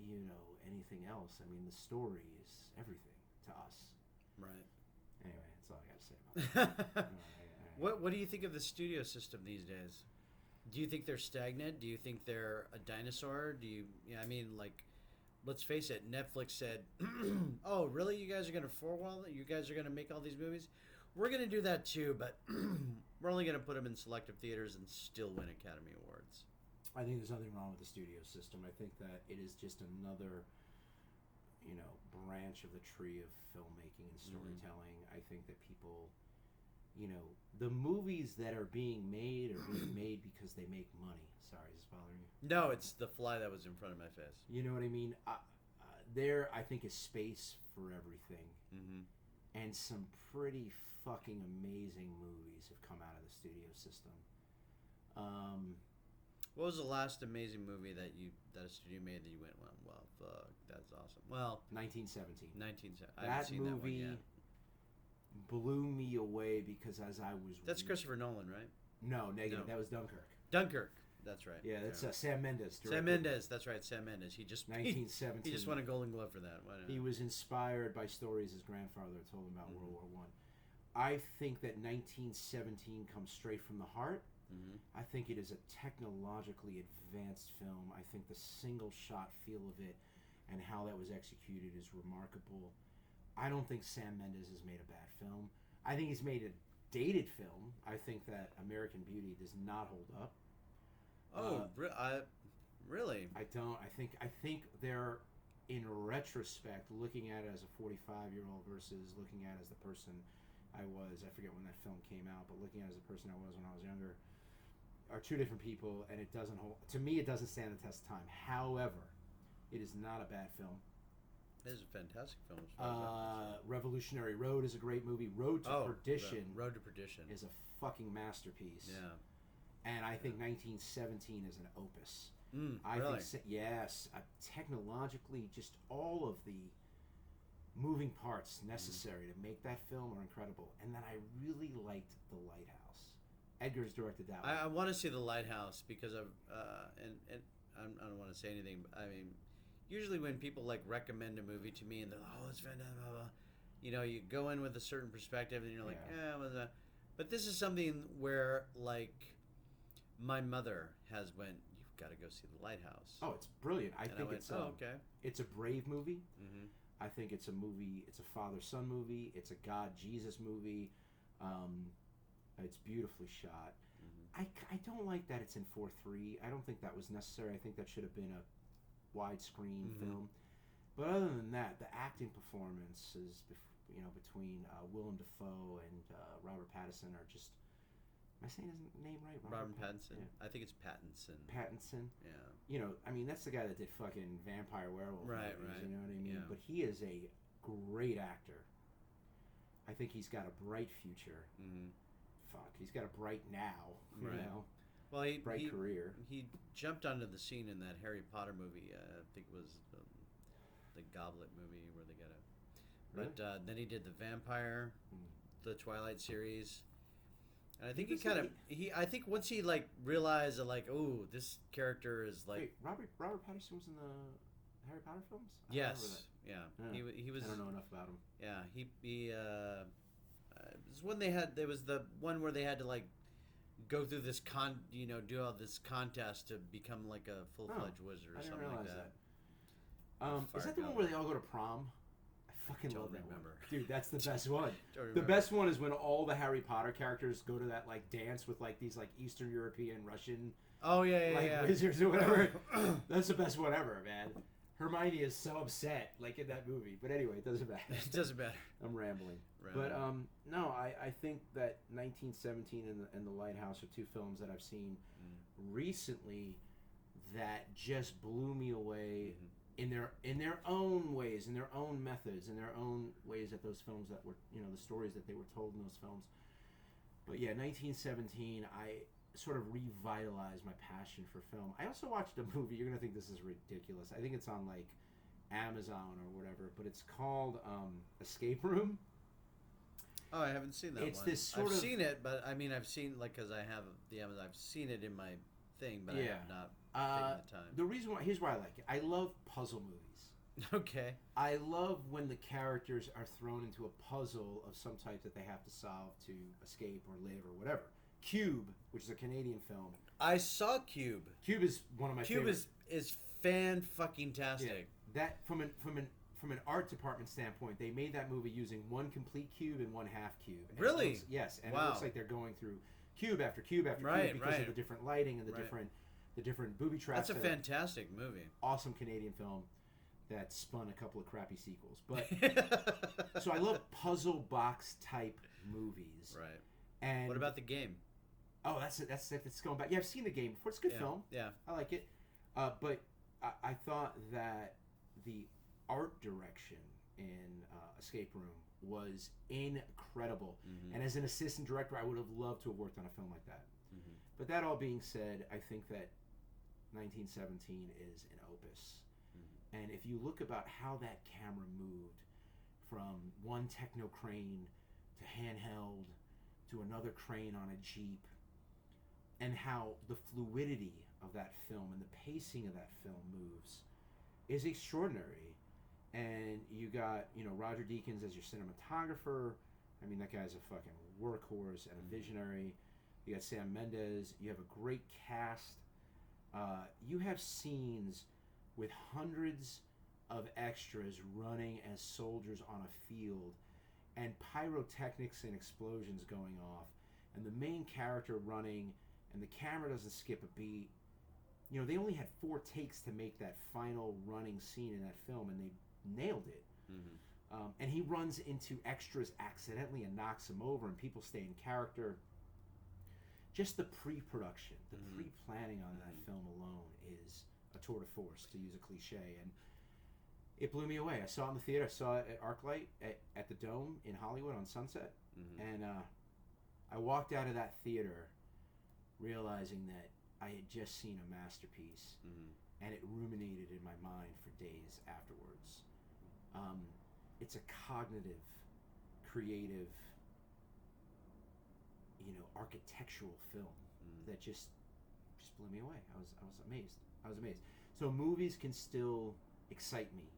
you know, anything else. I mean, the story is everything to us. Right. Anyway, that's all I got to say about that. What do you think of the studio system these days? Do you think they're stagnant? Do you think they're a dinosaur? I mean, like, let's face it, Netflix said, oh, really? You guys are going to four-wall it? You guys are going to make all these movies? We're going to do that too, but we're only going to put them in selective theaters and still win Academy Awards. I think there's nothing wrong with the studio system. I think that it is just another, you know, branch of the tree of filmmaking and storytelling. I think that people, you know, the movies that are being made are being made because they make money. Sorry, is this bothering you? No, it's the fly that was in front of my face. You know what I mean? There, I think, is space for everything. And some pretty fucking amazing movies have come out of the studio system. What was the last amazing movie that a studio made that you went, well, fuck, that's awesome? Well, 1917. 1917. I haven't seen that one yet. Blew me away because as I was... That's Christopher Nolan, right? No, negative. No. That was Dunkirk. Dunkirk. That's right. Yeah, that's Sam Mendes. Sam Mendes. That's right. Sam Mendes. He just 1917. He just won a Golden Glove for that. He was inspired by stories his grandfather told him about World War One. I think that 1917 comes straight from the heart. Mm-hmm. I think it is a technologically advanced film. I think the single shot feel of it and how that was executed is remarkable. I don't think Sam Mendes has made a bad film. I think he's made a dated film. I think that American Beauty does not hold up. Really? I don't. I think they're, in retrospect, looking at it as a 45-year-old versus looking at it as the person I was. I forget when that film came out, but looking at it as the person I was when I was younger are two different people, and it doesn't hold. To me, it doesn't stand the test of time. However, it is not a bad film. It is a fantastic film. Revolutionary Road is a great movie. Road to Perdition. Road to Perdition is a fucking masterpiece. Yeah. And I think 1917 is an opus. Really? Yes. Technologically, just all of the moving parts necessary to make that film are incredible. And then I really liked The Lighthouse. Edgar's directed that one. I want to see The Lighthouse because of and I don't want to say anything, but I mean, usually when people like recommend a movie to me and they're like, oh, it's fantastic, blah, blah, you know, you go in with a certain perspective and you're like, but this is something where like my mother has went, you've got to go see The Lighthouse. Oh, it's brilliant. I think okay. It's a brave movie. Mm-hmm. I think it's a movie. It's a father-son movie. It's a God-Jesus movie. It's beautifully shot. Mm-hmm. I don't like that it's in 4:3. I don't think that was necessary. I think that should have been a widescreen film. But other than that, the acting performances, between Willem Dafoe and Robert Pattinson are just. Am I saying his name right? Robert Pattinson. Yeah. I think it's Pattinson. Pattinson. Yeah. You know, I mean, that's the guy that did fucking Vampire Werewolf. Right, movies, right. You know what I mean? Yeah. But he is a great actor. I think he's got a bright future. Mm-hmm. Fuck, he's got a bright now. You Right. know? Well, bright career. He jumped onto the scene in that Harry Potter movie. I think it was the Goblet movie where they got a. Really? But then he did the Vampire, the Twilight series, and I think I think once he like realized that like, oh, this character is like. Wait, Robert Pattinson was in the Harry Potter films? I Yes. remember that. Yeah. He was. I don't know enough about him. Yeah. He it was when there was the one where they had to like go through this do all this contest to become like a full-fledged wizard or something like that. Is that the one where they all go to prom? I fucking love that remember. One. Dude, that's the best one. Don't The remember. best one is when all the Harry Potter characters go to that like dance with like these like Eastern European Russian Oh yeah. wizards or whatever. That's the best one ever, man. Hermione is so upset, like in that movie. But anyway, it doesn't matter. It doesn't matter. I'm rambling. But no, I think that 1917 and The Lighthouse are two films that I've seen recently that just blew me away in their own ways, in their own methods, in their own ways that those films that were, the stories that they were told in those films. But yeah, 1917, I sort of revitalized my passion for film. I also watched a movie. You're gonna think this is ridiculous. I think it's on like Amazon or whatever, but it's called Escape Room. Oh, I haven't seen that It's one. this sort I've of- seen it, but I mean, I've seen because I have the Amazon. I've seen it in my thing, but I have not taken the time. The reason why, here's why I like it. I love puzzle movies. Okay. I love when the characters are thrown into a puzzle of some type that they have to solve to escape or live or whatever. Cube, which is a Canadian film. I saw Cube. Cube is one of my favorites. Cube is fan-fucking-tastic. Yeah. That from an art department standpoint, they made that movie using one complete cube and one half cube. And Really? Yes, and Wow. it looks like they're going through cube after cube after Right, cube because right. of the different lighting and the Right. different booby traps. That's a that are- fantastic movie. awesome Canadian film that spun a couple of crappy sequels. But so I love puzzle box type movies. Right. And What about the game? oh, that's going back. Yeah, I've seen the game before. It's a good film. Yeah. I like it. But I thought that the art direction in Escape Room was incredible. And as an assistant director, I would have loved to have worked on a film like that. But that all being said, I think that 1917 is an opus. And if you look about how that camera moved from one techno crane to handheld to another crane on a Jeep, and how the fluidity of that film and the pacing of that film moves is extraordinary. And you got, Roger Deakins as your cinematographer. I mean, that guy's a fucking workhorse and a visionary. You got Sam Mendes. You have a great cast. You have scenes with hundreds of extras running as soldiers on a field, and pyrotechnics and explosions going off, and the main character running, and the camera doesn't skip a beat. They only had 4 takes to make that final running scene in that film, and they nailed it. Mm-hmm. And he runs into extras accidentally and knocks them over, and people stay in character. Just the pre-production, the pre-planning on that film alone is a tour de force, to use a cliche, and it blew me away. I saw it in the theater. I saw it at ArcLight at the Dome in Hollywood on Sunset, and I walked out of that theater realizing that I had just seen a masterpiece, and it ruminated in my mind for days afterwards. It's a cognitive, creative, architectural film that just blew me away. I was amazed. So movies can still excite me,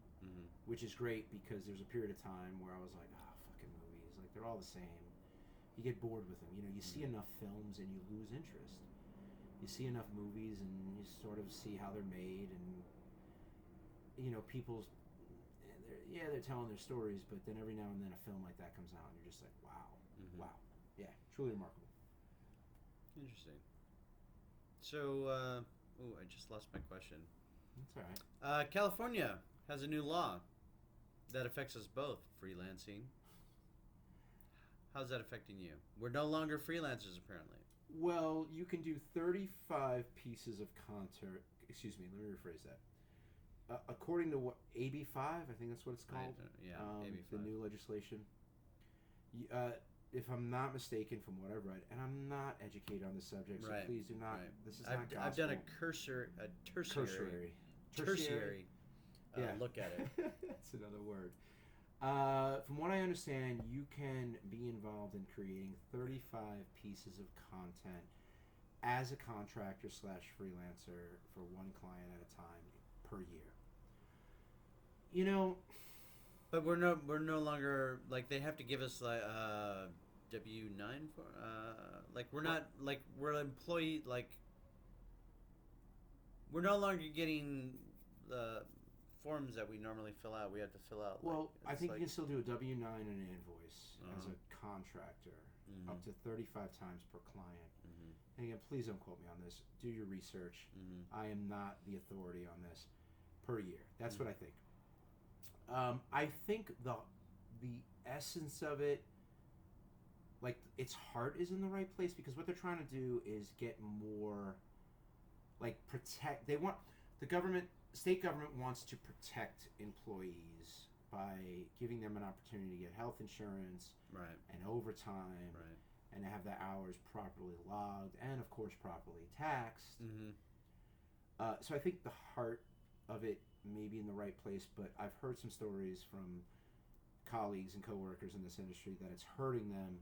which is great, because there's a period of time where I was like, fucking movies, like they're all the same. You get bored with them. You see enough films and you lose interest. You see enough movies and you sort of see how they're made, and people's they're telling their stories, but then every now and then a film like that comes out and you're just like, wow, yeah, truly remarkable. Interesting. So, I just lost my question. That's all right. California has a new law that affects us both, freelancing. How's that affecting you? We're no longer freelancers, apparently. Well, you can do 35 pieces of content. Excuse me, let me rephrase that. According to what, AB5, I think that's what it's called. AB5. The new legislation. If I'm not mistaken, from what I've read, and I'm not educated on the subject, so please do not. Right. This is not gospel. I've done a tertiary look at it. That's another word. From what I understand, you can be involved in creating 35 pieces of content as a contractor / freelancer for one client at a time per year. But we're no longer, like, they have to give us like W-9 for like we're not, like, we're an employee, like we're no longer getting the forms that we normally fill out. We have to fill out. Well, I think you can still do a W-9 and an invoice as a contractor, up to 35 times per client. And again, please don't quote me on this. Do your research. I am not the authority on this. Per year. That's what I think. I think the essence of it, like, its heart is in the right place, because what they're trying to do is get more, like, protect. They want state government wants to protect employees by giving them an opportunity to get health insurance, and overtime, and to have the hours properly logged and, of course, properly taxed. So I think the heart of it may be in the right place, but I've heard some stories from colleagues and coworkers in this industry that it's hurting them,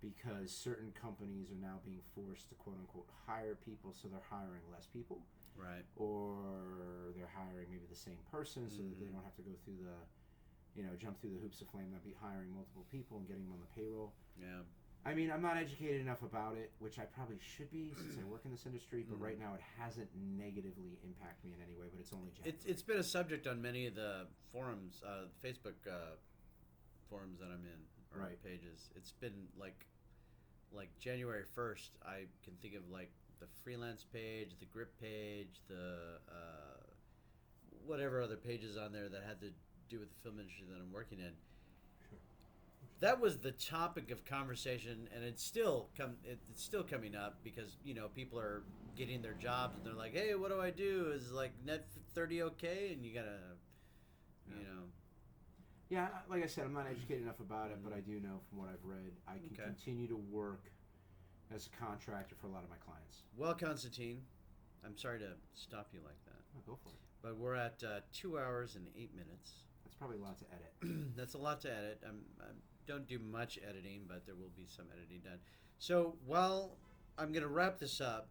because certain companies are now being forced to quote unquote hire people, so they're hiring less people, or they're hiring maybe the same person, so that they don't have to go through jump through the hoops of flame, that be hiring multiple people and getting them on the payroll. I mean, I'm not educated enough about it, which I probably should be, since I work in this industry, but right now it hasn't negatively impacted me in any way, but it's only general. It's been a subject on many of the forums, Facebook forums that I'm in, or pages. It's been like January 1st, I can think of, like, the freelance page, the grip page, the whatever other pages on there that had to do with the film industry that I'm working in. That was the topic of conversation, and it's still coming up, because people are getting their jobs and they're like, hey, what do I do? Is, like, net 30 okay? And you gotta, Yeah, like I said, I'm not educated enough about it, but I do know from what I've read, I can continue to work as a contractor for a lot of my clients. Well, Constantine, I'm sorry to stop you like that. Oh, go for it. But we're at 2 hours and 8 minutes. That's probably a lot to edit. That's a lot to edit. I don't do much editing, but there will be some editing done. So while I'm going to wrap this up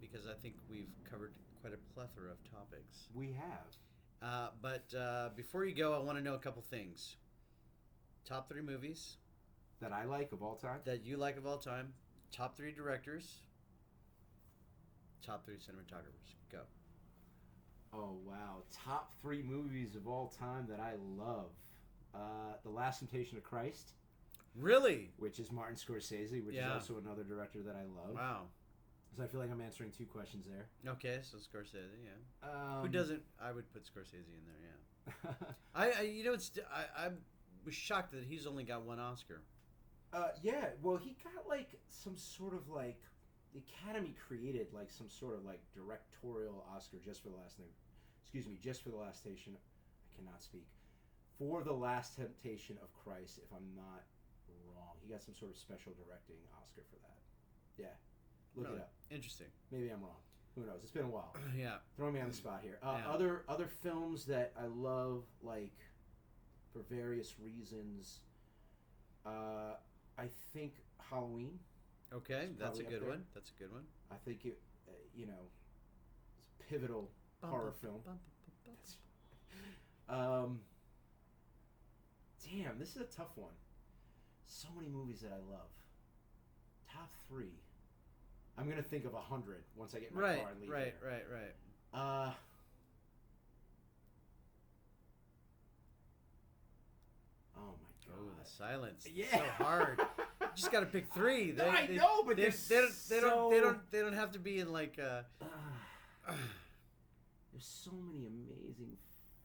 because I think we've covered quite a plethora of topics. We have. But before you go, I want to know a couple things. Top 3 movies That I like of all time? that you like of all time. Top 3 directors. Top 3 cinematographers. Go. Oh, wow. Top 3 movies of all time that I love. The Last Temptation of Christ, Really? which is Martin Scorsese, which is Yeah. also another director that I love. Wow. So I feel like I'm answering 2 questions there. Okay, so Scorsese, yeah. Who Um, doesn't? I would put Scorsese in there, yeah. I was shocked that he's only got 1 Oscar. Yeah, well, he got like some sort of like the Academy created like some sort of like directorial Oscar just for the last name. Excuse me, just for the Last Temptation. I cannot speak. For the Last Temptation of Christ, if I'm not wrong, he got some sort of special directing Oscar for that. Yeah, look Really? it up. Interesting. Maybe I'm wrong. Who knows? It's been a while. Yeah. Throwing me on the spot here. Yeah. Other films that I love, like for various reasons. I think Halloween. Okay, It's that's a probably up good there. one. That's a good one. I think it, it's a pivotal horror film. Damn, this is a tough one. So many movies that I love. Top 3. I'm gonna think of 100 once I get in my Right, car and leave. right. Oh my god. Oh, the silence. Yeah. So hard. You just got to pick 3. No, I know, but they don't have to be in like. There's so many amazing.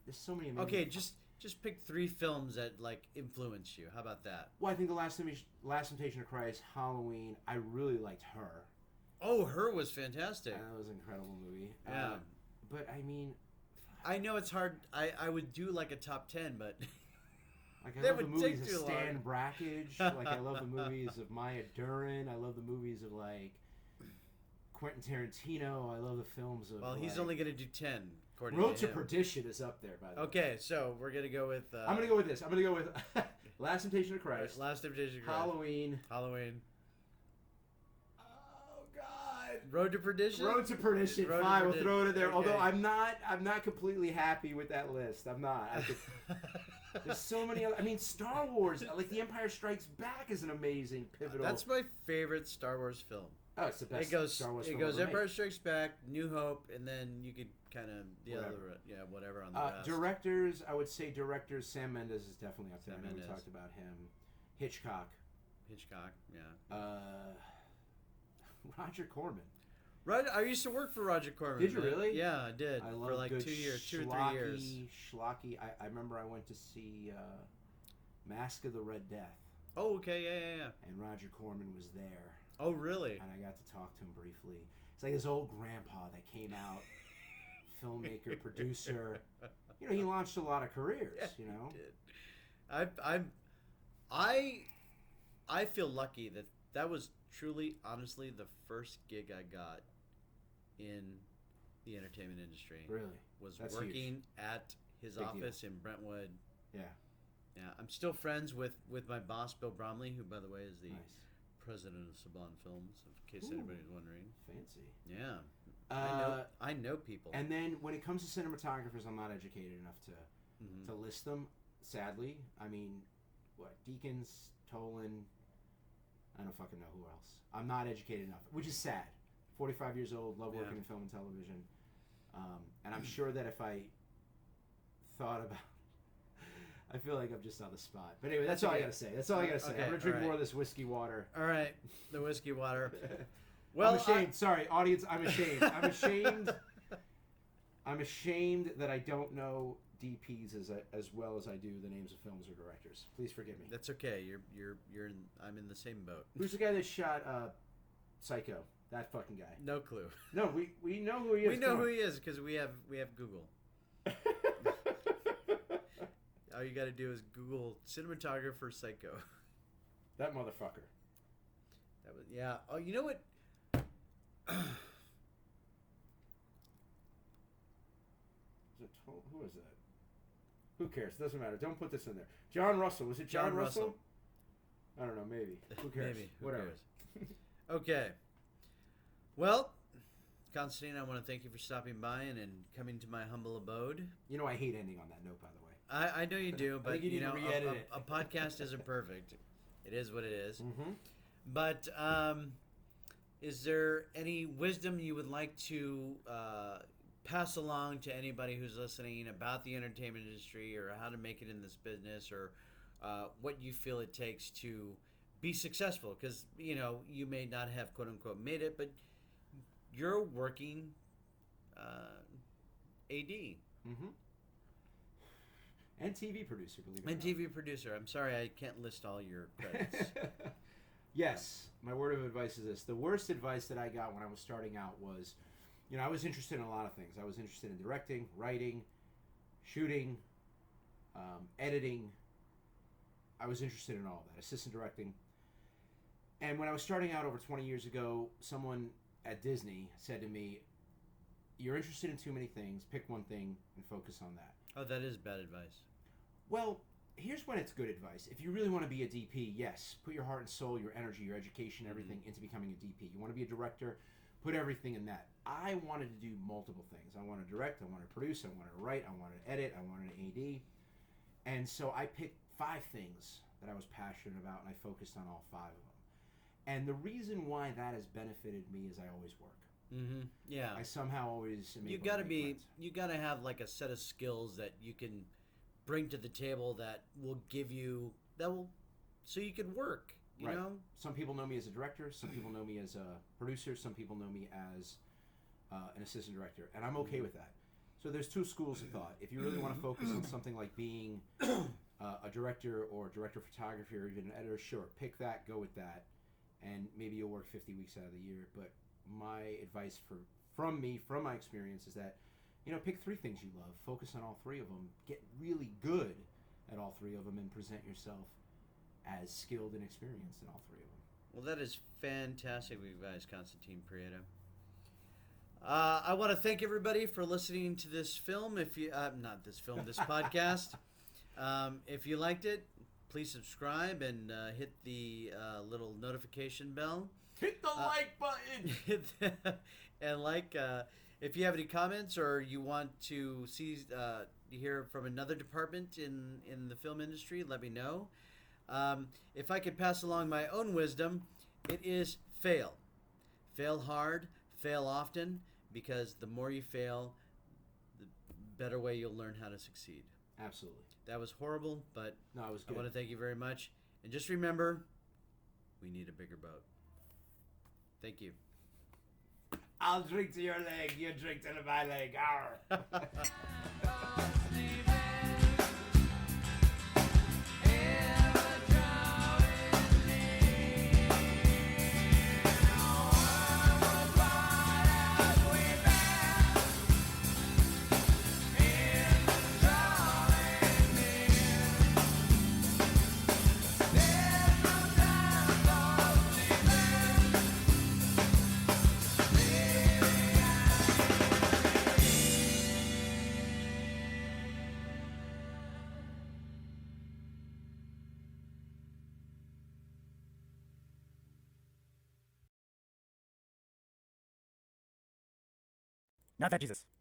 There's so many amazing. Okay, just pick 3 films that like influence you. How about that? Well, I think the Last Temptation of Christ, Halloween. I really liked Her. Oh, Her was fantastic. That was an incredible movie. Yeah. But I mean, I know it's hard. I would do like a top 10, but like I That love the would take movies of too Stan long. Brakhage. Like I love the movies of Maya Deren. I love the movies of like Quentin Tarantino. I love the films of. well, he's like, only going to do 10 according Road to to him. Perdition is up there, by the way. Okay, so we're going to go with I'm gonna go with this. I'm gonna go with Last Temptation of Christ, Last Temptation of Christ. Halloween. Oh God. Road to Perdition. Road to Perdition. Road to Fine, we'll Perdition. throw it in there. Okay. Although I'm not completely happy with that list. I'm not. There's so many other. I mean, Star Wars, like The Empire Strikes Back, is an amazing pivotal. That's my favorite Star Wars film. Oh, it's the best It goes. Star Wars It film goes. ever Empire made. Strikes Back, New Hope, and then you could kind of whatever on the rest. Directors, I would say directors. Sam Mendes is definitely up there. Sam I know we Mendes. talked about him. Hitchcock. Hitchcock. Yeah. Roger Corman. Right. I used to work for Roger Corman. Did you man. really? Yeah, I did. I love for like good 2 years, 2 or 3 years. Schlocky. I remember I went to see Mask of the Red Death, Oh, okay. Yeah. and Roger Corman was there, Oh, really? and I got to talk to him briefly. It's like this old grandpa that came out, filmmaker, producer. You know, he launched a lot of careers. Yeah, You know, he did. I feel lucky that was truly, honestly, the first gig I got in the entertainment industry. really. Was That's working huge. at his Big office in Brentwood. Yeah, Yeah, I'm still friends with my boss, Bill Bromley, who, by the way, is the nice, president of Saban Films, in case Ooh. anybody's wondering. fancy. Yeah, Uh, I know people. And then when it comes to cinematographers, I'm not educated enough Mhm. to list them. Sadly, I mean, what Deakins, Tolan. I don't fucking know who else. I'm not educated enough, which is sad. 45 years old, love working Yeah. in film and television, and I'm sure that if I thought about, I feel like I'm just on the spot. But anyway, that's That's all I okay. gotta say. That's all I gotta say. Okay, I'm gonna drink alright. more of this whiskey water. All right, the whiskey water. Well, I'm ashamed. Sorry, audience. I'm ashamed. I'm ashamed. I'm ashamed that I don't know DPs as well as I do the names of films or directors. Please forgive me. That's okay. You're in. I'm in the same boat. Who's the guy that shot Psycho? That fucking guy. No clue. No, we know who he is. We know who he is because we have Google. All you got to do is Google cinematographer Psycho. That motherfucker. That was yeah. Oh, you know what? Who is that? Who cares? Doesn't matter. Don't put this in there. John Russell. Was it John Russell? I don't know. Maybe. Who cares? Maybe. Who Whatever. cares? Okay. Well, Constantine, I want to thank you for stopping by and coming to my humble abode. You know, I hate ending on that note, by the way. I know you do, I but think you need to re-edit it. a podcast isn't perfect. It is what it is. Mm-hmm. But is there any wisdom you would like to pass along to anybody who's listening about the entertainment industry or how to make it in this business or what you feel it takes to be successful? Because, you may not have quote unquote made it, but you're a working AD. Mm-hmm. And TV producer, believe it or And not. TV producer. I'm sorry I can't list all your credits. Yes, my word of advice is this. The worst advice that I got when I was starting out was, I was interested in a lot of things. I was interested in directing, writing, shooting, editing. I was interested in all of that, assistant directing. And when I was starting out over 20 years ago, someone at Disney said to me, "You're interested in too many things. Pick one thing and focus on that." Oh, that is bad advice. Well, here's when it's good advice. If you really want to be a DP, yes, put your heart and soul, your energy, your education, everything into becoming a DP. You want to be a director, put everything in that. I wanted to do multiple things. I wanted to direct, I wanted to produce, I wanted to write, I wanted to edit, I wanted to AD. And so I picked 5 things that I was passionate about, and I focused on all 5 of them. And the reason why that has benefited me is I always work. Mm-hmm. Yeah. I somehow always am You able got to to make be. friends. You got to have like a set of skills that you can bring to the table that will give you so you can work. You Right. know. Some people know me as a director. Some people know me as a producer. Some people know me as an assistant director, and I'm okay with that. So there's 2 schools of thought. If you really want to focus on something like being a director or director of photography or even an editor, sure, pick that, go with that, and maybe you'll work 50 weeks out of the year. But my advice from my experience is that, pick 3 things you love, focus on all 3 of them, get really good at all 3 of them, and present yourself as skilled and experienced in all 3 of them. Well, that is fantastic advice, Constantin Preda. I want to thank everybody for listening to this film. If you not this film, this podcast. If you liked it, please subscribe and hit the little notification bell. Hit the like button! And if you have any comments or you want to hear from another department in the film industry, let me know. If I could pass along my own wisdom, it is fail. Fail hard, fail often, because the more you fail, the better way you'll learn how to succeed. Absolutely. That was horrible, but No, it was I good. want to thank you very much. And just remember, we need a bigger boat. Thank you. I'll drink to your leg, you drink to my leg. Arr. Not that Jesus.